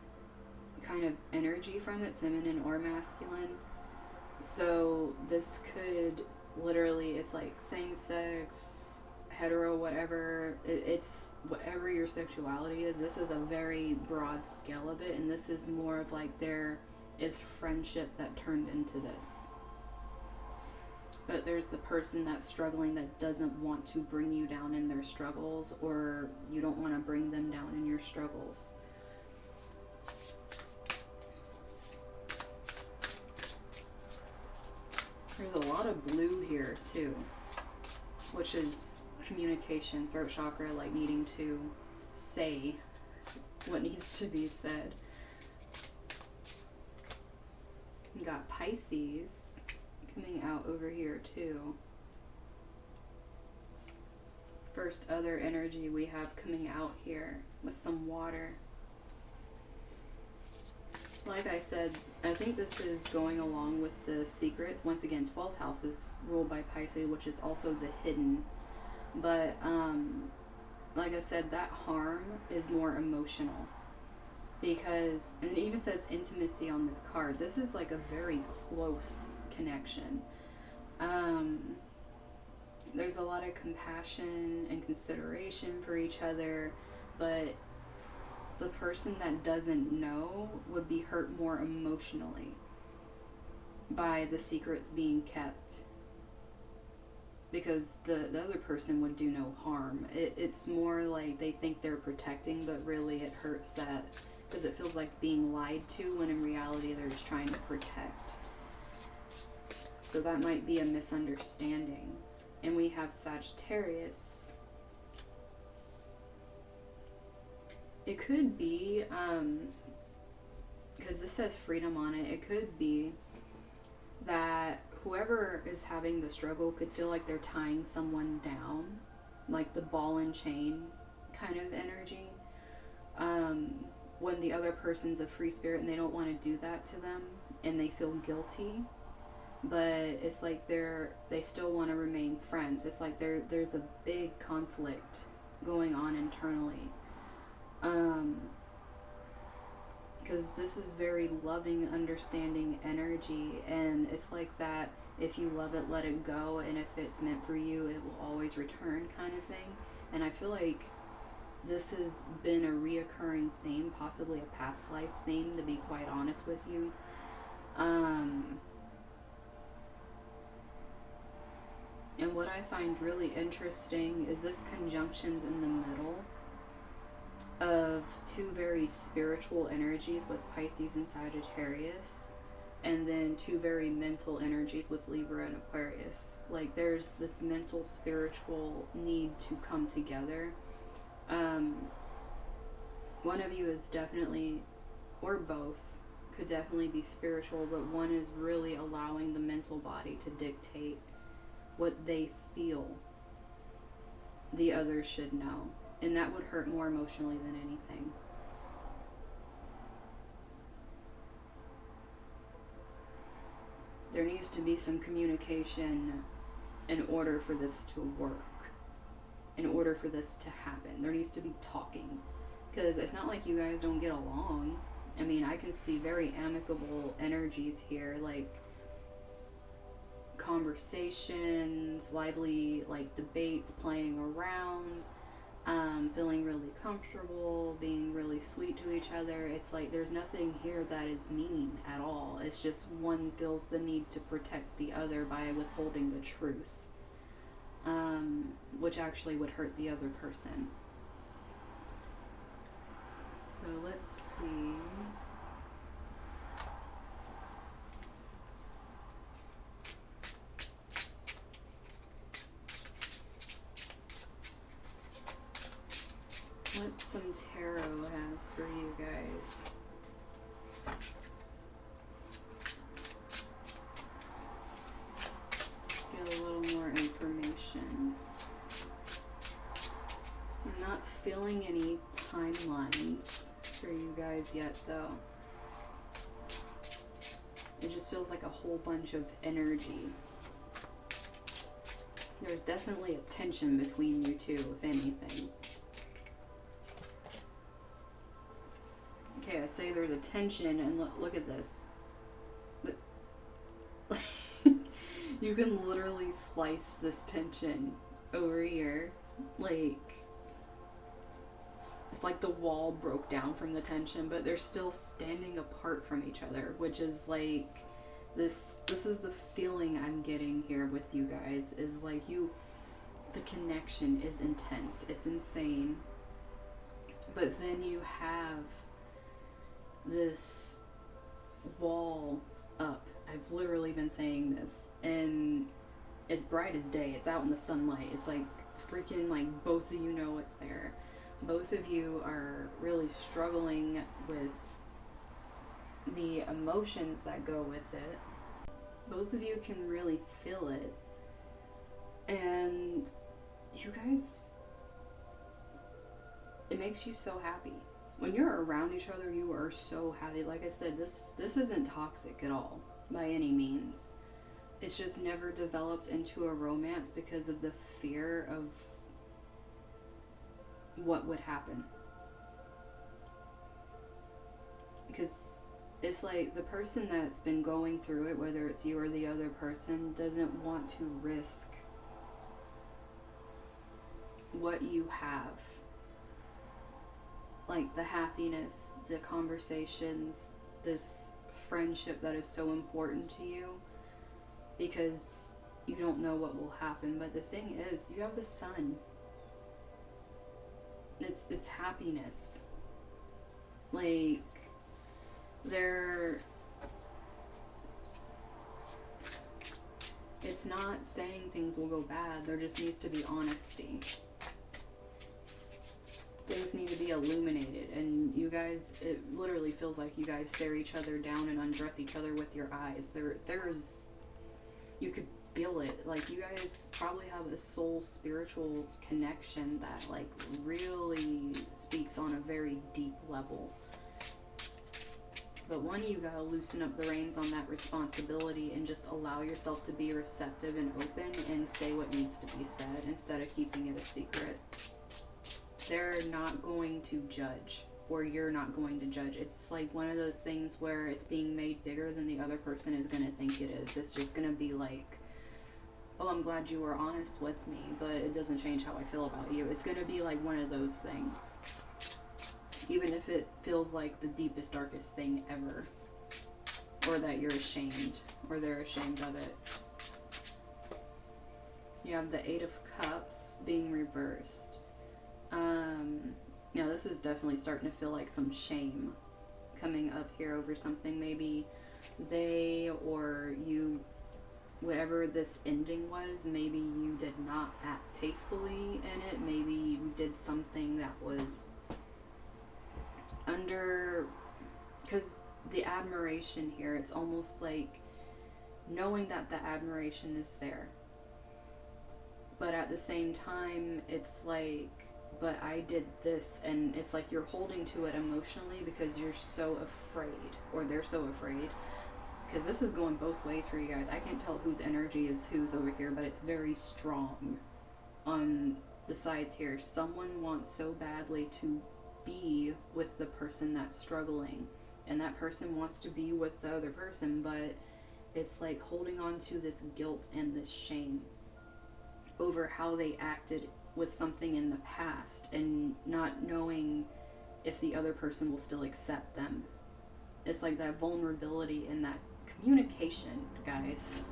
kind of energy from it, feminine or masculine. So this could literally, it's like same sex, hetero, whatever. It's whatever your sexuality is. This is a very broad scale of it, and this is more of like there is friendship that turned into this. But there's the person that's struggling that doesn't want to bring you down in their struggles, or you don't want to bring them down in your struggles. There's a lot of blue here too, which is communication, throat chakra, like needing to say what needs to be said. We got Pisces coming out over here too. First other energy we have coming out here with some water. Like I said, I think this is going along with the secrets. Once again, 12th house is ruled by Pisces, which is also the hidden. But like I said, that harm is more emotional. Because, and it even says intimacy on this card. This is like a very close connection. there's a lot of compassion and consideration for each other, but the person that doesn't know would be hurt more emotionally by the secrets being kept, because the other person would do no harm. It's more like they think they're protecting, but really it hurts that, because it feels like being lied to, when in reality they're just trying to protect. So that might be a misunderstanding. And we have Sagittarius. It could be, because this says freedom on it, it could be that whoever is having the struggle could feel like they're tying someone down, like the ball and chain kind of energy, when the other person's a free spirit and they don't want to do that to them and they feel guilty, but it's like they still want to remain friends. It's like there's a big conflict going on internally, because this is very loving, understanding energy, and it's like that if you love it, let it go, and if it's meant for you, it will always return kind of thing. And I feel like this has been a reoccurring theme, possibly a past life theme, to be quite honest with you. And what I find really interesting is this conjunction's in the middle of two very spiritual energies with Pisces and Sagittarius, and then two very mental energies with Libra and Aquarius. Like, there's this mental spiritual need to come together. One of you is definitely, or both, could definitely be spiritual, but one is really allowing the mental body to dictate what they feel the other should know. And that would hurt more emotionally than anything. There needs to be some communication in order for this to work, in order for this to happen. There needs to be talking, because it's not like you guys don't get along. I mean, I can see very amicable energies here, like conversations, lively like debates, playing around, feeling really comfortable, being really sweet to each other. It's like there's nothing here that is mean at all. It's just one feels the need to protect the other by withholding the truth, which actually would hurt the other person. So let's see. What some tarot has for you guys. Get a little more information. I'm not feeling any timelines for you guys yet, though. It just feels like a whole bunch of energy. There's definitely a tension between you two, if anything. Okay, I say there's a tension, and look at this. You can literally slice this tension over here. Like, it's like the wall broke down from the tension, but they're still standing apart from each other, which is like, this is the feeling I'm getting here with you guys, is like the connection is intense. It's insane. But then you have this wall up. I've literally been saying this, and it's bright as day. It's out in the sunlight. It's like freaking, like, both of you know it's there. Both of you are really struggling with the emotions that go with it. Both of you can really feel it, and you guys, it makes you so happy. When you're around each other, you are so happy. Like I said, this isn't toxic at all, by any means. It's just never developed into a romance because of the fear of what would happen. Because it's like the person that's been going through it, whether it's you or the other person, doesn't want to risk what you have, like the happiness, the conversations, this friendship that is so important to you, because you don't know what will happen. But the thing is, you have the sun. It's happiness. Like, it's not saying things will go bad. There just needs to be honesty. Things need to be illuminated, and you guys, it literally feels like you guys stare each other down and undress each other with your eyes. There's, you could feel it. Like, you guys probably have a soul spiritual connection that, like, really speaks on a very deep level. But one of you gotta loosen up the reins on that responsibility and just allow yourself to be receptive and open and say what needs to be said instead of keeping it a secret. They're not going to judge, or you're not going to judge. It's like one of those things where it's being made bigger than the other person is going to think it is. It's just going to be like, oh, I'm glad you were honest with me, but it doesn't change how I feel about you. It's going to be like one of those things. Even if it feels like the deepest, darkest thing ever. Or that you're ashamed, or they're ashamed of it. You have the Eight of Cups being reversed. Now this is definitely starting to feel like some shame coming up here over something. Maybe they or you, whatever this ending was, maybe you did not act tastefully in it. Maybe you did something that was under, because the admiration here, it's almost like knowing that the admiration is there, but at the same time it's like, but I did this, and it's like you're holding to it emotionally because you're so afraid, or they're so afraid, because this is going both ways for you guys. I can't tell whose energy is whose over here, but it's very strong on the sides here. Someone wants so badly to be with the person that's struggling, and that person wants to be with the other person, but it's like holding on to this guilt and this shame over how they acted with something in the past, and not knowing if the other person will still accept them. It's like that vulnerability and that communication, guys.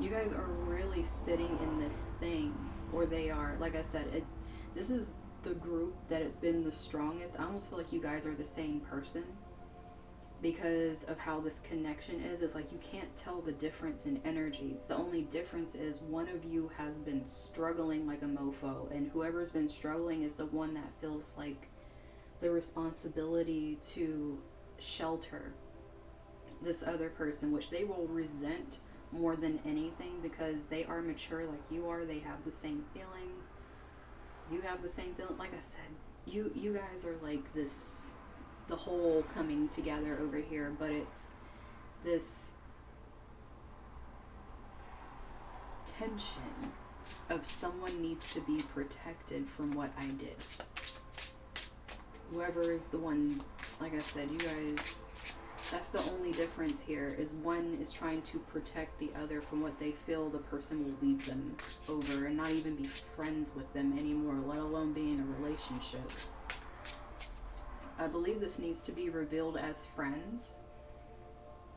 You guys are really sitting in this thing, or they are. Like I said, this is the group that it's been the strongest. I almost feel like you guys are the same person because of how this connection is. It's like you can't tell the difference in energies. The only difference is one of you has been struggling like a mofo, and whoever's been struggling is the one that feels like the responsibility to shelter this other person, which they will resent more than anything because they are mature like you are. They have the same feelings. You have the same feeling. Like I said, you guys are like this, the whole coming together over here, but it's this tension of someone needs to be protected from what I did. Whoever is the one, like I said, you guys, that's the only difference here, is one is trying to protect the other from what they feel the person will lead them over, and not even be friends with them anymore, let alone be in a relationship. I believe this needs to be revealed as friends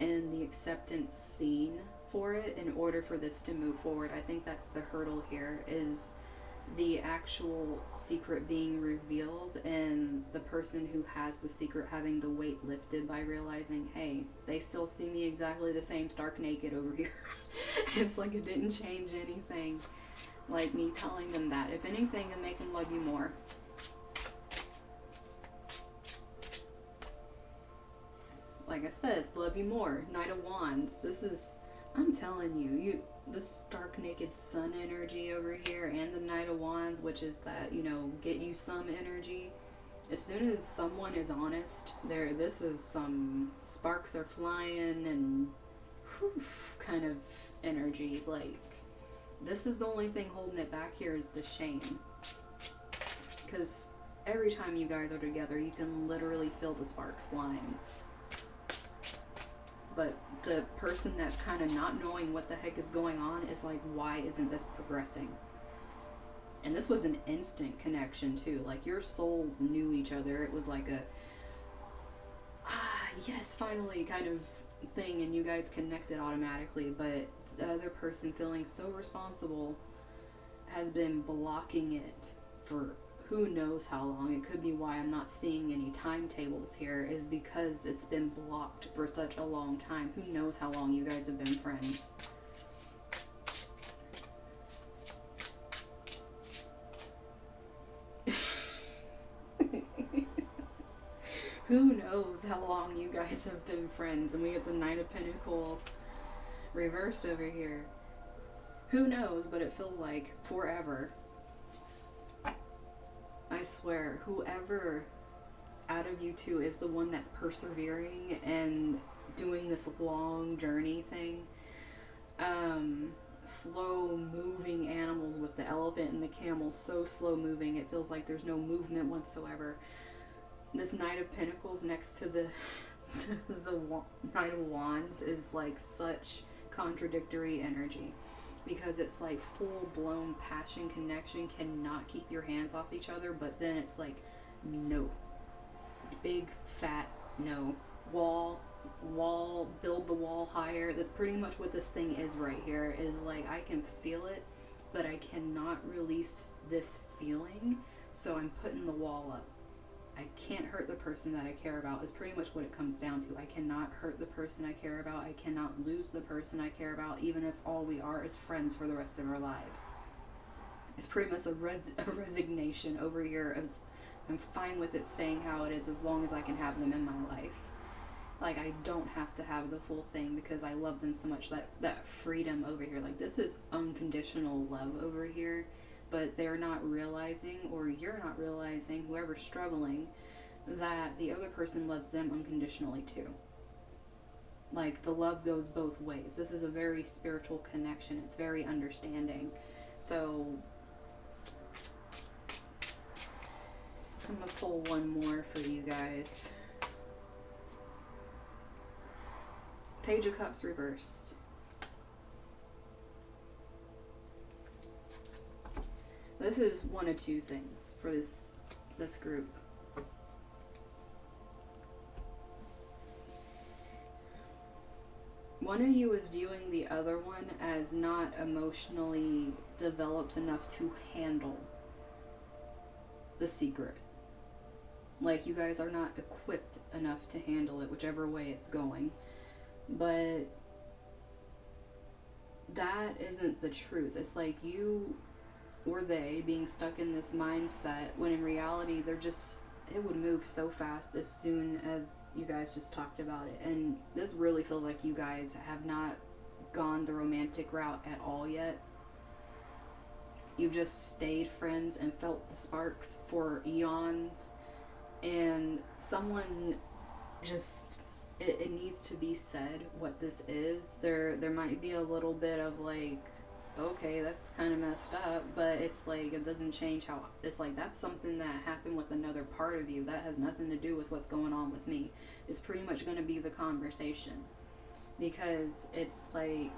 and the acceptance scene for it in order for this to move forward. I think that's the hurdle here, is the actual secret being revealed and the person who has the secret having the weight lifted by realizing, hey, they still see me exactly the same, stark naked over here. It's like it didn't change anything. Like me telling them that. If anything, it'll make them love you more. Like I said, love you more. Knight of Wands. This is, I'm telling you, the stark naked sun energy over here, and the Knight of Wands, which is that, you know, get you some energy. As soon as someone is honest, this is some sparks are flying and whew, kind of energy. Like, this is the only thing holding it back here, is the shame. Because every time you guys are together, you can literally feel the sparks flying. But the person that's kind of not knowing what the heck is going on is like, why isn't this progressing? And this was an instant connection too. Like your souls knew each other. It was like a yes, finally kind of thing, and you guys connected automatically. But the other person feeling so responsible has been blocking it for who knows how long. It could be why I'm not seeing any timetables here, is because it's been blocked for such a long time. Who knows how long you guys have been friends. Who knows how long you guys have been friends? And we get the Knight of Pentacles reversed over here. Who knows, but it feels like forever. I swear, whoever out of you two is the one that's persevering and doing this long journey thing. Slow moving animals with the elephant and the camel, so slow moving, it feels like there's no movement whatsoever. This Knight of Pentacles next to the Knight of Wands is like such contradictory energy, because it's like full-blown passion connection, cannot keep your hands off each other, but then it's like no, big fat no, wall, build the wall higher. That's pretty much what this thing is right here, is like I can feel it, but I cannot release this feeling, so I'm putting the wall up. I can't hurt the person that I care about is pretty much what it comes down to. I cannot hurt the person I care about. I cannot lose the person I care about, even if all we are is friends for the rest of our lives. It's pretty much a resignation over here. As I'm fine with it staying how it is as long as I can have them in my life. Like, I don't have to have the full thing because I love them so much. That freedom over here. Like, this is unconditional love over here. But they're not realizing, or you're not realizing, whoever's struggling, that the other person loves them unconditionally too. Like, the love goes both ways. This is a very spiritual connection. It's very understanding. So, I'm going to pull one more for you guys. Page of Cups reversed. This is one of two things for this group. One of you is viewing the other one as not emotionally developed enough to handle the secret. Like, you guys are not equipped enough to handle it, whichever way it's going. But that isn't the truth. It's like you or they being stuck in this mindset, when in reality they're just, it would move so fast as soon as you guys just talked about it. And this really feels like you guys have not gone the romantic route at all yet. You've just stayed friends and felt the sparks for eons, and someone just, it needs to be said what this is. There might be a little bit of like, okay, that's kind of messed up, but it's like, it doesn't change how, it's like, that's something that happened with another part of you. That has nothing to do with what's going on with me. It's pretty much going to be the conversation, because it's like,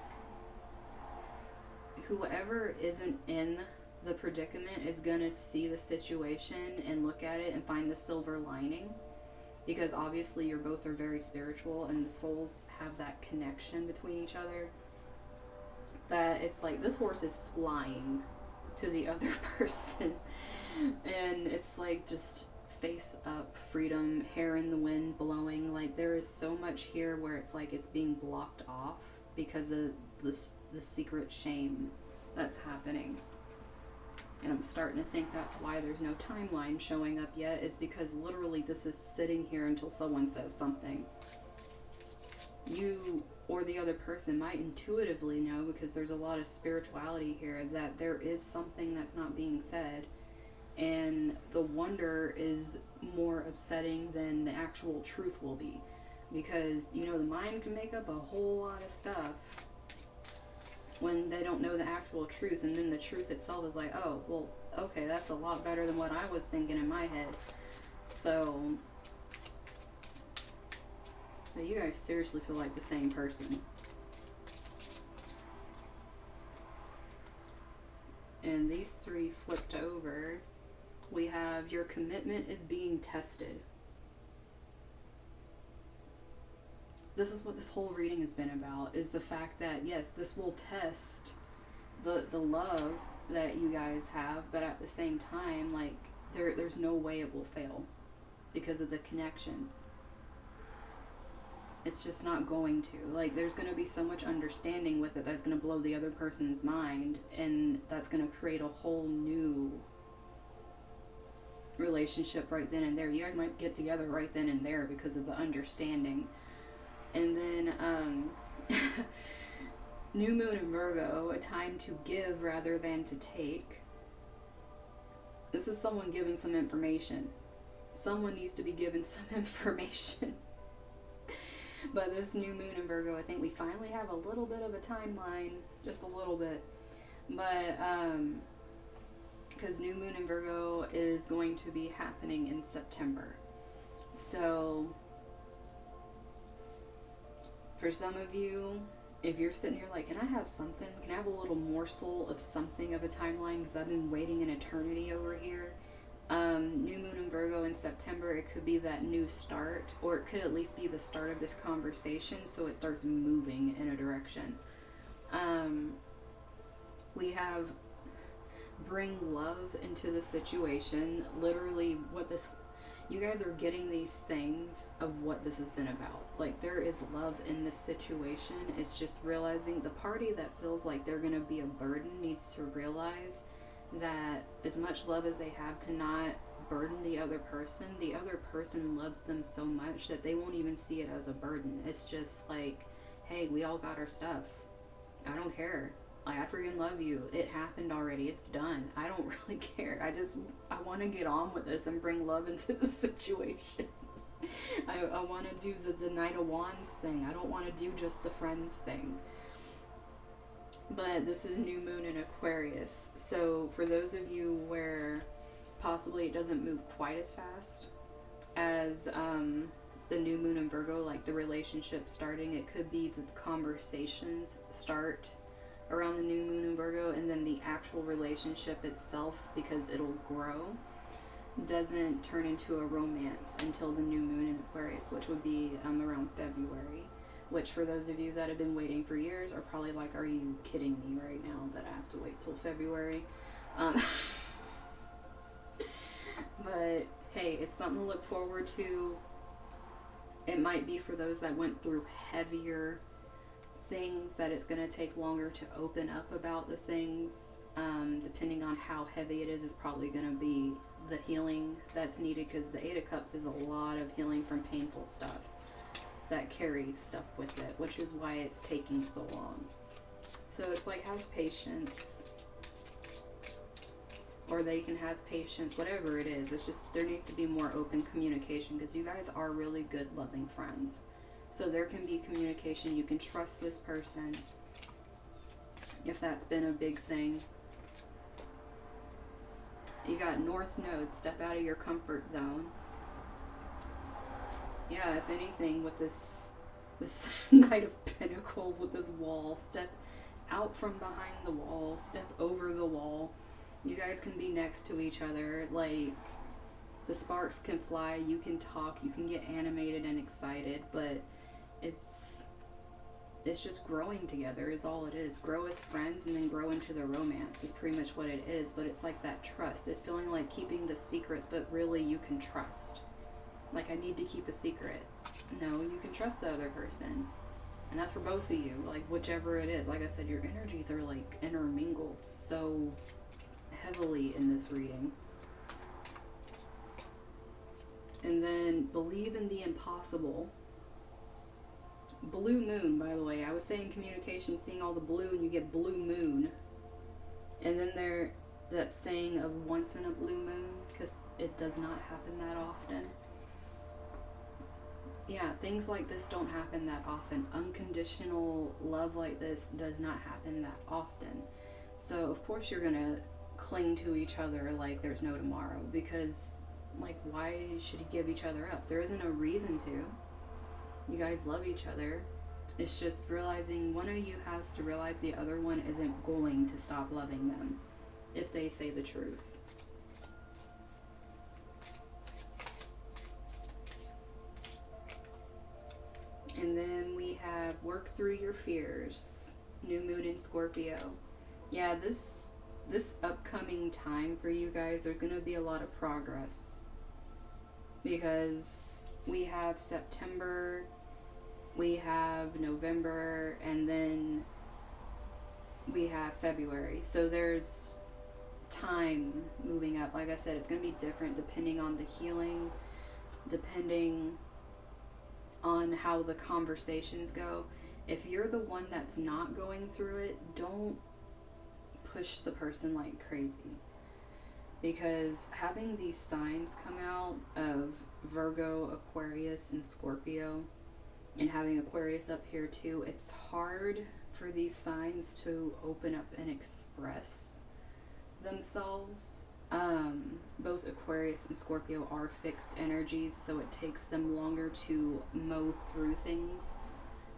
whoever isn't in the predicament is going to see the situation and look at it and find the silver lining, because obviously you both are very spiritual and the souls have that connection between each other. That it's like, this horse is flying to the other person, and it's like just face up, freedom, hair in the wind blowing. Like, there is so much here where it's like it's being blocked off because of the secret shame that's happening. And I'm starting to think that's why there's no timeline showing up yet, is because literally this is sitting here until someone says something. You or the other person might intuitively know, because there's a lot of spirituality here, that there is something that's not being said, and the wonder is more upsetting than the actual truth will be, because, you know, the mind can make up a whole lot of stuff when they don't know the actual truth, and then the truth itself is like, oh, well, okay, that's a lot better than what I was thinking in my head. So but you guys seriously feel like the same person. And these three flipped over, we have your commitment is being tested. This is what this whole reading has been about, is the fact that, yes, this will test the love that you guys have, but at the same time, like, there's no way it will fail because of the connection. It's just not going to. Like, there's going to be so much understanding with it that's going to blow the other person's mind, and that's going to create a whole new relationship right then and there. You guys might get together right then and there because of the understanding. And then, New Moon in Virgo, a time to give rather than to take. This is someone giving some information. Someone needs to be given some information. But this New Moon in Virgo, I think we finally have a little bit of a timeline. Just a little bit. But, because New Moon in Virgo is going to be happening in September. So, for some of you, if you're sitting here like, can I have something? Can I have a little morsel of something of a timeline? Because I've been waiting an eternity over here. New Moon in Virgo in September, it could be that new start, or it could at least be the start of this conversation, so it starts moving in a direction. We have bring love into the situation. Literally, what this, you guys are getting these things of what this has been about. Like, there is love in this situation. It's just realizing the party that feels like they're gonna be a burden needs to realize that as much love as they have, to not burden the other person loves them so much that they won't even see it as a burden. It's just like, hey, we all got our stuff. I don't care. Like, I freaking love you. It happened already. It's done. I don't really care. I want to get on with this and bring love into the situation. I want to do the Knight of Wands thing. I don't want to do just the friends thing. But this is New Moon in Aquarius. So for those of you where possibly it doesn't move quite as fast as the New Moon in Virgo, like the relationship starting, it could be that the conversations start around the New Moon in Virgo, and then the actual relationship itself, because it'll grow, doesn't turn into a romance until the New Moon in Aquarius, which would be around February. Which, for those of you that have been waiting for years, are probably like, are you kidding me right now that I have to wait till February? But, hey, it's something to look forward to. It might be for those that went through heavier things that it's going to take longer to open up about the things. Depending on how heavy it is probably going to be the healing that's needed, because the Eight of Cups is a lot of healing from painful stuff that carries stuff with it, which is why it's taking so long. So it's like, have patience, or they can have patience, whatever it is. It's just, there needs to be more open communication, because you guys are really good, loving friends. So there can be communication. You can trust this person, if that's been a big thing. You got North Node, step out of your comfort zone. Yeah, if anything, with this Knight of Pentacles, with this wall, step out from behind the wall, step over the wall. You guys can be next to each other. Like, the sparks can fly, you can talk, you can get animated and excited, but it's just growing together is all it is. Grow as friends and then grow into the romance is pretty much what it is. But it's like that trust. It's feeling like keeping the secrets, but really you can trust. Like, I need to keep a secret. No, you can trust the other person. And that's for both of you. Like, whichever it is. Like I said, your energies are like intermingled so heavily in this reading. And then believe in the impossible. Blue moon, by the way. I was saying communication, seeing all the blue, and you get blue moon. And then there, that saying of once in a blue moon, because it does not happen that often. Yeah, things like this don't happen that often. Unconditional love like this does not happen that often. So, of course, you're going to cling to each other like there's no tomorrow. Because, like, why should you give each other up? There isn't a reason to. You guys love each other. It's just realizing one of you has to realize the other one isn't going to stop loving them. if they say the truth. And then we have work through your fears. New moon in Scorpio. Yeah, this upcoming time for you guys, there's going to be a lot of progress. Because we have September, we have November, and then we have February. So there's time moving up. Like I said, it's going to be different depending on the healing, depending on how the conversations go. If you're the one that's not going through it, don't push the person like crazy. Because having these signs come out of Virgo, Aquarius, and Scorpio, and having Aquarius up here too, it's hard for these signs to open up and express themselves. Both Aquarius and Scorpio are fixed energies, so it takes them longer to mow through things,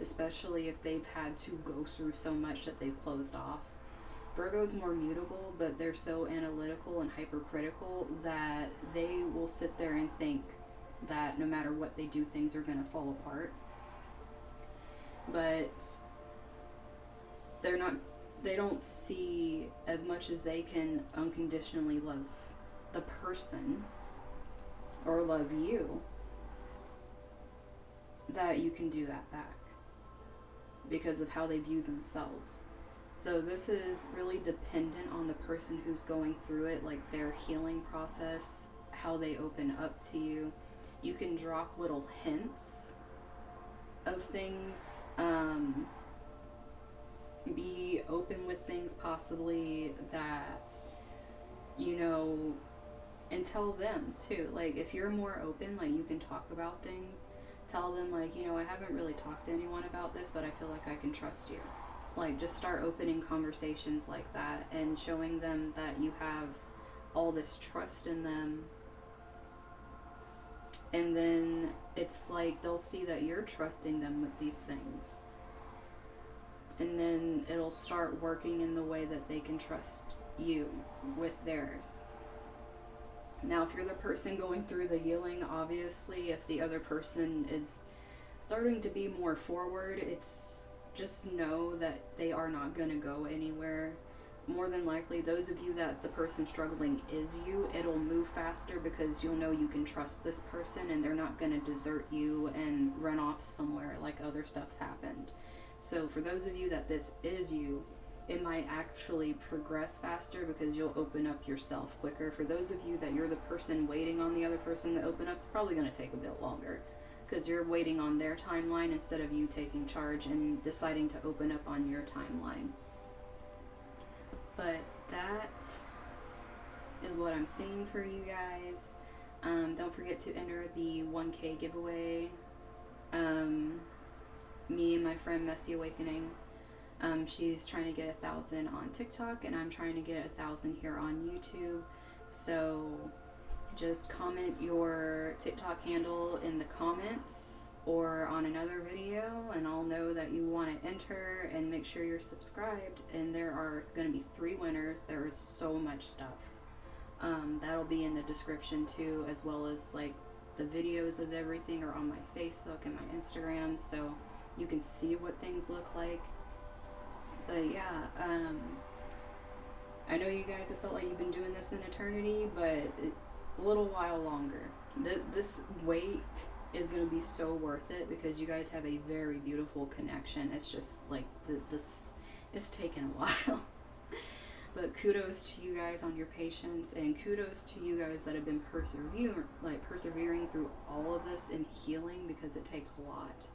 especially if they've had to go through so much that they've closed off. Virgo's more mutable, but they're so analytical and hypercritical that they will sit there and think that no matter what they do, things are going to fall apart. But they don't see as much as they can unconditionally love the person or love you, that you can do that back because of how they view themselves. So this is really dependent on the person who's going through it, like their healing process, how they open up to you. You can drop little hints of things, be open with things possibly that, you know, and tell them too. Like if you're more open, like you can talk about things, tell them like, you know, I haven't really talked to anyone about this, but I feel like I can trust you. Like just start opening conversations like that and showing them that you have all this trust in them. And then it's like they'll see that you're trusting them with these things. And then it'll start working in the way that they can trust you with theirs. Now, if you're the person going through the healing, obviously, if the other person is starting to be more forward, it's just know that they are not going to go anywhere. More than likely, those of you that the person struggling is you, it'll move faster because you'll know you can trust this person and they're not going to desert you and run off somewhere like other stuff's happened. So for those of you that this is you, it might actually progress faster because you'll open up yourself quicker. For those of you that you're the person waiting on the other person to open up, it's probably going to take a bit longer because you're waiting on their timeline instead of you taking charge and deciding to open up on your timeline. But that is what I'm seeing for you guys. Don't forget to enter the 1K giveaway. Me and my friend Messy Awakening. She's trying to get 1,000 on TikTok, and I'm trying to get 1,000 here on YouTube. So just comment your TikTok handle in the comments or on another video, and I'll know that you want to enter, and make sure you're subscribed. And there are going to be 3 winners. There is so much stuff. That'll be in the description too, as well as like the videos of everything are on my Facebook and my Instagram, so you can see what things look like. But yeah, I know you guys have felt like you've been doing this an eternity, but a little while longer. This wait is going to be so worth it because you guys have a very beautiful connection. It's just like this it's taken a while. But kudos to you guys on your patience, and kudos to you guys that have been persevering through all of this and healing, because it takes a lot.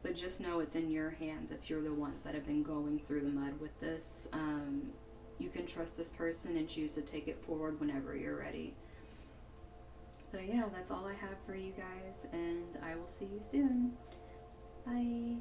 But just know it's in your hands if you're the ones that have been going through the mud with this. You can trust this person and choose to take it forward whenever you're ready. But yeah, that's all I have for you guys, and I will see you soon. Bye.